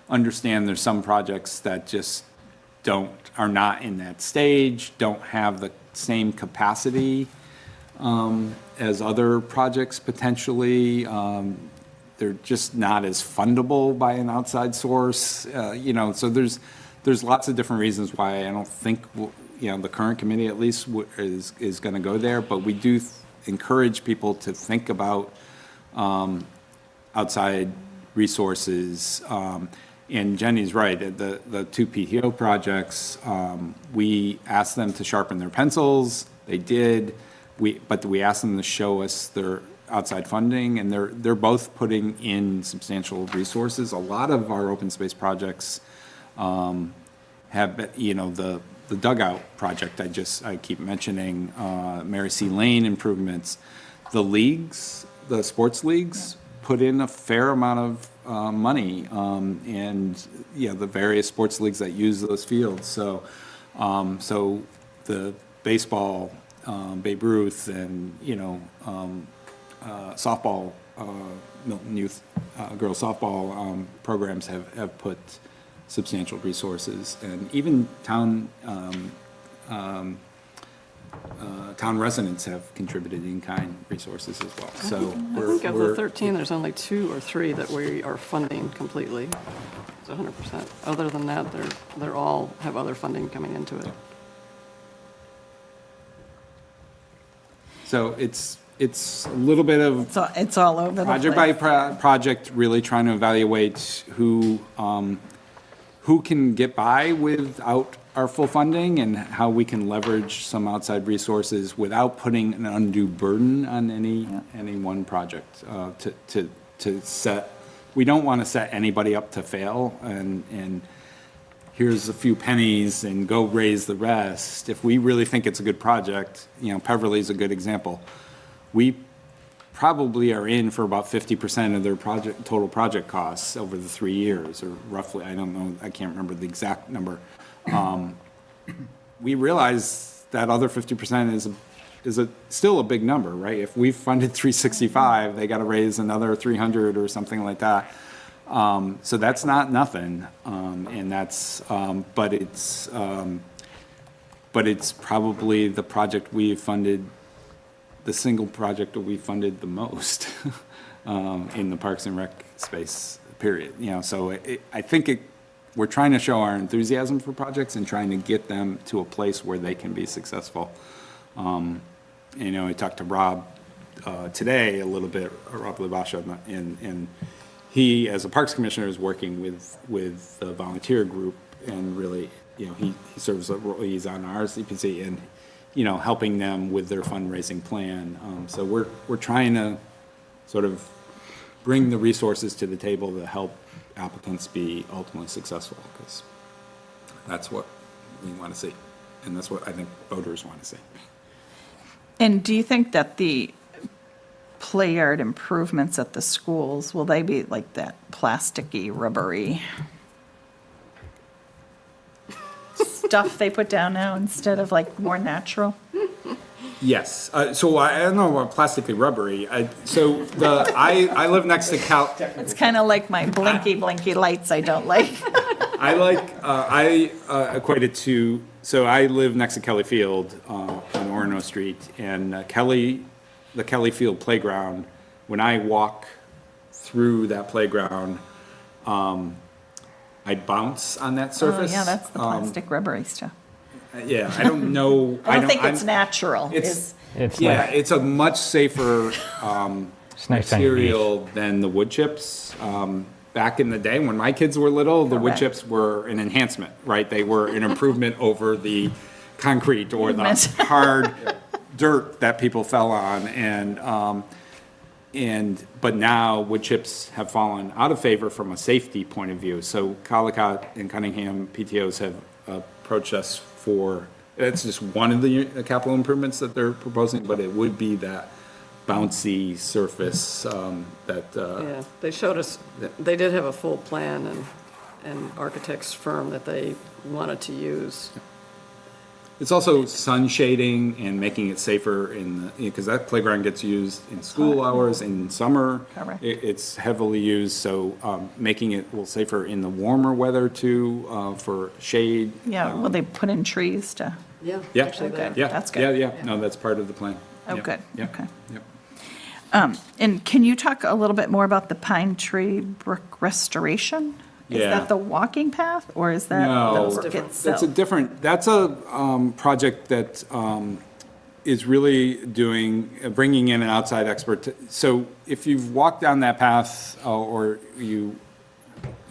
understand there's some projects that just are not in that stage, don't have the same capacity as other projects potentially. They're just not as fundable by an outside source, so there's lots of different reasons why I don't think, the current committee at least is going to go there, but we do encourage people to think about outside resources. And Jenny's right, the two PTO projects, we asked them to sharpen their pencils, they did, but we asked them to show us their outside funding, and they're both putting in substantial resources. A lot of our open space projects have, the dugout project I keep mentioning, Mary C. Lane improvements, the sports leagues put in a fair amount of money, and the various sports leagues that use those fields. So the baseball, Babe Ruth, and softball, Milton Youth girls softball programs have put substantial resources, and even town residents have contributed in-kind resources as well. So I think of the 13, there's only 2 or 3 that we are funding completely. It's 100%. Other than that, they're all have other funding coming into it. So it's a little bit of it's all over the place. project by project, really trying to evaluate who can get by without our full funding, and how we can leverage some outside resources without putting an undue burden on any one project. To set, we don't want to set anybody up to fail, and here's a few pennies and go raise the rest. If we really think it's a good project, Peverly's a good example. We probably are in for about 50% of their total project costs over the 3 years, or roughly, I don't know, I can't remember the exact number. We realize that other 50% is still a big number, right? If we funded 365, they got to raise another 300 or something like that. So that's not nothing, and that's, but it's probably the project we funded, the single project that we funded the most in the Parks and Rec space, period. So I think we're trying to show our enthusiasm for projects and trying to get them to a place where they can be successful. I talked to Rob today a little bit, Rob Lebasha, and he, as a Parks Commissioner, is working with the volunteer group, and really, he serves, he's on our CPC, and, helping them with their fundraising plan. So we're trying to sort of bring the resources to the table to help applicants be ultimately successful, because that's what we want to see. And that's what I think voters want to see. And do you think that the play yard improvements at the schools, will they be like that plasticky, rubbery stuff they put down now instead of like more natural? Yes. So I don't know about plastically rubbery. I live next to It's kind of like my blinky lights I don't like. I equate it to, so I live next to Kelly Field on Orono Street, and the Kelly Field playground, when I walk through that playground, I bounce on that Oh, surface. yeah, that's the plastic rubbery stuff. Yeah, I don't know. I don't think it's natural. It's It's yeah, nice. it's a much safer It's nice on your knees. material than the wood chips. Back in the day, when my kids were little, the wood Correct. chips were an enhancement, right? They were an improvement over the concrete or the Improvement. hard dirt that people fell on, but now wood chips have fallen out of favor from a safety point of view. So Collicott and Cunningham PTOs have approached us for, it's just one of the capital improvements that they're proposing, but it would be that bouncy surface that, Yeah, they showed us, they did have a full plan and architect's firm that they wanted to use. it's also sun shading and making it safer because that playground gets used in school hours, in summer. Correct. It's heavily used, so making it a little safer in the warmer weather too, for shade. Yeah, will they put in trees to, Yeah. Yeah, Actually, Okay. yeah, That's good. yeah, no, that's part of the plan. Oh, Yep, good. yep, Okay. yep. and can you talk a little bit more about the pine tree brook restoration? Is Yeah. that the walking path, or is that No, the brook that's a itself? different, that's a project that is really bringing in an outside expert. So if you've walked down that path, or you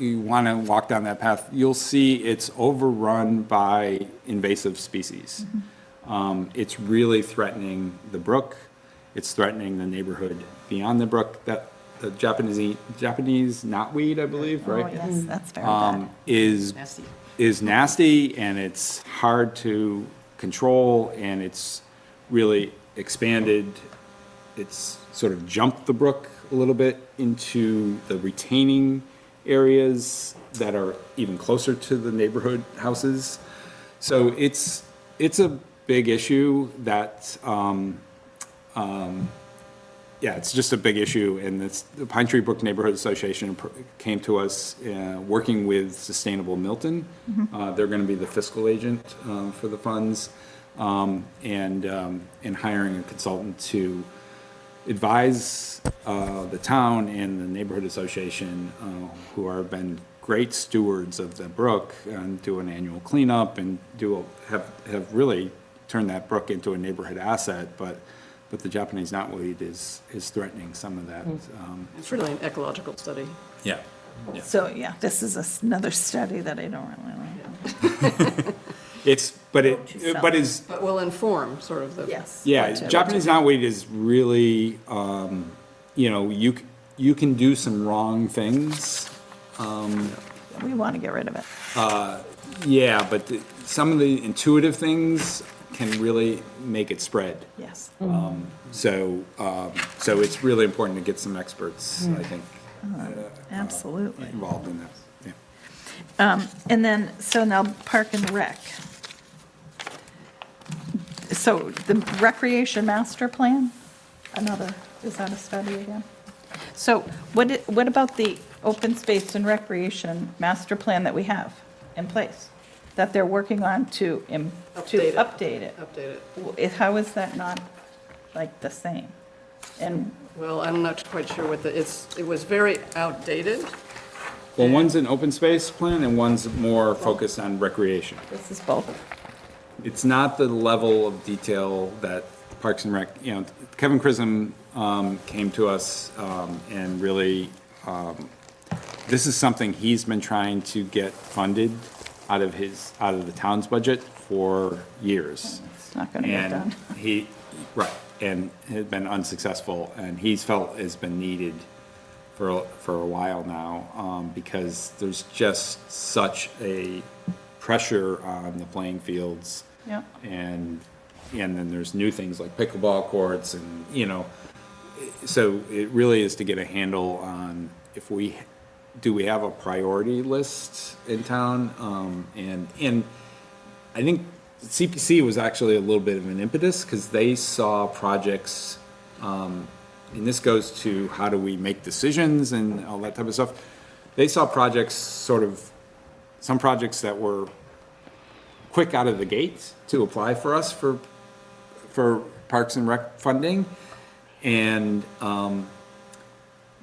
want to walk down that path, you'll see it's overrun by invasive species. It's really threatening the brook. It's threatening the neighborhood beyond the brook. That the Japanese knotweed, I believe, Oh, right? yes, that's very bad. is nasty, and it's hard to control, and it's really expanded. It's sort of jumped the brook a little bit into the retaining areas that are even closer to the neighborhood houses. So it's a big issue that, yeah, it's just a big issue, and the Pine Tree Brook Neighborhood Association came to us working with Sustainable Milton. They're going to be the fiscal agent for the funds, and hiring a consultant to advise the town and the neighborhood association, who have been great stewards of the brook, and do an annual cleanup and have really turned that brook into a neighborhood asset, but the Japanese knotweed is threatening some of that. It's really an ecological study. Yeah. So, yeah, this is another study that I don't really like. But will inform sort of the. Yes. Yeah, What to- Japanese knotweed is really, you can do some wrong things. We want to get rid of it. Yeah, but some of the intuitive things can really make it spread. Yes. So it's really important to get some experts, I think, Absolutely. involved in that. Yeah. And then, so now Park and Rec. So the recreation master plan, is that a study again? So what about the open space and recreation master plan that we have in place? That they're working on to update it? How is that not like the same? And Well, I'm not quite sure it was very outdated. Well, one's an open space plan and one's more focused on recreation. this is both. It's not the level of detail that Parks and Rec, Kevin Chrism came to us and really, this is something he's been trying to get funded out of the town's budget for years. It's not going to get done. And had been unsuccessful, and he's felt has been needed for a while now, because there's just such a pressure on the playing fields. Yep. And then there's new things like pickleball courts and, so it really is to get a handle on if we have a priority list in town? And I think CPC was actually a little bit of an impetus because they saw projects, and this goes to how do we make decisions and all that type of stuff. They saw projects some projects that were quick out of the gate to apply for us for Parks and Rec funding. And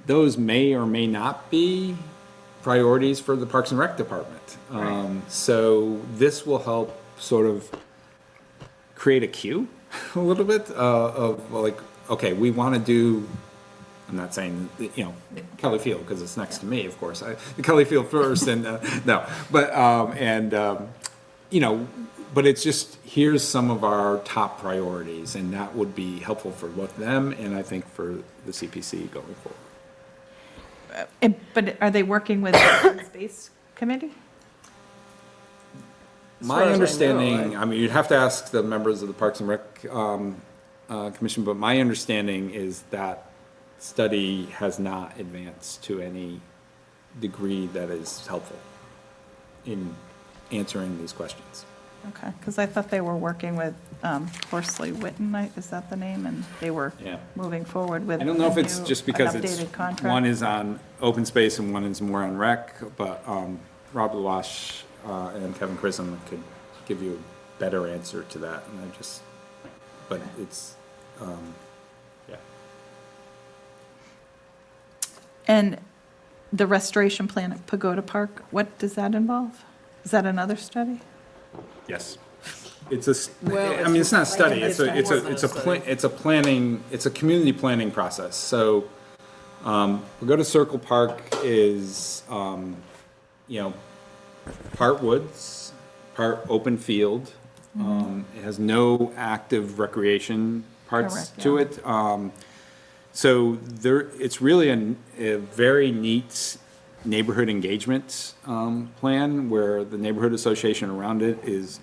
those may or may not be priorities for the Parks and Rec department. So this will help sort of create a queue a little bit of like, okay, we want to do, I'm not saying, Kelly Field, because it's next to me, of course. Kelly Field first, and no. But, but it's just, here's some of our top priorities, and that would be helpful for both them and I think for the CPC going forward. But are they working with the Open Space Committee? My understanding, I mean, you'd have to ask the members of the Parks and Rec Commission, but my understanding is that study has not advanced to any degree that is helpful in answering these questions. Okay, because I thought they were working with Horsley Witten, is that the name? And they were moving forward with I don't know if it's just because an it's, updated contract. one is on open space and one is more on rec, but Rob Luash and Kevin Chisholm could give you a better answer to that. And but it's, yeah. And the restoration plan at Pagoda Park, what does that involve? Is that another study? Yes. It's it's not a study, it's a planning, it's a community planning process. So, Pagoda Circle Park is, part woods, part open field. It has no active recreation parts to it. So it's really a very neat neighborhood engagement plan where the neighborhood association around it is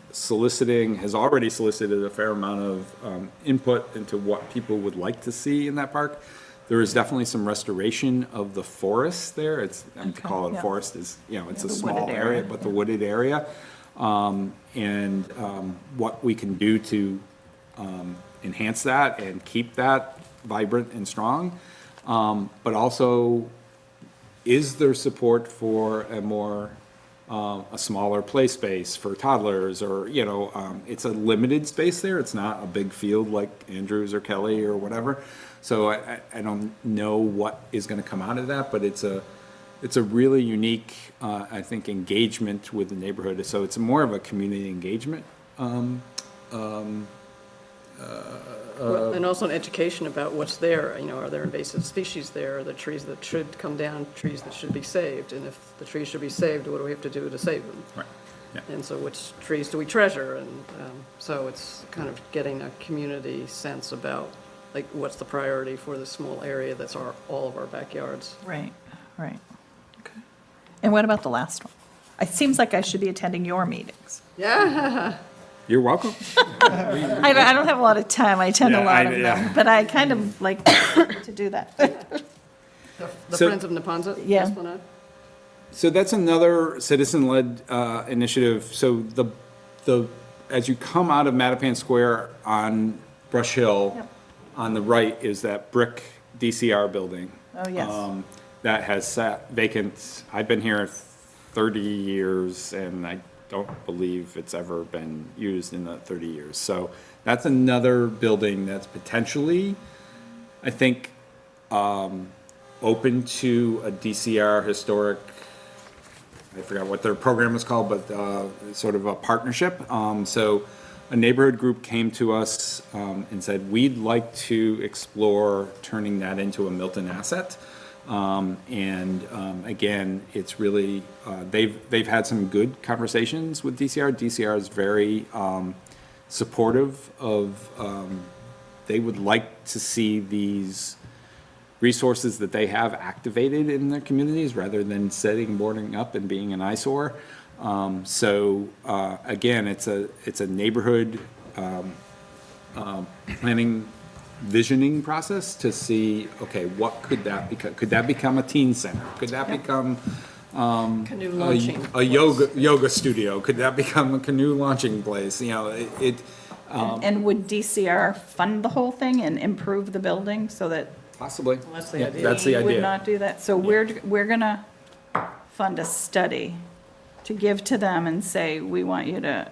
has already solicited a fair amount of input into what people would like to see in that park. There is definitely some restoration of the forest there. It's, to call it a forest is, it's a small area, but the wooded area. And what we can do to enhance that and keep that vibrant and strong. But also, is there support for a smaller play space for toddlers, or, it's a limited space there. It's not a big field like Andrews or Kelly or whatever. So I don't know what is going to come out of that, but it's a really unique, I think, engagement with the neighborhood. So it's more of a community engagement. And also an education about what's there, are there invasive species there, are there trees that should come down, trees that should be saved, and if the trees should be saved, what do we have to do to save them? Right. Yeah. And so which trees do we treasure, and so it's kind of getting a community sense about, like, what's the priority for this small area that's all of our backyards. Right. Okay. And what about the last one? It seems like I should be attending your meetings. Yeah. You're welcome. I don't have a lot of time. I attend a lot of them, but I kind of like to do that. The Friends of Neponset Esplanade? So that's another citizen-led initiative. So as you come out of Mattapan Square on Brush Hill, on the right is that brick DCR building. Oh, yes. That has sat vacant. I've been here 30 years, and I don't believe it's ever been used in the 30 years. So that's another building that's potentially, I think, open to a DCR historic, I forgot what their program is called, but sort of a partnership. So a neighborhood group came to us and said, we'd like to explore turning that into a Milton asset. Again, it's really, they've had some good conversations with DCR. DCR is very they would like to see resources that they have activated in their communities rather than setting, boarding up and being an eyesore. Again, it's a neighborhood planning visioning process to see, okay, what could that become? Could that become a teen center? Could that become Canoe launching. a yoga studio? Could that become a canoe launching place? You know, And would DCR fund the whole thing and improve the building so that possibly. That's the Yeah, idea. that's the we would idea. not do that? So we're gonna fund a study to give to them and say, we want you to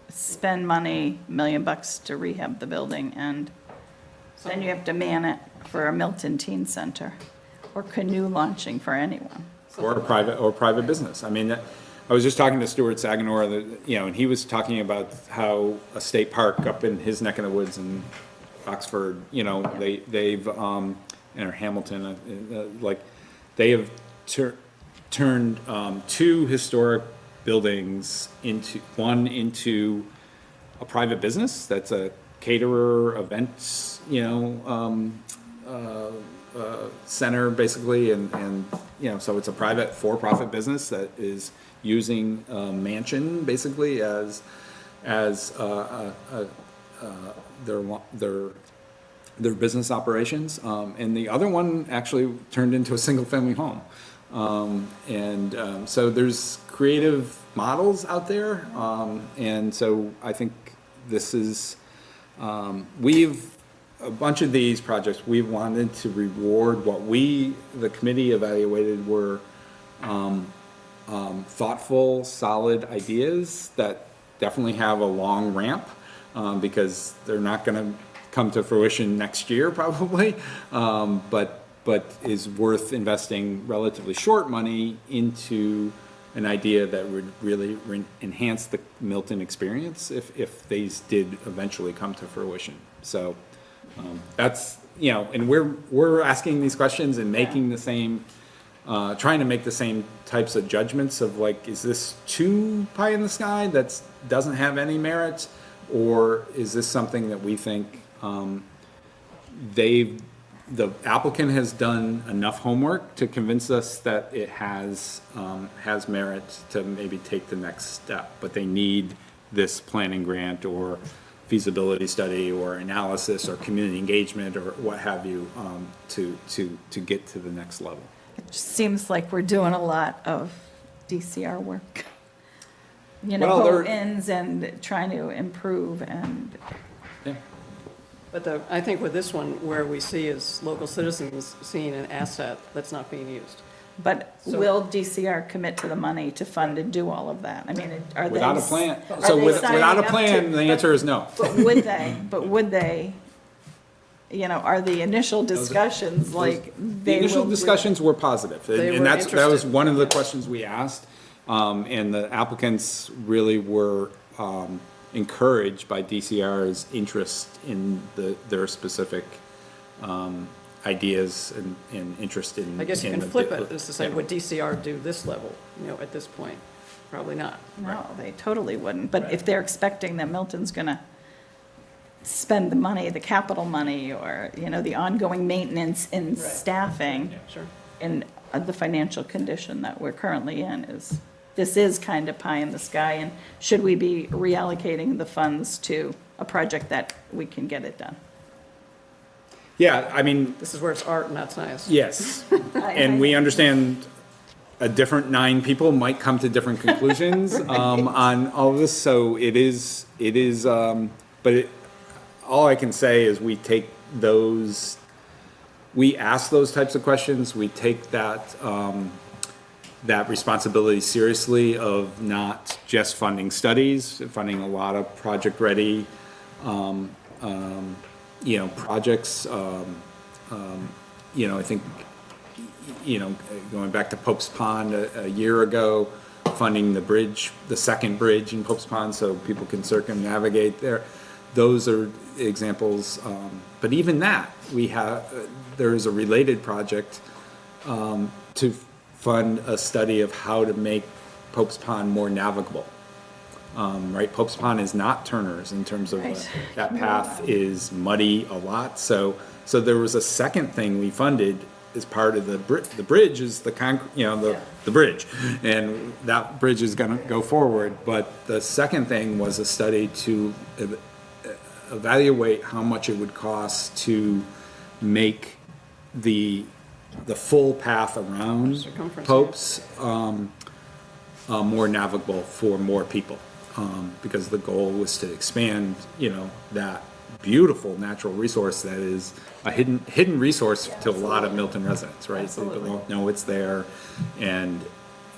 spend money, $1 million to rehab the building, and then you have to man it for a Milton Teen Center or canoe launching for anyone. Or a private business. I mean, I was just talking to Stuart Saganor, and he was talking about how a state park up in his neck of the woods in Oxford, they've, or Hamilton, they have turned 2 historic buildings into a private business that's a caterer, events, center basically, and so it's a private for-profit business that is using Mansion basically as their business operations, and the other one actually turned into a single-family home, so there's creative models out there, and so I think this is a bunch of these projects, we wanted to reward what the committee evaluated were thoughtful, solid ideas that definitely have a long ramp, because they're not going to come to fruition next year probably, but is worth investing relatively short money into an idea that would really enhance the Milton experience if these did eventually come to fruition. So that's, and we're asking these questions and making the same, trying to make the same types of judgments of is this too pie in the sky that doesn't have any merit, or is this something that we think the applicant has done enough homework to convince us that it has merit to maybe take the next step, but they need this planning grant or feasibility study or analysis or community engagement or what have you, to get to the next level. It just seems like we're doing a lot of DCR work. Well, go-ins and trying to improve and. Yeah. But I think with this one, where we see is local citizens seeing an asset that's not being used. But will DCR commit to the money to fund and do all of that? I mean, are they? Without a plan. are So they without a signing up plan, to- the answer is no. But would they, are the initial discussions like The they initial will? discussions were positive, They and were that was interested. one of the questions we asked, and the applicants really were encouraged by DCR's interest in their specific ideas and interest in. I guess you in can the- flip it, is to say, yeah. would DCR do this level, at this point? Probably not. No, they totally wouldn't. But if they're expecting that Milton's gonna spend the money, the capital money, or, the ongoing maintenance and staffing, Sure. and the financial condition that we're currently in this is kind of pie in the sky, and should we be reallocating the funds to a project that we can get it done? Yeah, I mean, This is where it's art, not science. yes, and we understand a different 9 people might come to different conclusions on all of this, so it is, all I can say is we take those, we ask those types of questions, we take that responsibility seriously of not just funding studies, funding a lot of project-ready, projects. I think, going back to Pope's Pond a year ago, funding the bridge, the second bridge in Pope's Pond so people can circumnavigate there. Those are examples, but even that, there is a related project to fund a study of how to make Pope's Pond more navigable. right? Pope's Pond is not Turner's in terms of that path is muddy a lot. So there was a second thing we funded as part of the bridge is the the bridge, and that bridge is going to go forward. But the second thing was a study to evaluate how much it would cost to make the full path around Circumference. Pope's more navigable for more people, because the goal was to expand, that beautiful natural resource that is a hidden resource to a lot of Milton residents, right? People don't know it's there, and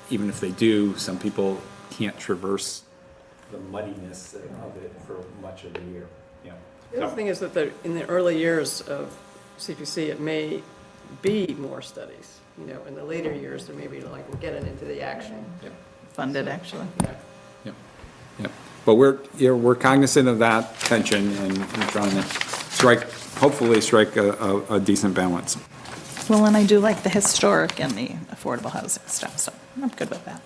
even if they do, some people can't traverse the muddiness of it for much of the year. The other thing is that in the early years of CPC, it may be more studies. In the later years, there may be we're getting into the action. Funded, actually. Yep. But we're cognizant of that tension, and we're trying to hopefully strike a decent balance. Well, and I do like the historic and the affordable housing stuff, so I'm good with that.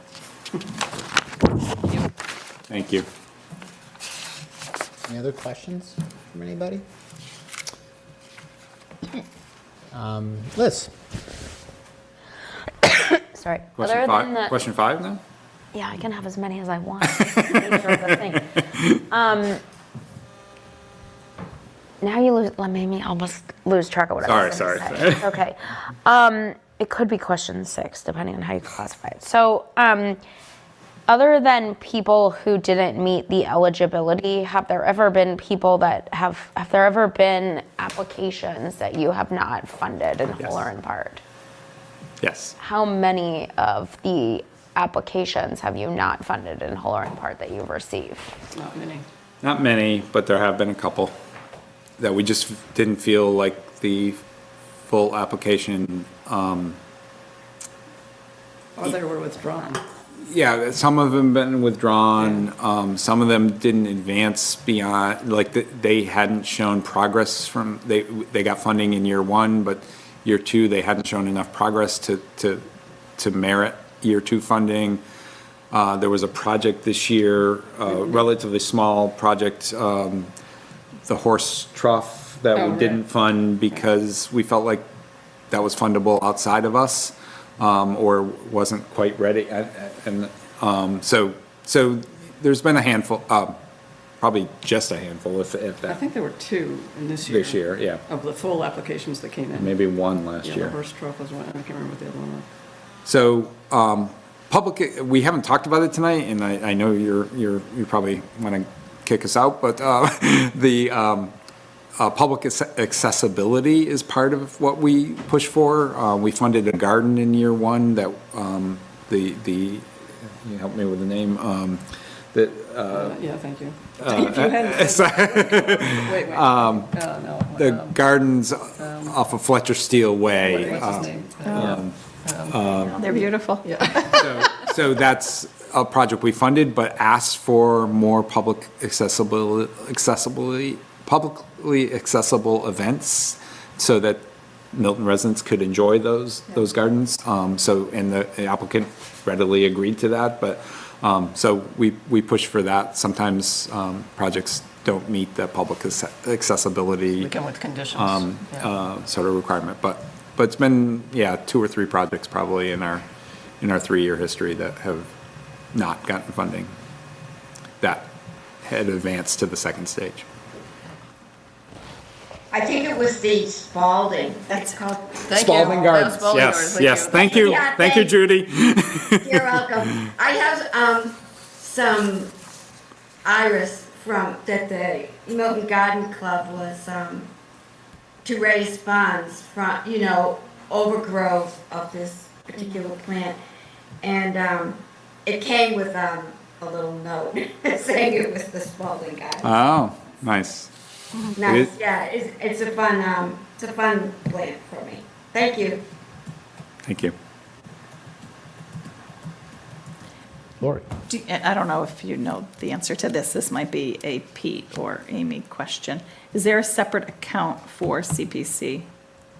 Thank you. Any other questions from anybody? Liz? Sorry. Question Other five, than that, question 5 now? yeah, I can have as many as I want. Nature of the thing. Now you made me almost lose track of what I was Sorry. going to say. It's okay. It could be question 6, depending on how you classify it. So, other than people who didn't meet the eligibility, have there ever been applications that you have not funded in whole or in part? Yes. How many of the applications have you not funded in whole or in part that you've received? Not many. Not many, but there have been a couple that we just didn't feel like the full application. Or they were withdrawn. Yeah, some of them been withdrawn. Some of them didn't advance beyond, they hadn't shown progress from, they got funding in year 1, but year 2, they hadn't shown enough progress to merit year 2 funding. There was a project this year, relatively small project, the horse trough that we didn't fund because we felt like that was fundable outside of us, or wasn't quite ready. So there's been a handful, probably just a handful, if I that, think there were 2 in this year. this year, yeah. Of the full applications that came in. Maybe 1 last Yeah, year. the horse trough was one. I can't remember what the other one was. So, we haven't talked about it tonight, and I know you probably want to kick us out, but the public accessibility is part of what we push for. We funded a garden in year 1 that you help me with the name. Yeah, thank you. If you hadn't said- wait. No. The gardens off of Fletcher Steel Way. What's his name? They're beautiful. So that's a project we funded, but asked for more publicly accessible events so that Milton residents could enjoy those gardens. And the applicant readily agreed to that, but so we push for that. Sometimes projects don't meet the public accessibility They come with conditions. sort of requirement, but it's been 2 or 3 projects probably in our 3-year history that have not gotten funding that had advanced to the second stage. I think it was the Spalding. That's called. Spalding Gardens, yes, thank you, Yeah, thank you, Judy. You're welcome. I have some iris that the Milton Garden Club was to raise funds from, overgrowth of this particular plant. And it came with a little note saying it was the Spalding Garden. Oh, nice. Nice, is- yeah, it's a fun plant for me. Thank you. Thank you. Lori? I don't know if you know the answer to this. This might be a Pete or Amy question. Is there a separate account for CPC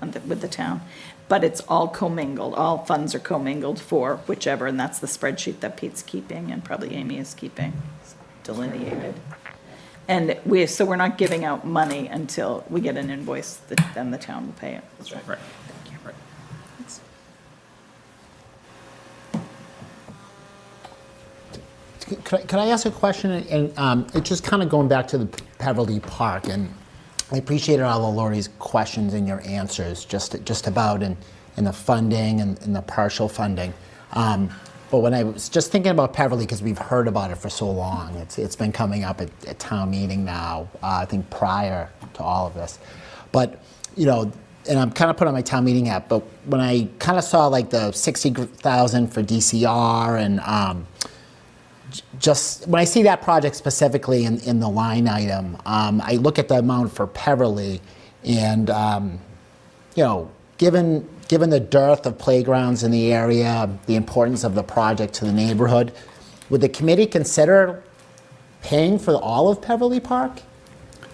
with the town? But it's all commingled, all funds are commingled for whichever, and that's the spreadsheet that Pete's keeping and probably Amy is keeping. delineated. And so we're not giving out money until we get an invoice, that then the town will pay it. That's right. Right. Could I ask a question? And it's just kind of going back to the Peverly Park, and I appreciated all of Lori's questions and your answers just about in the funding and the partial funding. But when I was just thinking about Peverly, because we've heard about it for so long, it's been coming up at town meeting now, I think prior to all of this. But, you know, and I'm kind of put on my town meeting app, but when I kind of saw like the 60,000 for DCR and just when I see that project specifically in the line item, I look at the amount for Peverly, and you know, given the dearth of playgrounds in the area, the importance of the project to the neighborhood, would the committee consider paying for all of Peverly Park?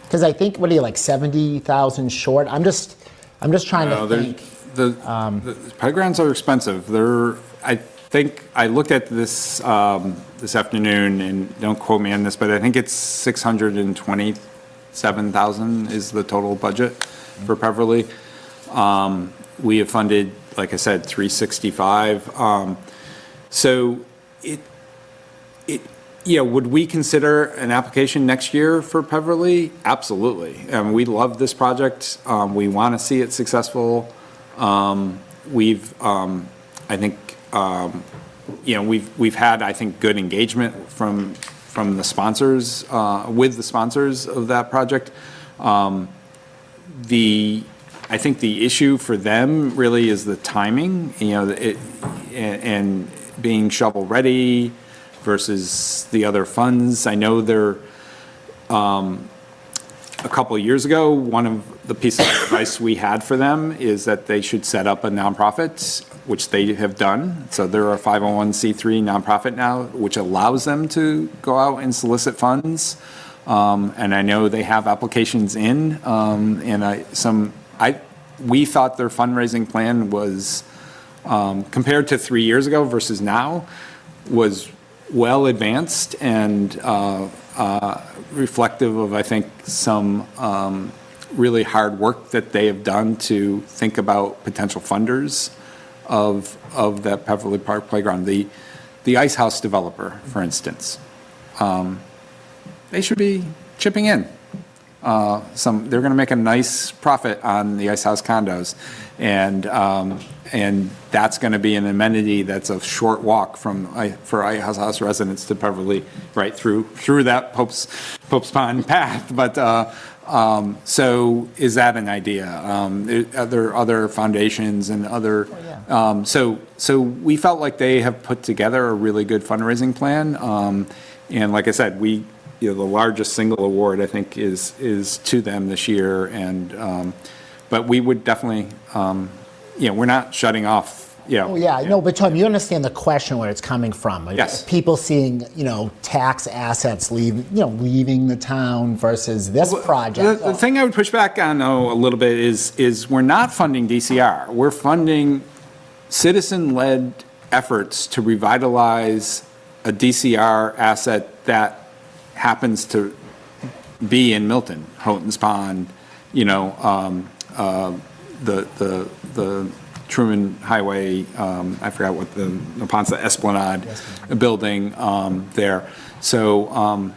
Because I think, what are you, like 70,000 short? I'm just trying to think. The playgrounds are expensive. I think I looked at this this afternoon, and don't quote me on this, but I think it's 627,000 is the total budget for Peverly. We have funded, like I said, 365. So would we consider an application next year for Peverly? Absolutely. We love this project. We want to see it successful. We've had, I think, good engagement from the sponsors, with the sponsors of that project. I think the issue for them really is the timing, and being shovel ready versus the other funds. I know a couple of years ago, one of the pieces of advice we had for them is that they should set up a nonprofit, which they have done. So they're a 501c3 nonprofit now, which allows them to go out and solicit funds. And I know they have applications in, we thought their fundraising plan was, compared to 3 years ago versus now, was well advanced and reflective of, I think, some really hard work that they have done to think about potential funders of that Peverly Park playground. The Ice House developer, for instance, they should be chipping in. They're going to make a nice profit on the Ice House condos, and that's going to be an amenity that's a short walk for Ice House residents to Peverly, right through that Pope's Pond path. But so is that an idea? There are other foundations and other. So we felt like they have put together a really good fundraising plan, and like I said, the largest single award, I think, is to them this year, and but we would definitely, we're not shutting off. Oh yeah, no, but Tom, you understand the question where it's coming from. Yes. People seeing, tax assets leaving the town versus this project. The thing I would push back on, though, a little bit is we're not funding DCR. We're funding citizen-led efforts to revitalize a DCR asset that happens to be in Milton, Houghton's Pond, the Truman Highway, I forgot what the Ponce Esplanade building there. So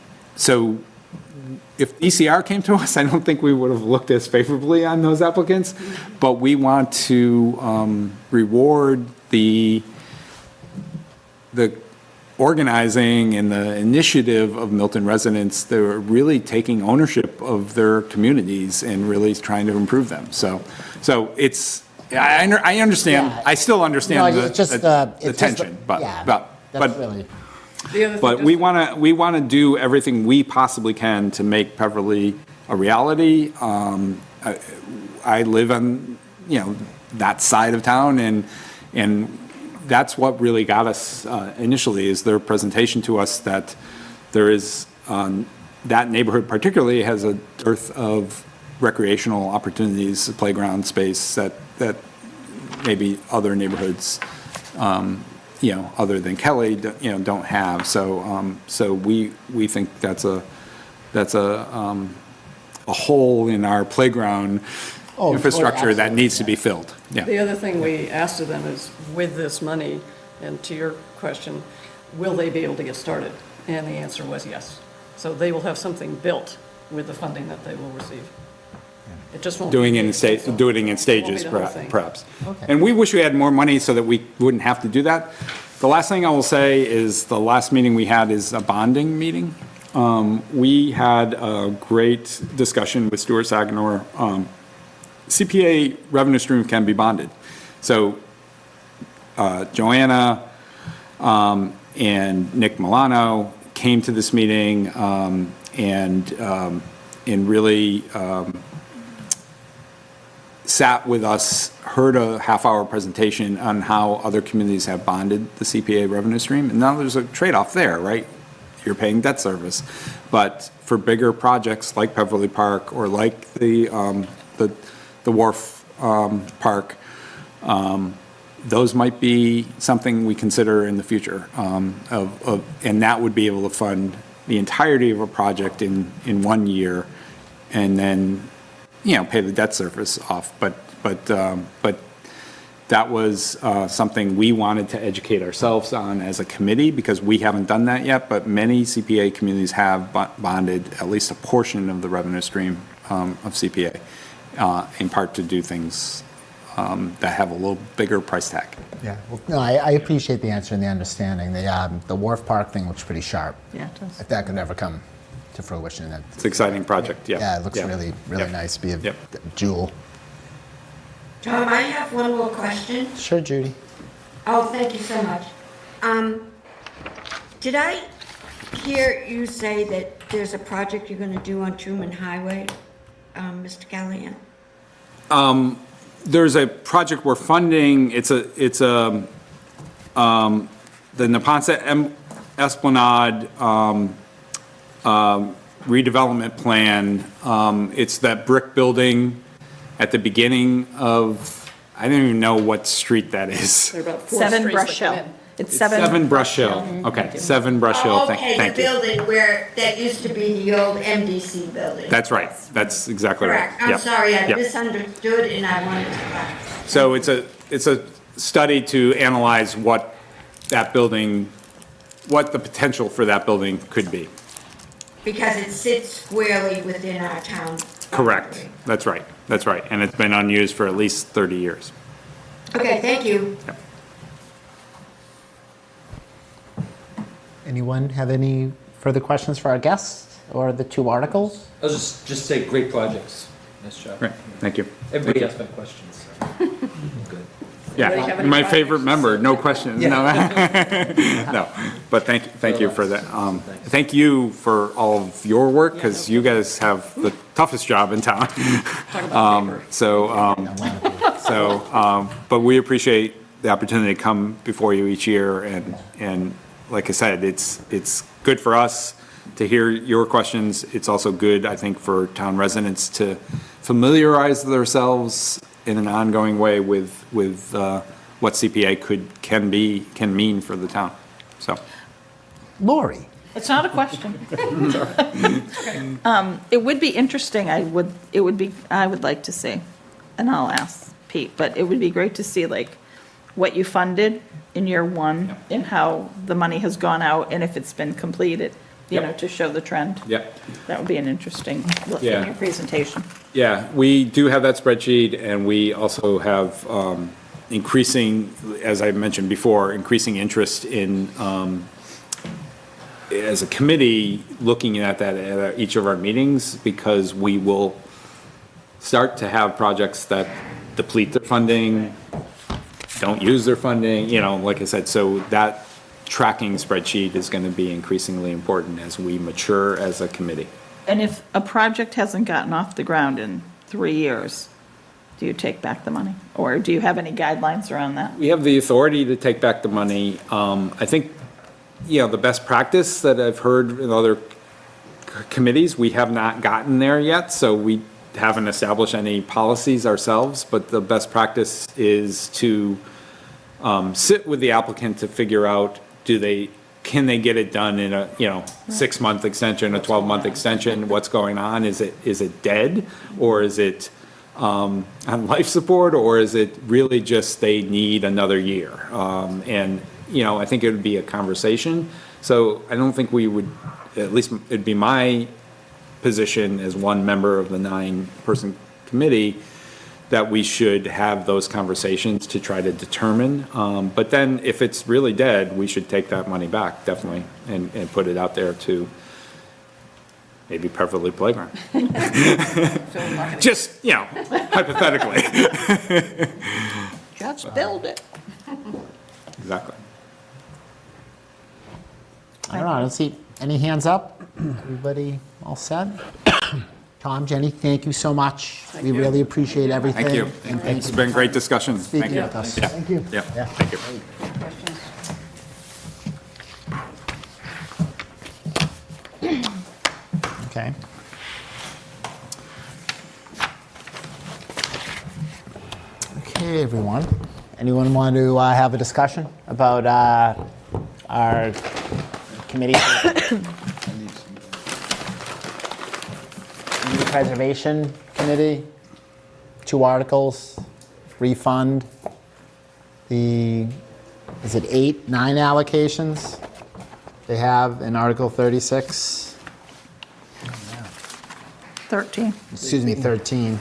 if DCR came to us, I don't think we would have looked as favorably on those applicants, but we want to reward the organizing and the initiative of Milton residents that are really taking ownership of their communities and really trying to improve them. So it's, I understand, Yeah. I still understand No, it's just, the it's tension, just, yeah, but really. The other thing but just- we want to do everything we possibly can to make Peverly a reality. I live on, that side of town, and that's what really got us initially, is their presentation to us that there is, that neighborhood particularly has a dearth of recreational opportunities, playground space that maybe other neighborhoods other than Kelly, don't have. So we think that's a hole in our playground infrastructure that needs to be filled. Yeah. The other thing we asked of them is, with this money, and to your question, will they be able to get started? And the answer was yes. So they will have something built with the funding that they will receive. It just won't. Doing it in stages, stages, the whole thing. perhaps. And we wish we had more money so that we wouldn't have to do that. The last thing I will say is the last meeting we had is a bonding meeting. We had a great discussion with Stuart Saganor. CPA revenue stream can be bonded. So Joanna and Nick Milano came to this meeting and really sat with us, heard a half-hour presentation on how other communities have bonded the CPA revenue stream. And now there's a trade-off there, right? You're paying debt service. But for bigger projects like Beverly Park or like the Wharf Park, those might be something we consider in the future. And that would be able to fund the entirety of a project in 1 year and then, pay the debt service off. But that was something we wanted to educate ourselves on as a committee, because we haven't done that yet, but many CPA communities have bonded at least a portion of the revenue stream of CPA, in part to do things that have a little bigger price tag. Yeah, well, no, I appreciate the answer and the understanding. The Wharf Park thing looks pretty sharp. Yeah, it does. If that could ever come to fruition, It's an exciting project, yeah. yeah, it looks really nice. Be a jewel. Tom, I have one more question. Sure, Judy. Oh, thank you so much. Did I hear you say that there's a project you're gonna do on Truman Highway, Mr. Callahan? There's a project we're funding. It's the Neponset Esplanade redevelopment plan. It's that brick building at the beginning of, I don't even know what street that is. There are about 4 7 streets Brush that come Hill. in. It's Seven 7 Brush Hill. Okay, 7 Brush Hill. Oh, Thank okay, the you. building where, that used to be the old MDC building. That's right. That's exactly right. Correct. I'm Yep. sorry, I Yep. misunderstood and I wanted to clarify. So it's a study to analyze what that building, what the potential for that building could be. Because it sits squarely within our town. Correct. That's right. That's right. And it's been unused for at least 30 years. Okay, thank you. Anyone have any further questions for our guests or the 2 articles? I'll just say great projects. Nice job. Right. Thank you. Everybody asked my questions. So. Good. Anybody have Yeah, any my projects? favorite member, no questions. No, no. But thank you for that. Thank you for all of your work, because you guys have the toughest job in town. Talk about paper. But we appreciate the opportunity to come before you each year, and like I said, it's good for us to hear your questions. It's also good, I think, for town residents to familiarize themselves in an ongoing way with what CPA can mean for the town. So, Lori. It's not a question. It would be interesting, I would like to see, and I'll ask Pete, but it would be great to see like what you funded in year 1 and how the money has gone out and if it's been completed, to show the trend. Yep. That would be an interesting look Yeah. in your presentation. Yeah, we do have that spreadsheet, and we also have increasing, as I mentioned before, increasing interest in, as a committee, looking at that at each of our meetings, because we will start to have projects that deplete their funding, don't use their funding, like I said, so that tracking spreadsheet is going to be increasingly important as we mature as a committee. And if a project hasn't gotten off the ground in 3 years, do you take back the money? Or do you have any guidelines around that? We have the authority to take back the money. I think, the best practice that I've heard in other committees, we have not gotten there yet, so we haven't established any policies ourselves, but the best practice is to sit with the applicant to figure out, can they get it done in a, 6-month extension, a 12-month extension? What's going on? Is it dead? Or is it on life support? Or is it really just they need another year? And, I think it would be a conversation. So I don't think we would, at least it'd be my position as one member of the 9-person committee, that we should have those conversations to try to determine. But then if it's really dead, we should take that money back, definitely, and put it out there to maybe Beverly Playground. Just, hypothetically. Just build it. Exactly. I don't see any hands up. Everybody all set? Tom, Jenny, thank you so much. We really appreciate everything. Thank you. And thank It's you been for great discussion. Thank speaking you. with us. Thank you. Yeah, Yeah. thank you. Okay. Okay, everyone. Anyone want to have a discussion about our committee? Community Preservation Committee, 2 articles, refund, is it 8, 9 allocations they have in Article 36? 13. Excuse me, 13.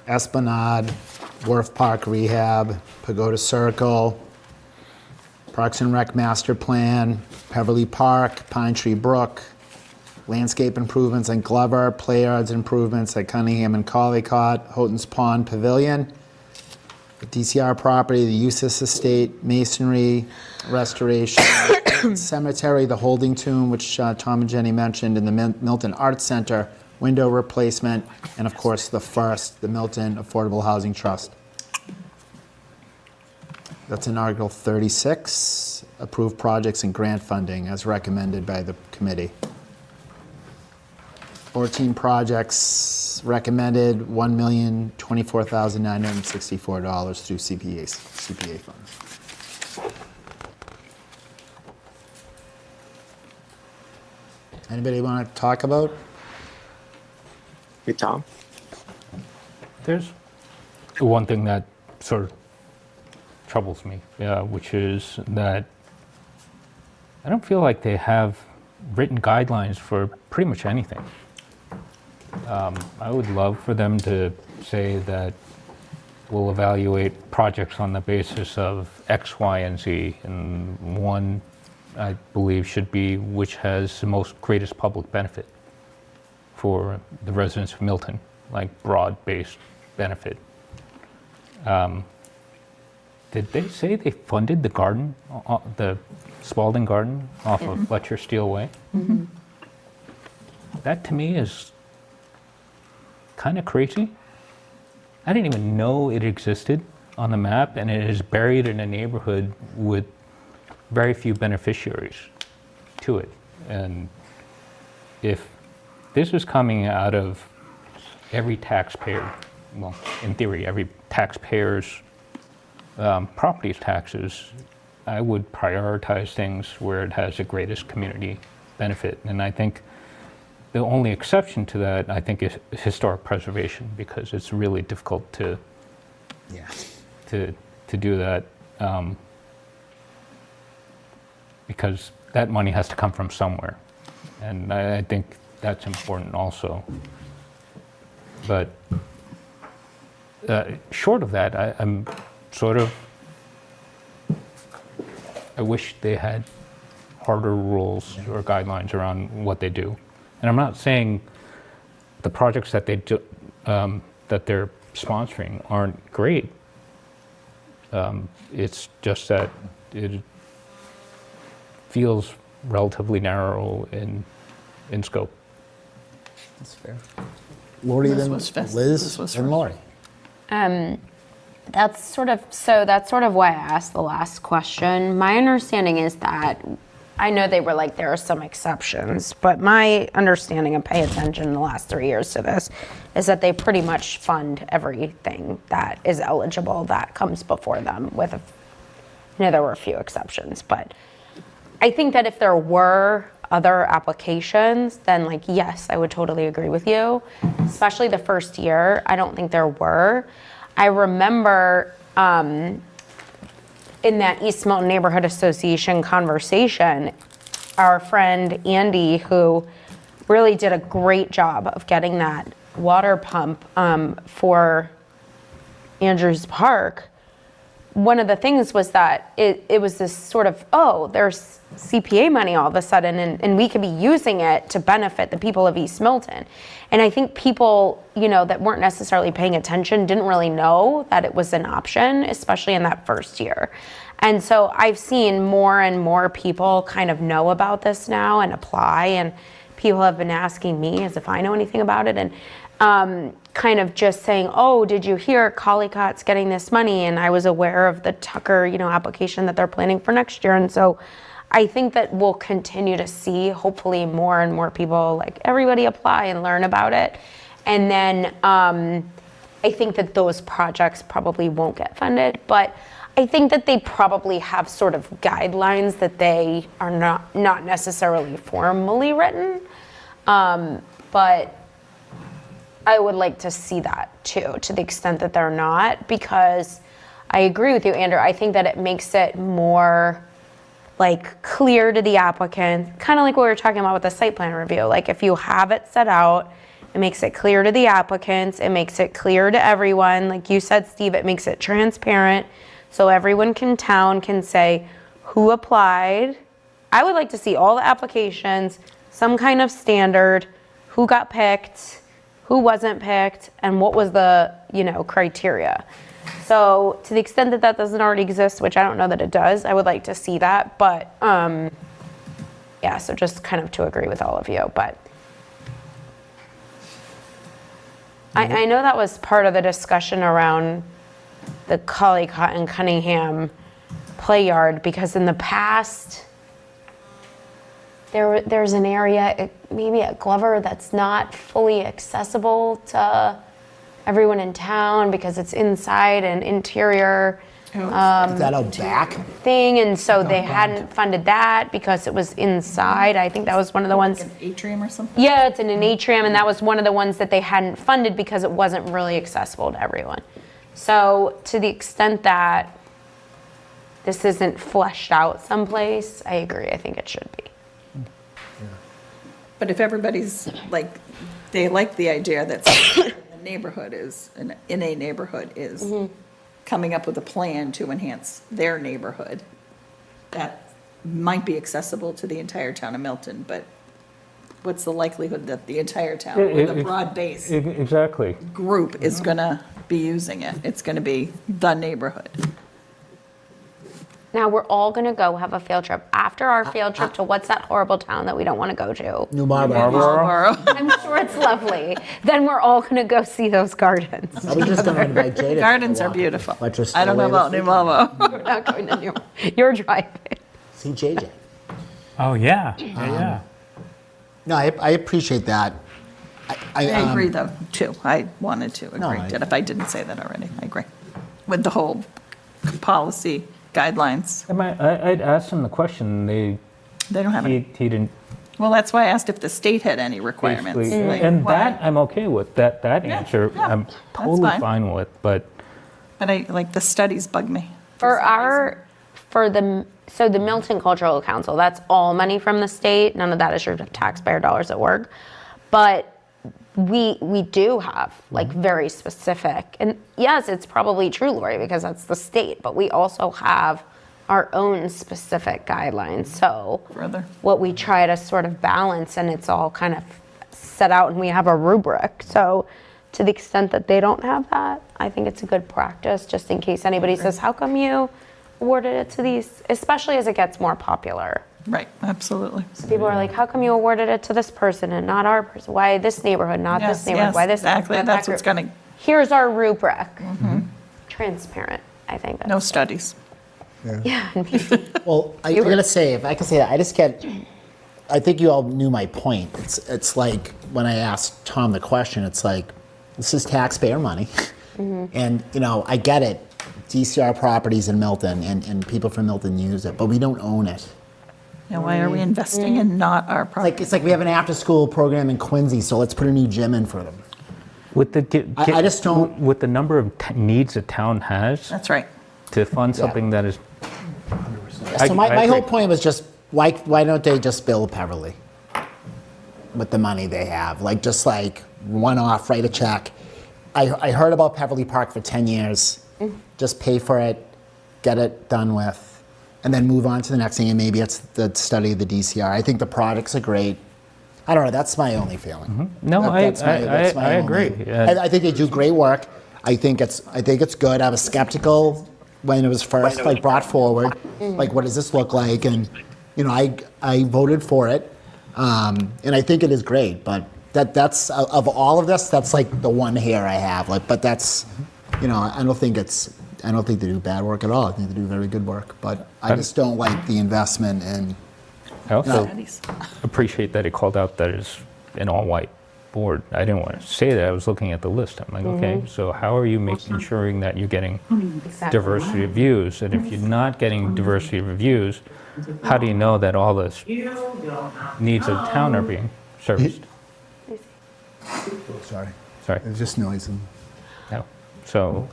Esplanade, Wharf Park Rehab, Pagoda Circle, Parks and Rec Master Plan, Beverly Park, Pine Tree Brook, landscape improvements at Glover, play yards improvements at Cunningham and Collycott, Houghton's Pond Pavilion, the DCR property, the Eustis Estate, masonry, restoration, cemetery, the holding tomb, which Tom and Jenny mentioned, and the Milton Arts Center, window replacement, and of course the Milton Affordable Housing Trust. That's in Article 36, approved projects and grant funding as recommended by the committee. 14 projects recommended, $1,024,964 through CPA funds. Anybody want to talk about? Hey, Tom. There's one thing that sort of troubles me, which is that I don't feel like they have written guidelines for pretty much anything. I would love for them to say that we'll evaluate projects on the basis of X, Y, and Z, and one, I believe, should be which has the most greatest public benefit for the residents of Milton, like broad-based benefit. Did they say they funded the garden, the Spalding Garden off of Fletcher Steel Way? That to me is kind of crazy. I didn't even know it existed on the map, and it is buried in a neighborhood with very few beneficiaries to it. And if this is coming out of every taxpayer, well, in theory, every taxpayer's property taxes, I would prioritize things where it has the greatest community benefit. And I think the only exception to that, I think, is historic preservation, because it's really difficult to do that, because that money has to come from somewhere. And I think that's important also. But short of that, I'm sort of, I wish they had harder rules or guidelines around what they do. And I'm not saying the projects that they do, that they're sponsoring aren't great. It's just that it feels relatively narrow in scope. That's fair. Lori, then Liz, and Lori. That's sort of why I asked the last question. My understanding is that I know they were like, there are some exceptions, but my understanding and pay attention in the last 3 years to this is that they pretty much fund everything that is eligible that comes before them with, there were a few exceptions, but I think that if there were other applications, then like, yes, I would totally agree with you, especially the first year. I don't think there were. I remember, in that East Milton Neighborhood Association conversation, our friend Andy, who really did a great job of getting that water pump for Andrews Park, one of the things was that it was this sort of, oh, there's CPA money all of a sudden, and we could be using it to benefit the people of East Milton. And I think people, that weren't necessarily paying attention didn't really know that it was an option, especially in that first year. And so I've seen more and more people kind of know about this now and apply, and people have been asking me as if I know anything about it, and kind of just saying, oh, did you hear Collycott's getting this money? And I was aware of the Tucker, application that they're planning for next year. And so I think that we'll continue to see, hopefully, more and more people, like everybody apply and learn about it. And then I think that those projects probably won't get funded, but I think that they probably have sort of guidelines that they are not necessarily formally written, but I would like to see that too, to the extent that they're not, because I agree with you, Andrew. I think that it makes it more like clear to the applicant, kind of like what we were talking about with the site plan review. Like if you have it set out, it makes it clear to the applicants, it makes it clear to everyone. Like you said, Steve, it makes it transparent, so everyone in town can say who applied. I would like to see all the applications, some kind of standard, who got picked, who wasn't picked, and what was the, criteria. So to the extent that that doesn't already exist, which I don't know that it does, I would like to see that. But yeah, so just kind of to agree with all of you. But I know that was part of the discussion around the Collycott and Cunningham play yard, because in the past, there's an area, maybe at Glover, that's not fully accessible to everyone in town because it's inside an interior Is that out back? thing, and so they hadn't funded that because it was inside. I think that was one of the ones. An atrium or something? Yeah, it's in an atrium, and that was one of the ones that they hadn't funded because it wasn't really accessible to everyone. So to the extent that this isn't fleshed out someplace, I agree. I think it should be. But if everybody's like, they like the idea that the neighborhood is, in a neighborhood is coming up with a plan to enhance their neighborhood, that might be accessible to the entire town of Milton, but what's the likelihood that the entire town, with a broad base Exactly. group, is gonna be using it? It's gonna be the neighborhood. Now we're all gonna go have a field trip. After our field trip to what's that horrible town that we don't want to go to? New Marlboro. Marlboro. I'm sure it's lovely. Then we're all gonna go see those gardens. I was just going to invite Jada. Gardens are beautiful. But you're I don't know still about New Marlboro. We're not going to You're driving. See JJ. Oh, yeah, yeah. No, I appreciate that. I agree, though, too. I wanted to agree, I- if I didn't say that already. I agree. With the whole policy guidelines. I'd asked him the question, They don't have he any. didn't Well, that's why I asked if the state had any requirements. basically, like and why- that I'm okay with, that answer yeah, I'm that's totally fine. fine with, but But the studies bug me. So the Milton Cultural Council, that's all money from the state. None of that is your taxpayer dollars at work. But we do have like very specific, and yes, it's probably true, Lori, because that's the state, but we also have our own specific guidelines. So Further. what we try to sort of balance, and it's all kind of set out, and we have a rubric. So to the extent that they don't have that, I think it's a good practice, just in case anybody says, how come you awarded it to these, especially as it gets more popular. Right, absolutely. So people are like, how come you awarded it to this person and not our person? Why this neighborhood, not this neighborhood? Why this? Exactly, not that's that what's group? gonna, Here's our rubric. Transparent, I think. no studies. Yeah. and people- Well, I'm gonna say, if I can say that, I think you all knew my point. It's like, when I asked Tom the question, it's like, this is taxpayer money. And, I get it, DCR properties in Milton, and people from Milton use it, but we don't own it. Now, why are we investing in not our property? It's like we have an after-school program in Quincy, so let's put a new gym in for them. With the, I just don't- with the number of needs a town has, That's right. to fund something that is. So my I whole agree. point was just, why don't they just build Peverly with the money they have? Just one-off, write a check. I heard about Peverly Park for 10 years. Just pay for it, get it done with, and then move on to the next thing, and maybe it's the study of the DCR. I think the projects are great. I don't know, that's my only feeling. No, That's my I only- agree. Yeah. I think they do great work. I think it's good. I was skeptical when it was first brought forward. What does this look like? And I voted for it, and I think it is great. But that's of all of this, that's the one hair I have. But that's, I don't think they do bad work at all. I think they do very good work. But I just don't like the investment in. I also appreciate that it called out that it's an all-white board. I didn't want to say that. I was looking at the list. I'm like, okay, so how are you ensuring that you're getting diversity of views? And if you're not getting diversity of views, how do you know that all the needs of the town are being serviced? Sorry, Sorry. it's just noise. No. So,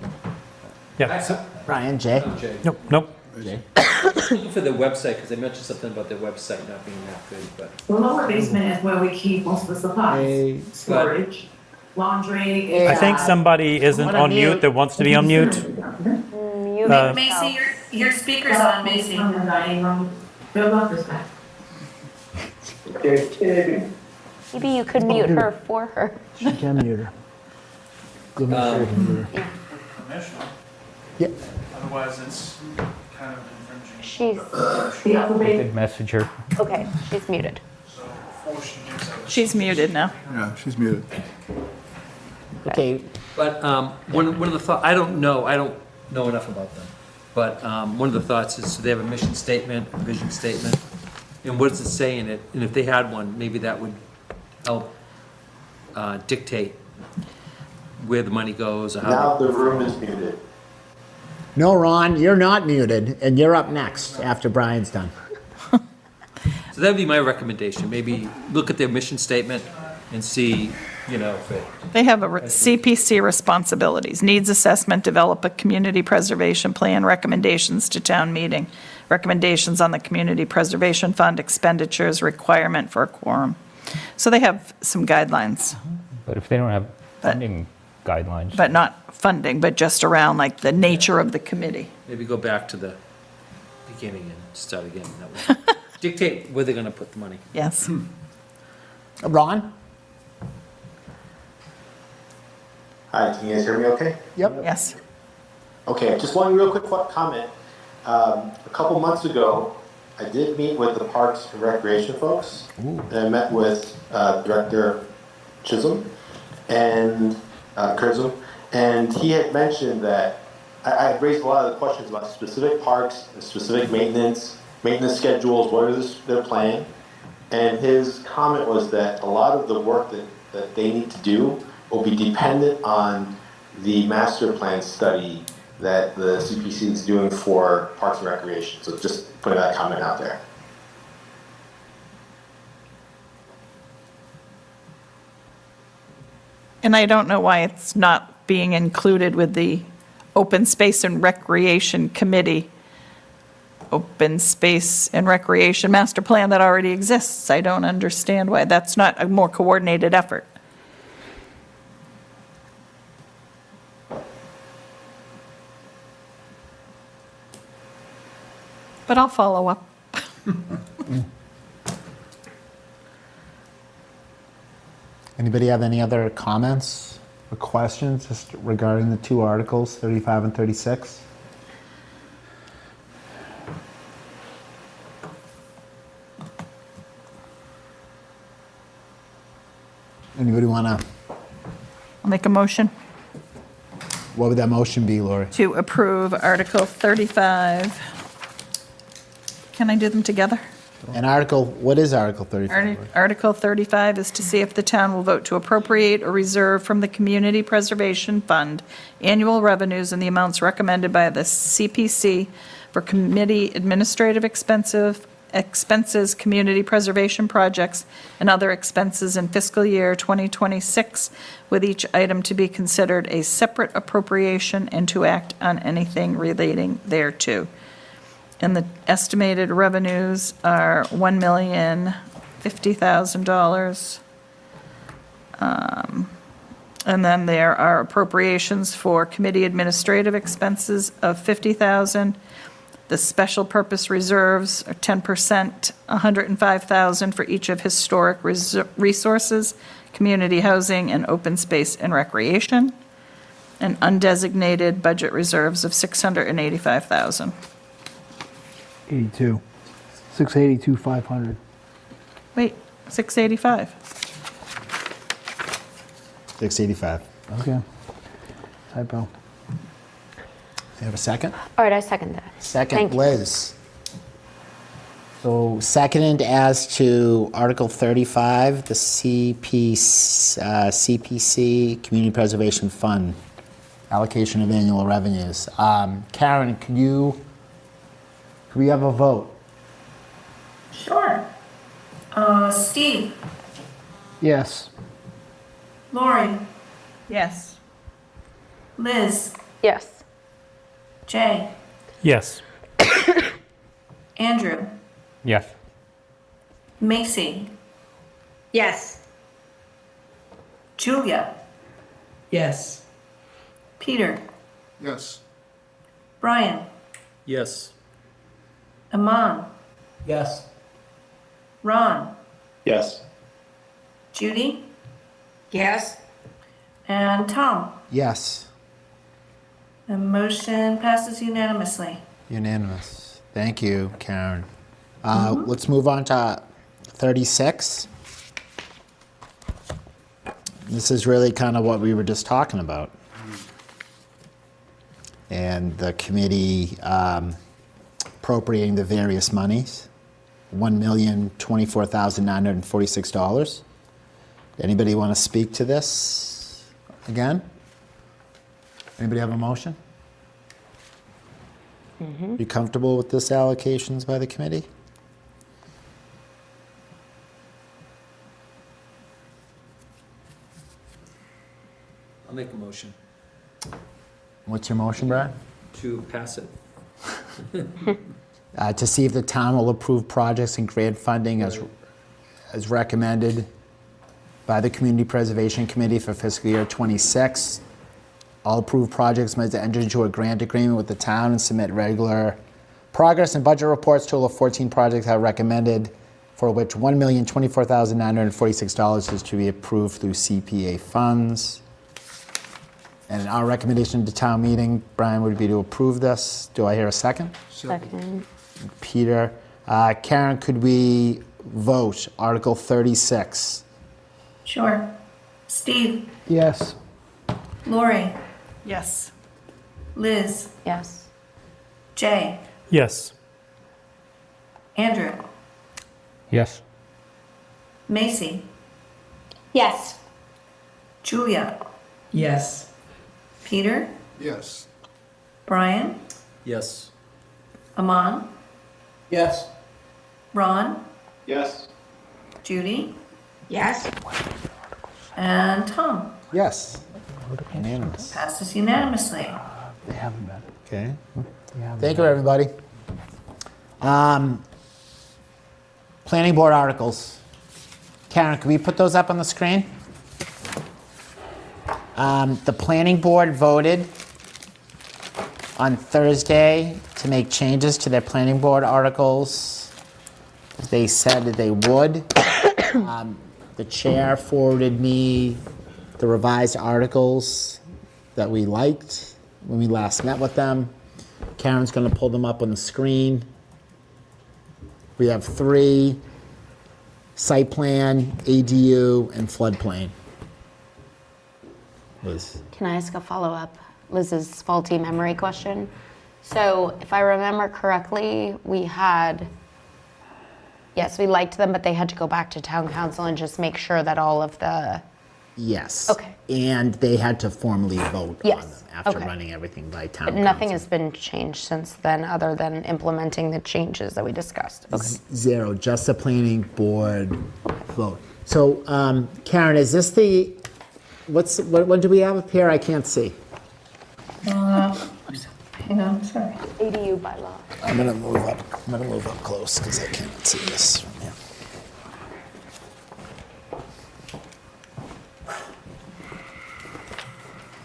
Brian, Jay. Nope. Looking for the website, because they mentioned something about their website not being that good, but. The lower basement is where we keep most of the supplies, storage, laundry. I think somebody isn't on mute that wants to be on mute. Macy, your speaker's on, Macy. On the dining room. Good luck this time. Maybe you could mute her for her. She can mute her. Give me a second here. Yeah. Otherwise, it's kind of infringing. She's, The upper I basement. did message her. okay, she's muted. So before she gives out. She's muted now. Yeah, she's muted. Okay. But one of the thoughts, I don't know enough about them, but one of the thoughts is, so they have a mission statement, a vision statement, and what does it say in it? And if they had one, maybe that would help dictate where the money goes, or how. Now the room is muted. No, Ron, you're not muted, and you're up next after Brian's done. So that'd be my recommendation, maybe look at their mission statement and see, if it. They have CPC responsibilities, needs assessment, develop a community preservation plan, recommendations to town meeting, recommendations on the community preservation fund, expenditures, requirement for a quorum. So they have some guidelines, But if they don't have funding guidelines. but not funding, but just around the nature of the committee. Maybe go back to the beginning and start again. That would dictate where they're gonna put the money. Yes. Ron? Hi, can you guys hear me okay? Yep. Yes. Okay, just one real quick comment. A couple months ago, I did meet with the Parks and Recreation folks. And I met with Director Chisholm and Curzum, and he had mentioned that I had raised a lot of the questions about specific parks and specific maintenance schedules, what is their plan? And his comment was that a lot of the work that they need to do will be dependent on the master plan study that the CPC is doing for Parks and Recreation. So just putting that comment out there. And I don't know why it's not being included with the Open Space and Recreation Committee. Open Space and Recreation Master Plan that already exists. I don't understand why that's not a more coordinated effort. But I'll follow up. Anybody have any other comments or questions just regarding the two articles, 35 and 36? Anybody want to, I'll make a motion what would that motion be, Lori? to approve Article 35 Can I do them together? And what is Article 35? Article 35 is to see if the town will vote to appropriate or reserve from the Community Preservation Fund annual revenues in the amounts recommended by the CPC for committee administrative expenses, community preservation projects, and other expenses in fiscal year 2026, with each item to be considered a separate appropriation and to act on anything relating thereto. And the estimated revenues are $1,050,000. And then there are appropriations for committee administrative expenses of $50,000. The special purpose reserves are 10%, $105,000 for each of historic resources, community housing, and open space and recreation. And undesignated budget reserves of $685,000. 82. 682, 500. Wait, 685. 685. Okay. Typo. You have a second? All right, I second that. Second, Thank you. Liz. So seconded as to Article 35, the CPC, Community Preservation Fund, allocation of annual revenues. Karen, could we have a vote? Sure. Steve, Yes. Lori, Yes. Liz, Yes. Jay, Yes. Andrew, Yes. Macy, Yes. Julia, Yes. Peter, Yes. Brian, Yes. Aman, Yes. Ron, Yes. Judy, Yes. and Tom. Yes. The motion passes unanimously. Unanimous. Thank you, Karen. Let's move on to 36. This is really kind of what we were just talking about. And the committee appropriating the various monies, $1,024,946. Anybody want to speak to this again? Anybody have a motion? You comfortable with this allocations by the committee? I'll make a motion What's your motion, Brad? to pass it. To see if the town will approve projects and grant funding as recommended by the Community Preservation Committee for fiscal year '26. All approved projects must enter into a grant agreement with the town and submit regular progress and budget reports. Total of 14 projects are recommended, for which $1,024,946 is to be approved through CPA funds. And our recommendation to town meeting, Brian, would be to approve this. Do I hear a second? Second. Peter. Karen, could we vote Article 36? Sure. Steve, Yes. Lori, Yes. Liz, Yes. Jay, Yes. Andrew, Yes. Macy, Yes. Julia, Yes. Peter, Yes. Brian, Yes. Aman, Yes. Ron, Yes. Judy, Yes. and Tom. Yes. Unanimous. Passes unanimously. They haven't been. Okay. They haven't Thank you, everybody. Planning board articles. Karen, can we put those up on the screen? The planning board voted on Thursday to make changes to their planning board articles. They said that they would. The chair forwarded me the revised articles that we liked when we last met with them. Karen's going to pull them up on the screen. We have 3: site plan, ADU, and floodplain. Liz. Can I ask a follow-up? Liz's faulty memory question. So if I remember correctly, we had Yes, we liked them, but they had to go back to town council and just make sure that all of the, Yes. Okay. And they had to formally vote on Yes, them after okay. running everything by town but council. nothing has been changed since then, other than implementing the changes that we discussed. Okay. Zero, just the planning board vote. So, Karen, is this the, what do we have up here? I can't see. Hang on, sorry. ADU bylaw. I'm gonna move up close because I can't see this from here.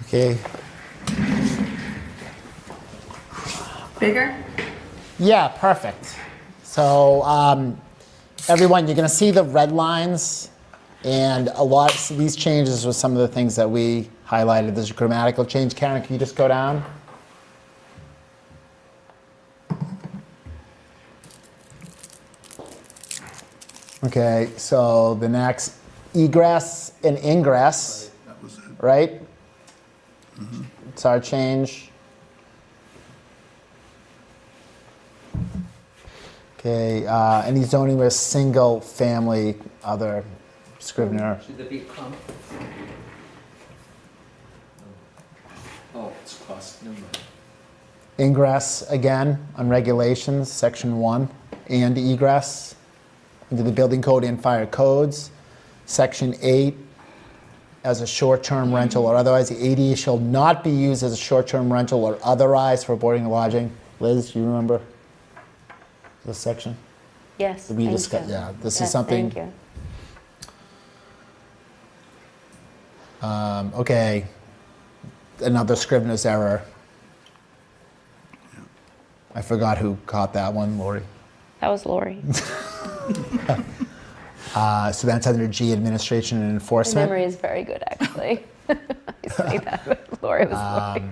Okay. Bigger? Yeah, perfect. So, everyone, you're gonna see the red lines, and so these changes were some of the things that we highlighted. There's a grammatical change. Karen, can you just go down? Okay, so the next, egress and ingress, That was it. right? It's our change. Okay, any zoning with single family, other Scrivener. Should there be a comma? Oh, it's cost, never mind. Ingress, again, on regulations, section 1, and egress, into the building code and fire codes. Section 8, as a short-term rental or otherwise, the ADU shall not be used as a short-term rental or otherwise for boarding and lodging. Liz, do you remember this section? Yes, We thank discussed- you. yeah, this is Yes, something- Thank you. Okay, another Scrivener's error. I forgot who caught that one, Lori. That was Lori. So that's under G, administration and My enforcement. memory is very good, actually. I say that, but Lori was Lori.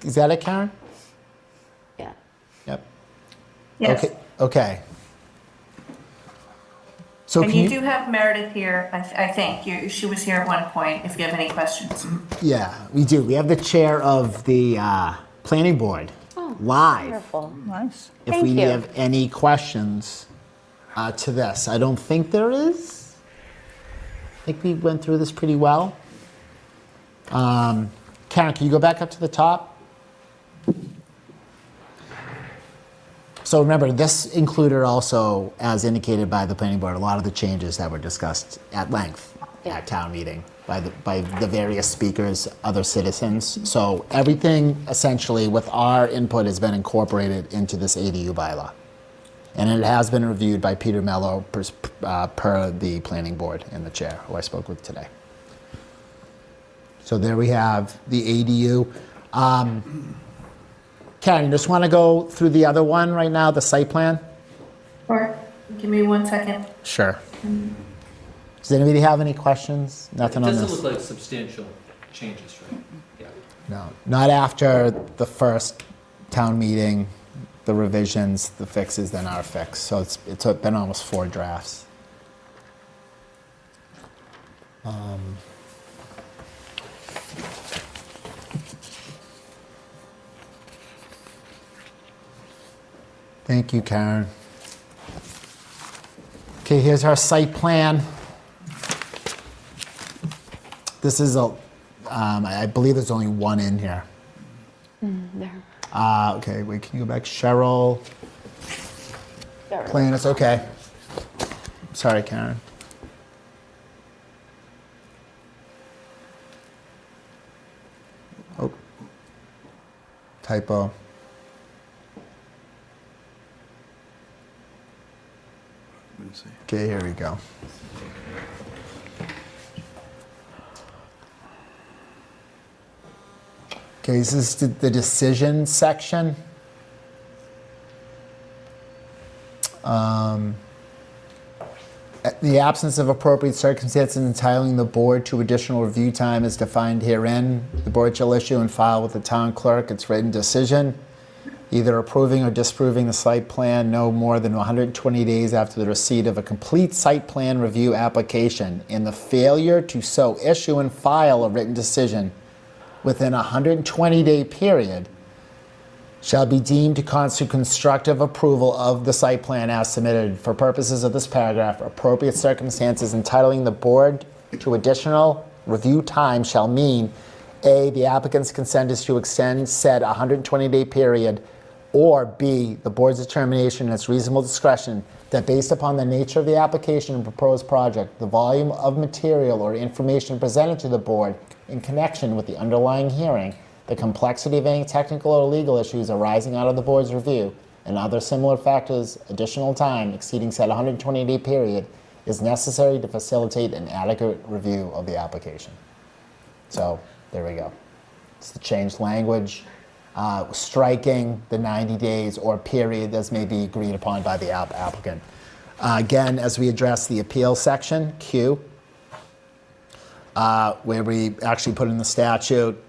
Is that it, Karen? Yeah. Yep. Yes. Okay. So And can you do have Meredith here, I think. She was here at one point, if you have any questions. Yeah, we do. We have the chair of the planning board live. Wonderful. Nice. If Thank we you. have any questions to this. I don't think there is. I think we went through this pretty well. Karen, can you go back up to the top? So remember, this included also, as indicated by the planning board, a lot of the changes that were discussed at length at town meeting by the various speakers, other citizens. So everything essentially with our input has been incorporated into this ADU bylaw. And it has been reviewed by Peter Mello per the planning board and the chair who I spoke with today. So there we have the ADU. Karen, you just want to go through the other one right now, the site plan? Or, give me 1 second. Sure. Does anybody have any questions? Nothing It on doesn't this? look like substantial changes, right? Yeah. No, not after the first town meeting, the revisions, the fixes, then our fix. So it's been almost 4 drafts. Thank you, Karen. Okay, here's our site plan. This is I believe there's only one in here. There. Okay, wait, can you go back? Cheryl, There. plan, it's okay. Sorry, Karen. Oh, typo. Let me see. Okay, here we go. Okay, this is the decision section. The absence of appropriate circumstances entitling the board to additional review time is defined herein. The board shall issue and file with the town clerk its written decision, either approving or disapproving the site plan no more than 120 days after the receipt of a complete site plan review application, and the failure to so issue and file a written decision within a 120-day period shall be deemed to constitute constructive approval of the site plan as submitted. For purposes of this paragraph, appropriate circumstances entitling the board to additional review time shall mean A, the applicant's consent is to extend said 120-day period, or B, the board's determination in its reasonable discretion that based upon the nature of the application and proposed project, the volume of material or information presented to the board in connection with the underlying hearing, the complexity of any technical or legal issues arising out of the board's review, and other similar factors, additional time exceeding said 120-day period is necessary to facilitate an adequate review of the application. So there we go. It's the changed language, striking the 90 days or period as may be agreed upon by the applicant. Again, as we address the appeal section, Q, where we actually put in the statute,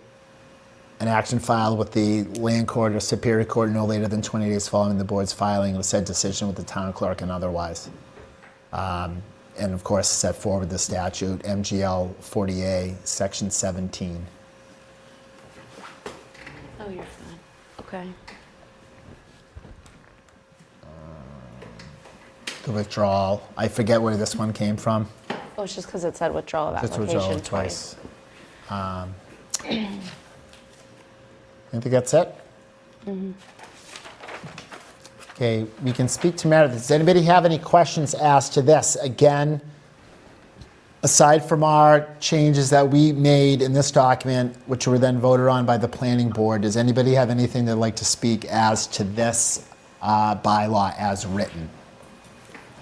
an action filed with the land court or superior court no later than 20 days following the board's filing of said decision with the town clerk and otherwise. And of course, set forward the statute, MGL 40A, section 17. Oh, you're fine. Okay. The withdrawal, I forget where this one came from. Oh, it's just because it said withdrawal of Just application withdrawal twice. I think that's it. Okay, we can speak to Meredith. Does anybody have any questions as to this? Again, aside from our changes that we made in this document, which were then voted on by the planning board, does anybody have anything they'd like to speak as to this bylaw as written?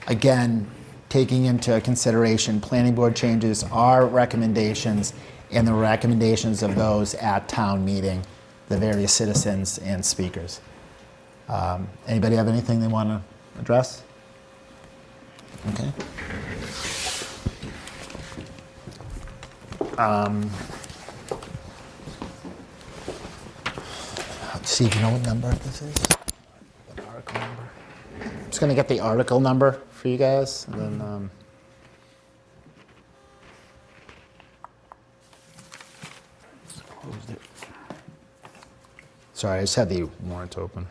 Again, taking into consideration planning board changes, our recommendations, and the recommendations of those at town meeting, the various citizens and speakers. Anybody have anything they want to address? Okay. Let's see, do you know what number this is? The article number? I'm just going to get the article number for you guys, and then Closed it. sorry, I just had the warrant open.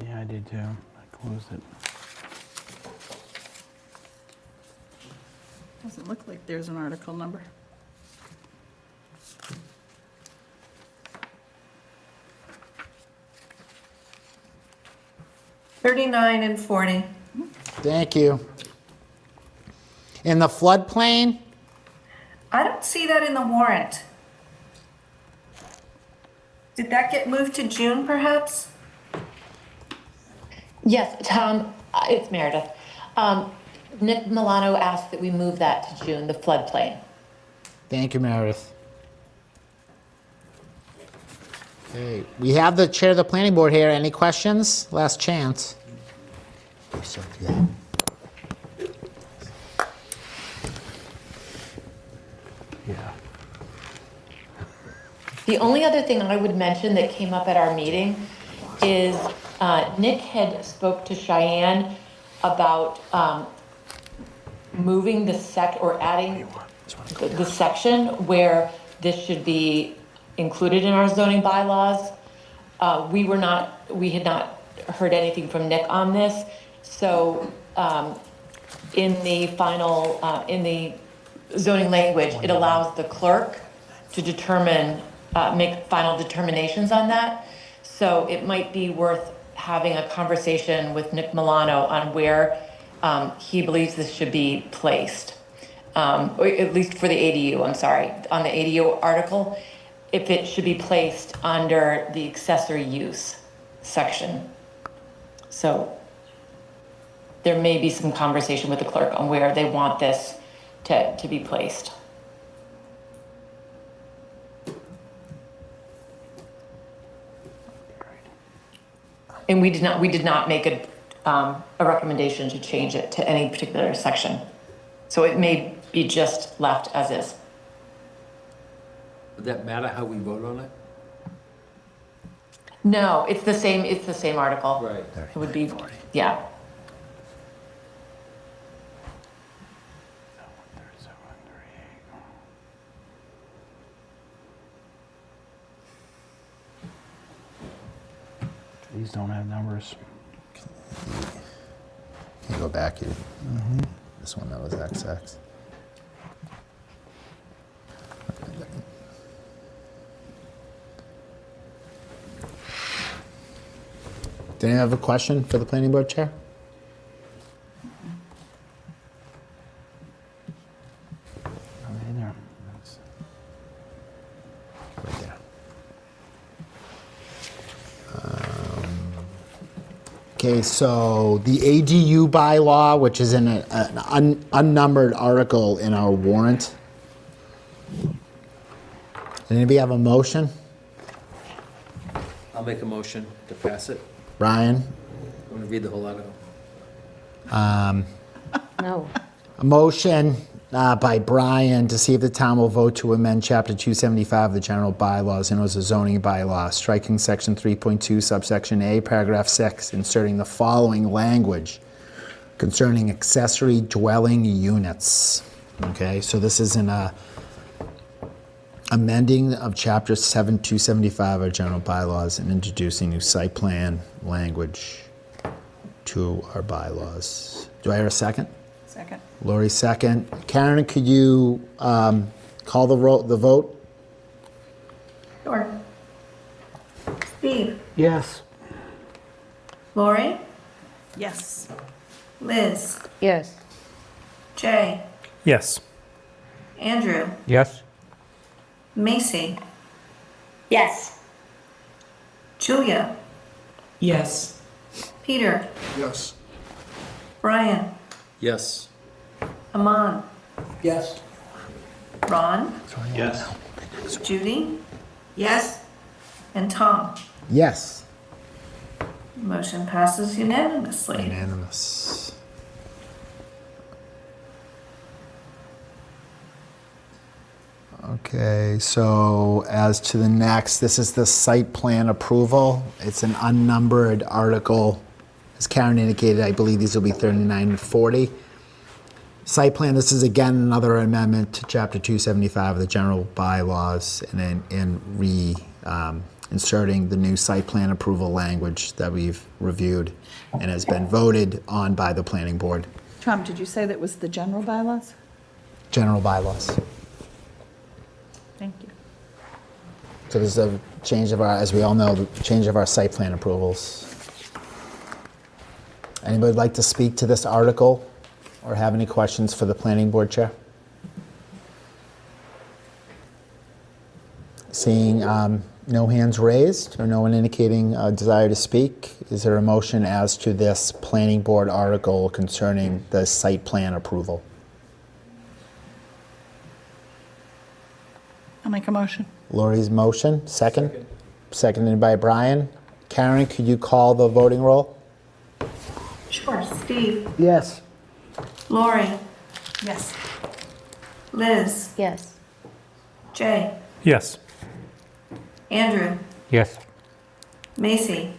Yeah, I did too. I closed it. Doesn't look like there's an article number. $39 and $40. Thank you. In the floodplain, I don't see that in the warrant. Did that get moved to June, perhaps? Yes, Tom, it's Meredith. Nick Milano asked that we move that to June, the floodplain. thank you, Meredith. Okay, we have the chair of the planning board here. Any questions? Last chance. Yeah. The only other thing I would mention that came up at our meeting is Nick had spoke to Cheyenne about moving the or adding the section where this should be included in our zoning bylaws. We had not heard anything from Nick on this. So in the final, in the zoning language, it allows the clerk to determine, make final determinations on that. So it might be worth having a conversation with Nick Milano on where he believes this should be placed. Or at least for the ADU, I'm sorry, on the ADU article, if it should be placed under the accessory use section. So there may be some conversation with the clerk on where they want this to be placed. And we did not make a recommendation to change it to any particular section. So it may be just left as is. Would that matter how we vote on it? No, it's the same article. Right. It would be, yeah. these don't have numbers. Can you go back here? This one that was XX. Did anyone have a question for the planning board chair? Right there. Right there. Okay, so the ADU bylaw, which is in an unnumbered article in our warrant. Does anybody have a motion? I'll make a motion to pass it. Brian? I'm gonna read the whole article. No. A motion by Brian to see if the town will vote to amend Chapter 275 of the general bylaws, and it was a zoning bylaw, striking Section 3.2, subsection A, paragraph 6, inserting the following language concerning accessory dwelling units. Okay, so this is an amending of Chapter 275 of general bylaws and introducing new site plan language to our bylaws. Do I hear a second? Second. Lori, second. Karen, could you call the vote? Sure. Steve, Yes. Lori, Yes. Liz, Yes. Jay, Yes. Andrew, Yes? Macy, Yes. Julia, Yes. Peter, Yes. Brian, Yes. Aman, Yes. Ron, Yes. Judy, Yes. and Tom. Yes. Motion passes unanimously. Unanimous. Okay, so as to the next, this is the site plan approval. It's an unnumbered article. As Karen indicated, I believe these will be 39 and 40. Site plan, this is again another amendment to Chapter 275 of the general bylaws and inserting the new site plan approval language that we've reviewed and has been voted on by the planning board. Tom, did you say that was the general bylaws? General bylaws. Thank you. So this is a change of our, as we all know, the change of our site plan approvals. Anybody like to speak to this article or have any questions for the planning board chair? Seeing no hands raised or no one indicating a desire to speak, is there a motion as to this planning board article concerning the site plan approval? I'll make a motion. Lori's motion, second. Seconded by Brian. Karen, could you call the voting roll? Sure. Steve, Yes. Lori, Yes. Liz, Yes. Jay, Yes. Andrew, Yes. Macy,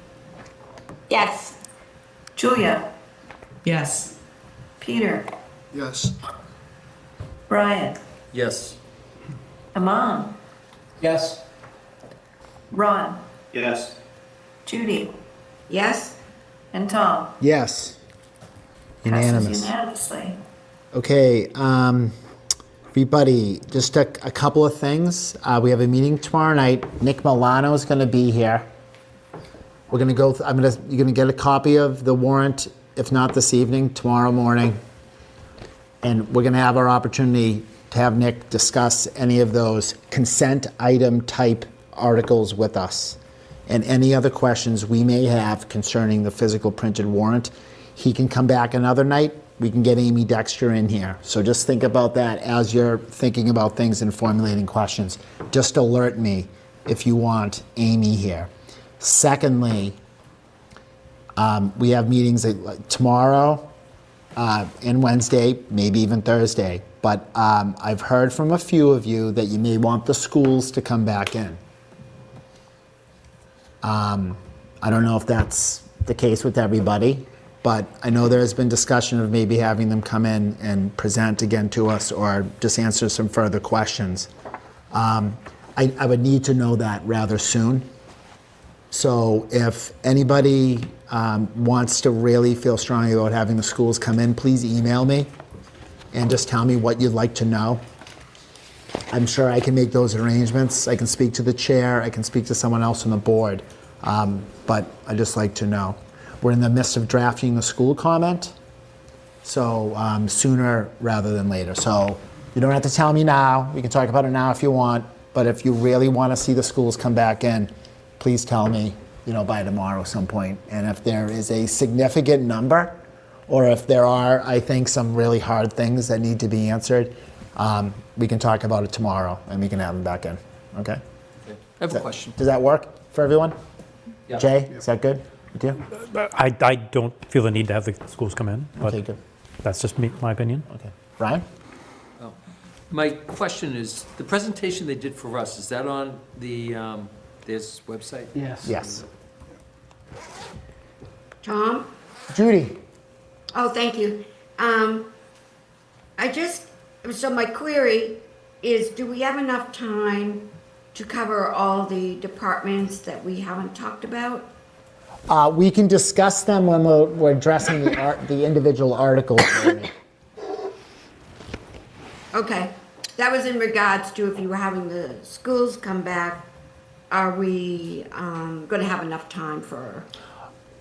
Yes. Julia, Yes. Peter, Yes. Brian, Yes. Aman, Yes. Ron, Yes. Judy, Yes. and Tom. Yes. Passes Unanimous. unanimously. Okay, everybody, just a couple of things. We have a meeting tomorrow night. Nick Milano is going to be here. We're going to go, you're going to get a copy of the warrant, if not this evening, tomorrow morning. And we're going to have our opportunity to have Nick discuss any of those consent item type articles with us. And any other questions we may have concerning the physical printed warrant. He can come back another night. We can get Amy Dexter in here. So just think about that as you're thinking about things and formulating questions. Just alert me if you want Amy here. Secondly, we have meetings tomorrow and Wednesday, maybe even Thursday. But I've heard from a few of you that you may want the schools to come back in. I don't know if that's the case with everybody, but I know there has been discussion of maybe having them come in and present again to us or just answer some further questions. I would need to know that rather soon. So if anybody wants to really feel strongly about having the schools come in, please email me and just tell me what you'd like to know. I'm sure I can make those arrangements. I can speak to the chair, I can speak to someone else on the board, but I'd just like to know. We're in the midst of drafting the school comment, so sooner rather than later. So you don't have to tell me now. We can talk about it now if you want, but if you really want to see the schools come back in, please tell me, by tomorrow some point. And if there is a significant number, or if there are, I think, some really hard things that need to be answered, we can talk about it tomorrow and we can have them back in, okay? I have a question. Does that work for everyone? Yeah. Jay, is that good with you? I don't feel the need to have the schools come in, but Okay, good. that's just my opinion. Okay. Ryan? Oh. My question is, the presentation they did for us, is that on this website? Yes. Yes. Tom? Judy? Oh, thank you. So my query is, do we have enough time to cover all the departments that we haven't talked about? We can discuss them when we're addressing the individual articles. Okay, that was in regards to if you were having the schools come back, are we going to have enough time for?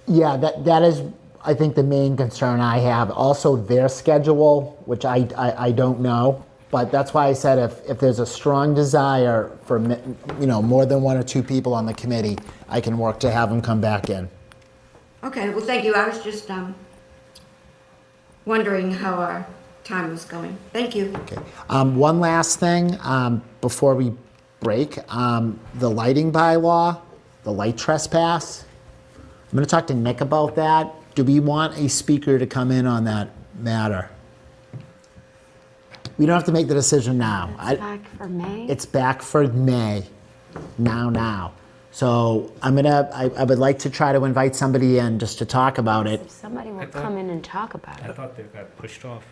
Yeah, that is, I think, the main concern I have. Also, their schedule, which I don't know, but that's why I said if there's a strong desire for more than one or two people on the committee, I can work to have them come back in. Okay, well, thank you. I was just wondering how our time was going. Thank you. Okay. One last thing before we break. The lighting bylaw, the light trespass. I'm going to talk to Nick about that. Do we want a speaker to come in on that matter? We don't have to make the decision now. It's back for May? It's back for May. Now. So I would like to try to invite somebody in just to talk about it. Somebody will come in and talk about I it. thought they got pushed off.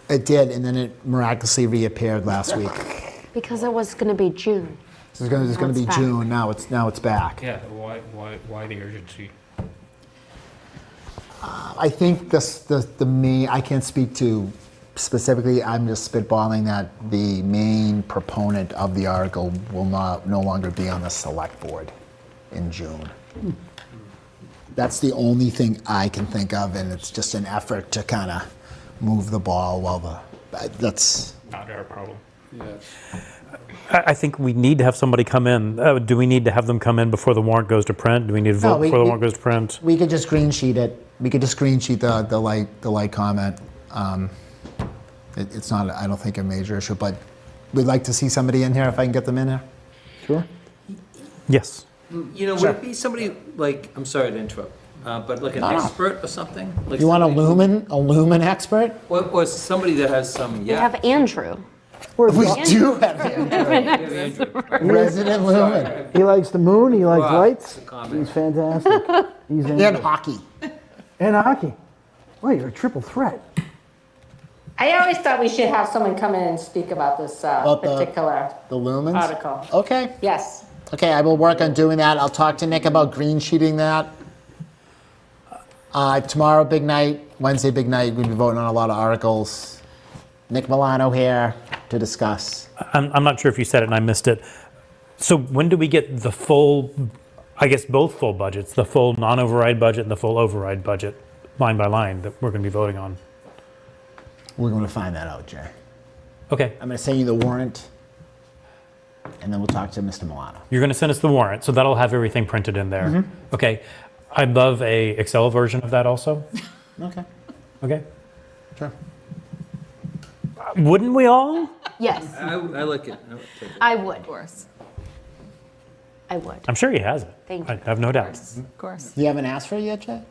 It did, and then it miraculously reappeared last week. Because it was going to be June. So it's going to be back. June. Now it's back. Yeah, why the urgency? I think the main, I can't speak to specifically, I'm just spitballing that the main proponent of the article will no longer be on the select board in June. That's the only thing I can think of, and it's just an effort to kind of move the ball while that's Not our problem. I think we need to have somebody come in. Do we need to have them come in before the warrant goes to print? Do we need to vote before the warrant goes to print? We could just green sheet it. We could just green sheet the light comment. It's not, I don't think, a major issue, but we'd like to see somebody in here if I can get them in here. Sure. Yes. Would it be somebody like, I'm sorry to interrupt, but like an No. expert or something? Like You want a somebody- lumen expert? Or somebody that has some, We have Andrew. We do have resident lumen. He likes the moon, he likes Wow, lights. that's a comment. He's fantastic. He's in And hockey. And hockey. Well, you're a triple threat. I always thought we should have someone come in and speak about this About particular the lumens? article. Okay. Yes. Okay, I will work on doing that. I'll talk to Nick about green sheeting that. Tomorrow, big night. Wednesday, big night. We'll be voting on a lot of articles. Nick Milano here to discuss. I'm not sure if you said it and I missed it. So when do we get the full, I guess both full budgets, the full non-override budget and the full override budget, line by line, that we're going to be voting on? We're going to find that out, Jay. Okay. I'm going to send you the warrant, and then we'll talk to Mr. Milano. You're going to send us the warrant, so that'll have everything printed in there. Mhm. Okay. I'd love a Excel version of that also. Okay. Okay. Sure. Wouldn't we all? Yes, I like it. I'll take it. I would. Of course, I would. I'm sure he has it. Thank I you. have no doubt. of course. You haven't asked for it yet, Jay?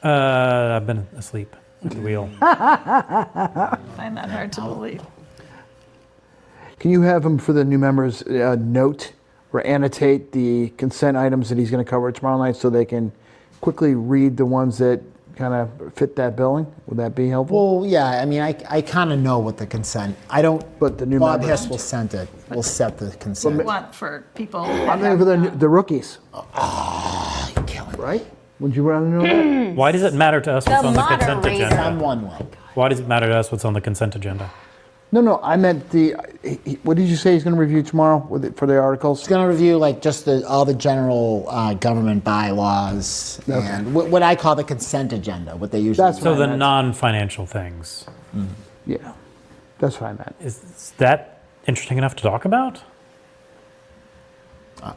I've been asleep at the wheel. I find that hard to believe. Can you have him, for the new members, note or annotate the consent items that he's going to cover tomorrow night so they can quickly read the ones that kind of fit that billing? Would that be helpful? Well, yeah, I mean, I kind of know what the consent, I don't, But the new Bob members. Hess will send it, will set the consent. We want for people. I'm thinking for the rookies. right? Wouldn't you rather know that? Why does it matter to us what's on the consent moderator. agenda? Someone will. Why does it matter to us what's on the consent agenda? No, I meant what did you say he's going to review tomorrow for the articles? It's going to review like just all the general government bylaws and what I call the consent agenda, what they usually. That's do. So the non-financial things. Yeah, that's what I meant. Is that interesting enough to talk about?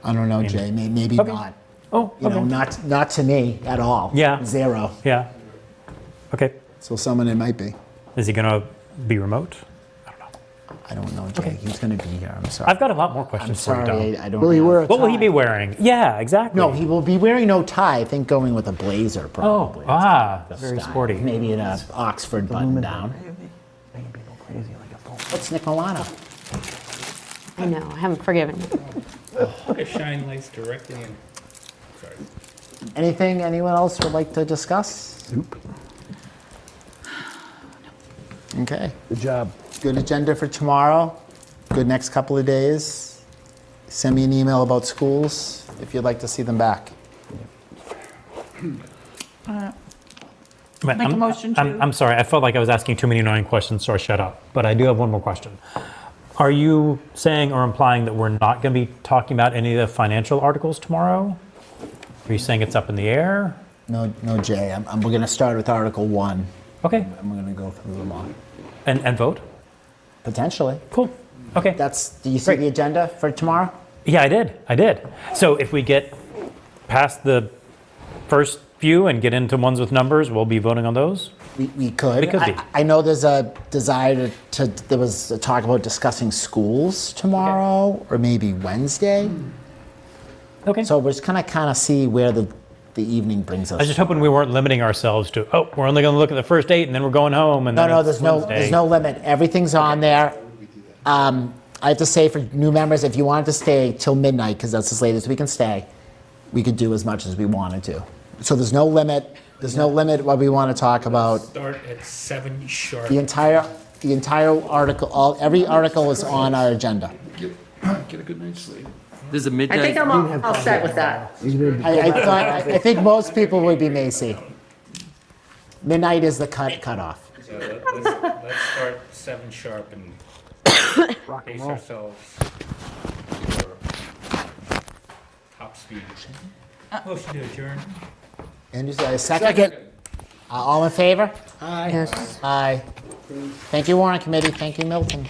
I don't know, Jay. Maybe Okay. not. Oh, You know, okay. not to me at all. Yeah. Zero. Yeah. Okay. So someone it might be. Is he going to be remote? I don't know, Jay. He's going to be here. I'm sorry. I've got a lot more I'm questions for you, sorry. Dom. I don't. Will he know. wear a What will he tie? be wearing? Yeah, exactly. No, he will be wearing no tie. I think going with a blazer probably. That's very style. sporty. Maybe in a Oxford button down. What's Nick Milano? I know, I haven't forgiven you. Look at shine lights directly in. Sorry. Anything anyone else would like to discuss? Nope. Okay. Good job. Good agenda for tomorrow. Good next couple of days. Send me an email about schools if you'd like to see them back. Make a motion to- I'm sorry, I felt like I was asking too many annoying questions, so I shut up. But I do have one more question. Are you saying or implying that we're not going to be talking about any of the financial articles tomorrow? Are you saying it's up in the air? No, Jay. We're going to start with Article 1. Okay. And we're going to go through them all. And vote? Potentially. Cool. Okay. Do you see Great. the agenda for tomorrow? Yeah, I did. So if we get past the first few and get into ones with numbers, we'll be voting on those? We could. We could be. I know there's a desire there was a talk about discussing schools tomorrow or maybe Wednesday. Okay. So we're just kind of see where the evening brings us. I was just hoping we weren't limiting ourselves to, we're only going to look at the first 8 and then we're going home. And then No, it's there's Wednesday. no limit. Everything's on there. I have to say for new members, if you wanted to stay till midnight, because that's as late as we can stay, we could do as much as we wanted to. So there's no limit. There's no limit what we want to talk about. Start at 7 sharp. The entire article, every article is on our agenda. Get a good night's sleep. There's a I midnight. think I'm all set with that. I think most people would be Macy. Midnight is the cutoff. So let's start 7 sharp and pace ourselves for top speed. Motion to adjourn. And just a second. All in favor? Yes. Aye. Thank you, Warrant Committee. Thank you, Milton.